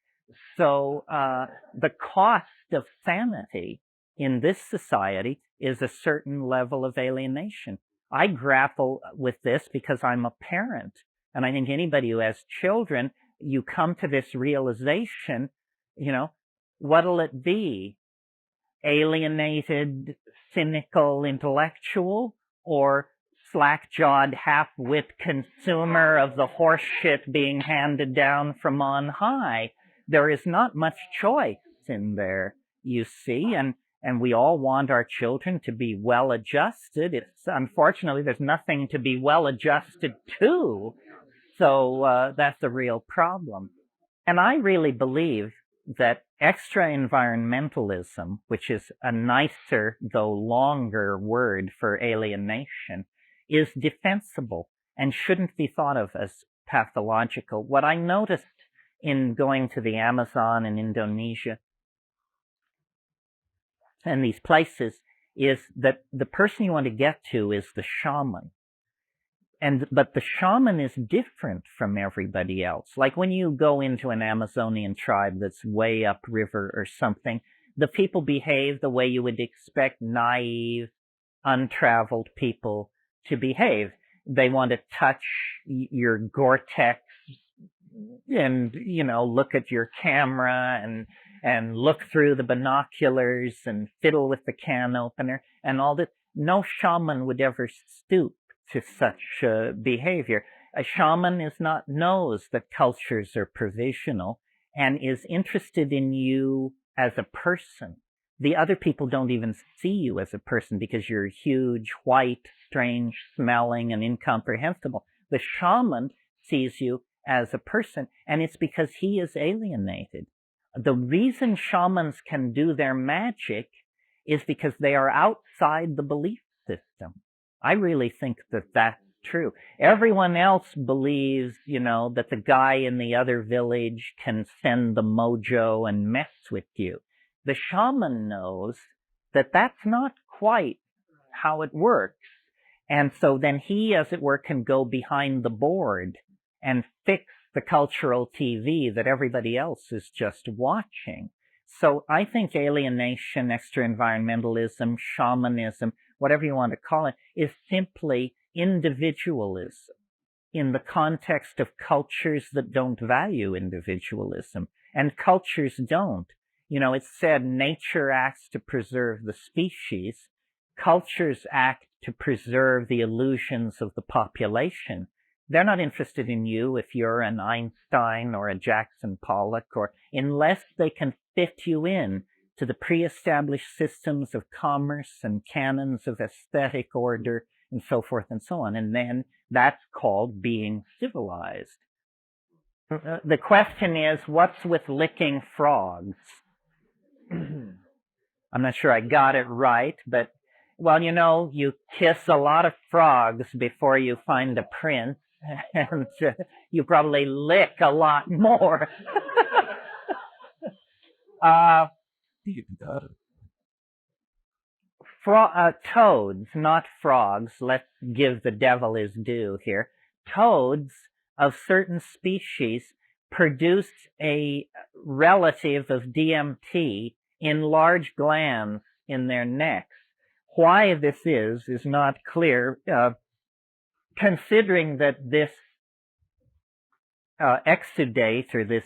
So the cost of sanity in this society is a certain level of alienation. I grapple with this because I'm a parent. And I think anybody who has children, you come to this realization, what'll it be? Alienated, cynical intellectual, or slack-jawed, half-wit consumer of the horse shit being handed down from on high? There is not much choice in there, you see, and we all want our children to be well-adjusted. Unfortunately, there's nothing to be well-adjusted to, so that's a real problem. And I really believe that extra-environmentalism, which is a nicer, though longer word for alienation, is defensible and shouldn't be thought of as pathological. What I noticed in going to the Amazon and Indonesia and these places is that the person you want to get to is the shaman. But the shaman is different from everybody else. Like when you go into an Amazonian tribe that's way upriver or something, the people behave the way you would expect naive, untraveled people to behave. They want to touch your Gore-Tex and, look at your camera and look through the binoculars and fiddle with the can opener and all that. No shaman would ever stoop to such behavior. A shaman knows that cultures are provisional and is interested in you as a person. The other people don't even see you as a person because you're huge, white, strange, smelling, and incomprehensible. The shaman sees you as a person, and it's because he is alienated. The reason shamans can do their magic is because they are outside the belief system. I really think that that's true. Everyone else believes, that the guy in the other village can send the mojo and mess with you. The shaman knows that that's not quite how it works. And so then he, as it were, can go behind the board and fix the cultural TV that everybody else is just watching. So I think alienation, extra-environmentalism, shamanism, whatever you want to call it, is simply individualism in the context of cultures that don't value individualism. And cultures don't. It's said nature acts to preserve the species. Cultures act to preserve the illusions of the population. They're not interested in you if you're an Einstein or a Jackson Pollock, or unless they can fit you in to the pre-established systems of commerce and canons of aesthetic order and so forth and so on. And then that's called being civilized. The question is, what's with licking frogs? I'm not sure I got it right, but, well, you kiss a lot of frogs before you find a prince, and you probably lick a lot more. Toads, not frogs. Let's give the devil his due here. Toads of certain species produce a relative of DMT in large glands in their necks. Why this is not clear, considering that this exudate or this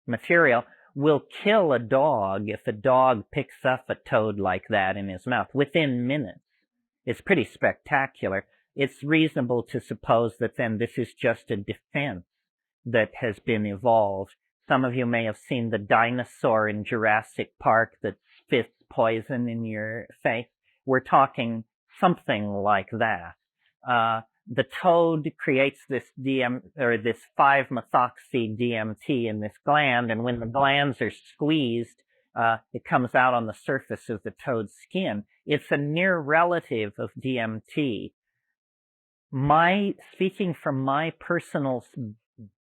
material will kill a dog if a dog picks up a toad like that in his mouth within minutes. It's pretty spectacular. It's reasonable to suppose that then this is just a defense that has been evolved. Some of you may have seen the dinosaur in Jurassic Park that spits poison in your face. We're talking something like that. The toad creates this this 5-methoxy-DMT in this gland, and when the glands are squeezed, it comes out on the surface of the toad's skin. It's a near relative of DMT. Speaking from my personal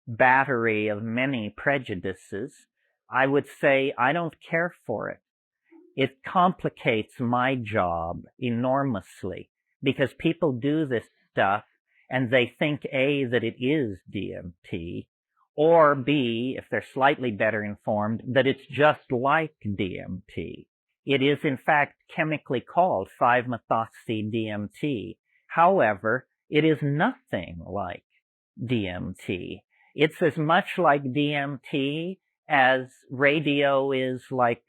battery of many prejudices, I would say I don't care for it. It complicates my job enormously because people do this stuff and they think A, that it is DMT, or B, if they're slightly better informed, that it's just like DMT. It is in fact chemically called 5-methoxy-DMT. However, it is nothing like DMT. It's as much like DMT as radio is like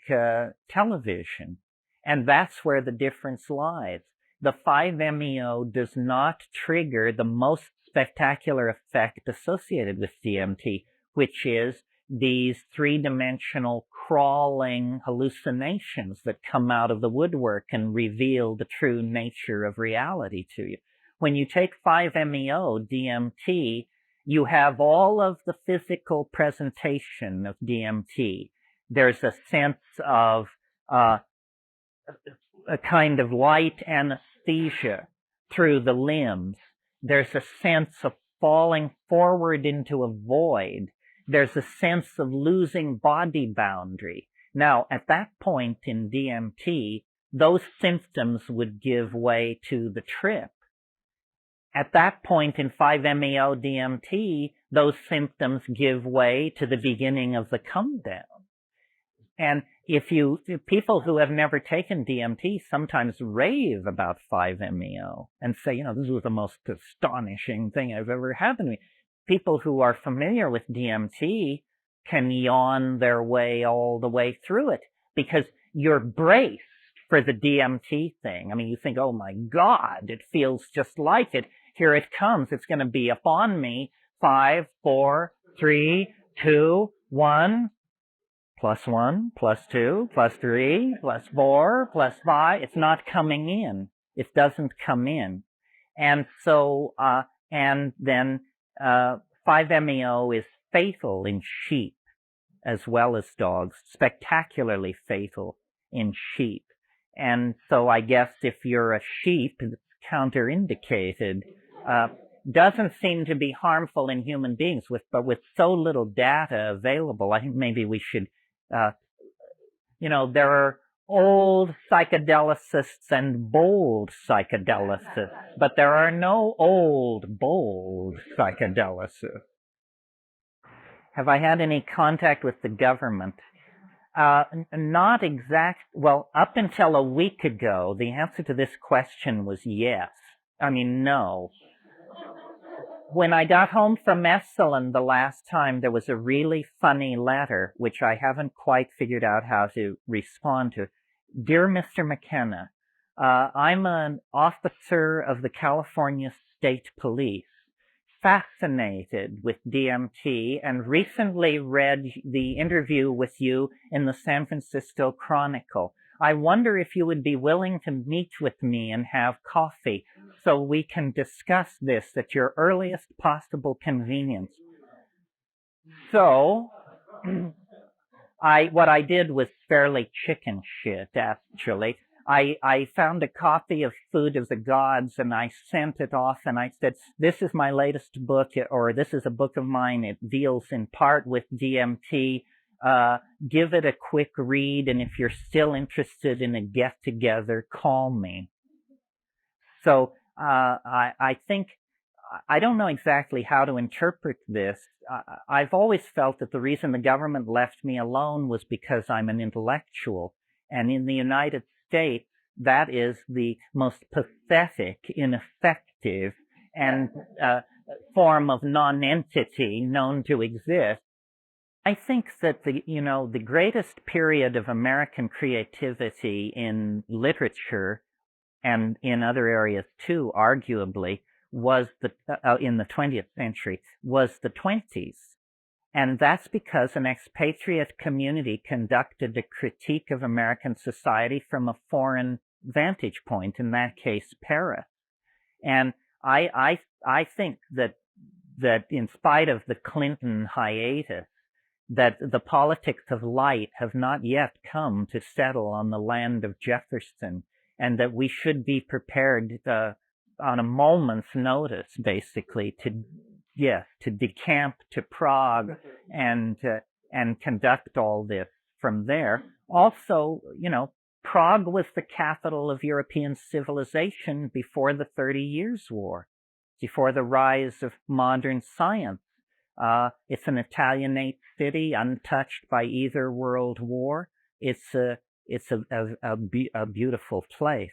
television. And that's where the difference lies. The 5-MeO does not trigger the most spectacular effect associated with DMT, which is these three-dimensional crawling hallucinations that come out of the woodwork and reveal the true nature of reality to you. When you take 5-MeO DMT, you have all of the physical presentation of DMT. There's a sense of a kind of light anesthesia through the limbs. There's a sense of falling forward into a void. There's a sense of losing body boundary. Now, at that point in DMT, those symptoms would give way to the trip. At that point in 5-MeO DMT, those symptoms give way to the beginning of the come down. And if people who have never taken DMT sometimes rave about 5-MeO and say, this was the most astonishing thing I've ever happened to me. People who are familiar with DMT can yawn their way all the way through it because you're braced for the DMT thing. I mean, you think, oh my God, it feels just like it. Here it comes. It's going to be upon me. 5, 4, 3, 2, 1. +1, +2, +3, +4, +5. It's not coming in. It doesn't come in. And so, and then 5-MeO is fatal in sheep as well as dogs, spectacularly fatal in sheep. And so I guess if you're a sheep, it's counterindicated. Doesn't seem to be harmful in human beings, but with so little data available, I think maybe we should there are old psychedelicists and bold psychedelicists, but there are no old, bold psychedelicists. Have I had any contact with the government? Not exact. Well, up until a week ago, the answer to this question was yes. I mean, no. When I got home from Esalen the last time, there was a really funny letter, which I haven't quite figured out how to respond to. Dear Mr. McKenna, I'm an officer of the California State Police, fascinated with DMT, and recently read the interview with you in the San Francisco Chronicle. I wonder if you would be willing to meet with me and have coffee so we can discuss this at your earliest possible convenience. So, what I did was fairly chicken shit, actually. I found a copy of Food of the Gods and I sent it off and I said, this is my latest book, or this is a book of mine. It deals in part with DMT. Give it a quick read, and if you're still interested in a get-together, call me. So I think, I don't know exactly how to interpret this. I've always felt that the reason the government left me alone was because I'm an intellectual. And in the United States, that is the most pathetic, ineffective, and form of non-entity known to exist. I think that the greatest period of American creativity in literature and in other areas too, arguably, was in the 20th century, was the 20s. And that's because an expatriate community conducted a critique of American society from a foreign vantage point, in that case, Paris. And I think that in spite of the Clinton hiatus, that the politics of light have not yet come to settle on the land of Jefferson, and that we should be prepared on a moment's notice, basically, to decamp to Prague and conduct all this from there. Also, Prague was the capital of European civilization before the 30 Years' War, before the rise of modern science. It's an Italianate city, untouched by either world war. It's a beautiful place.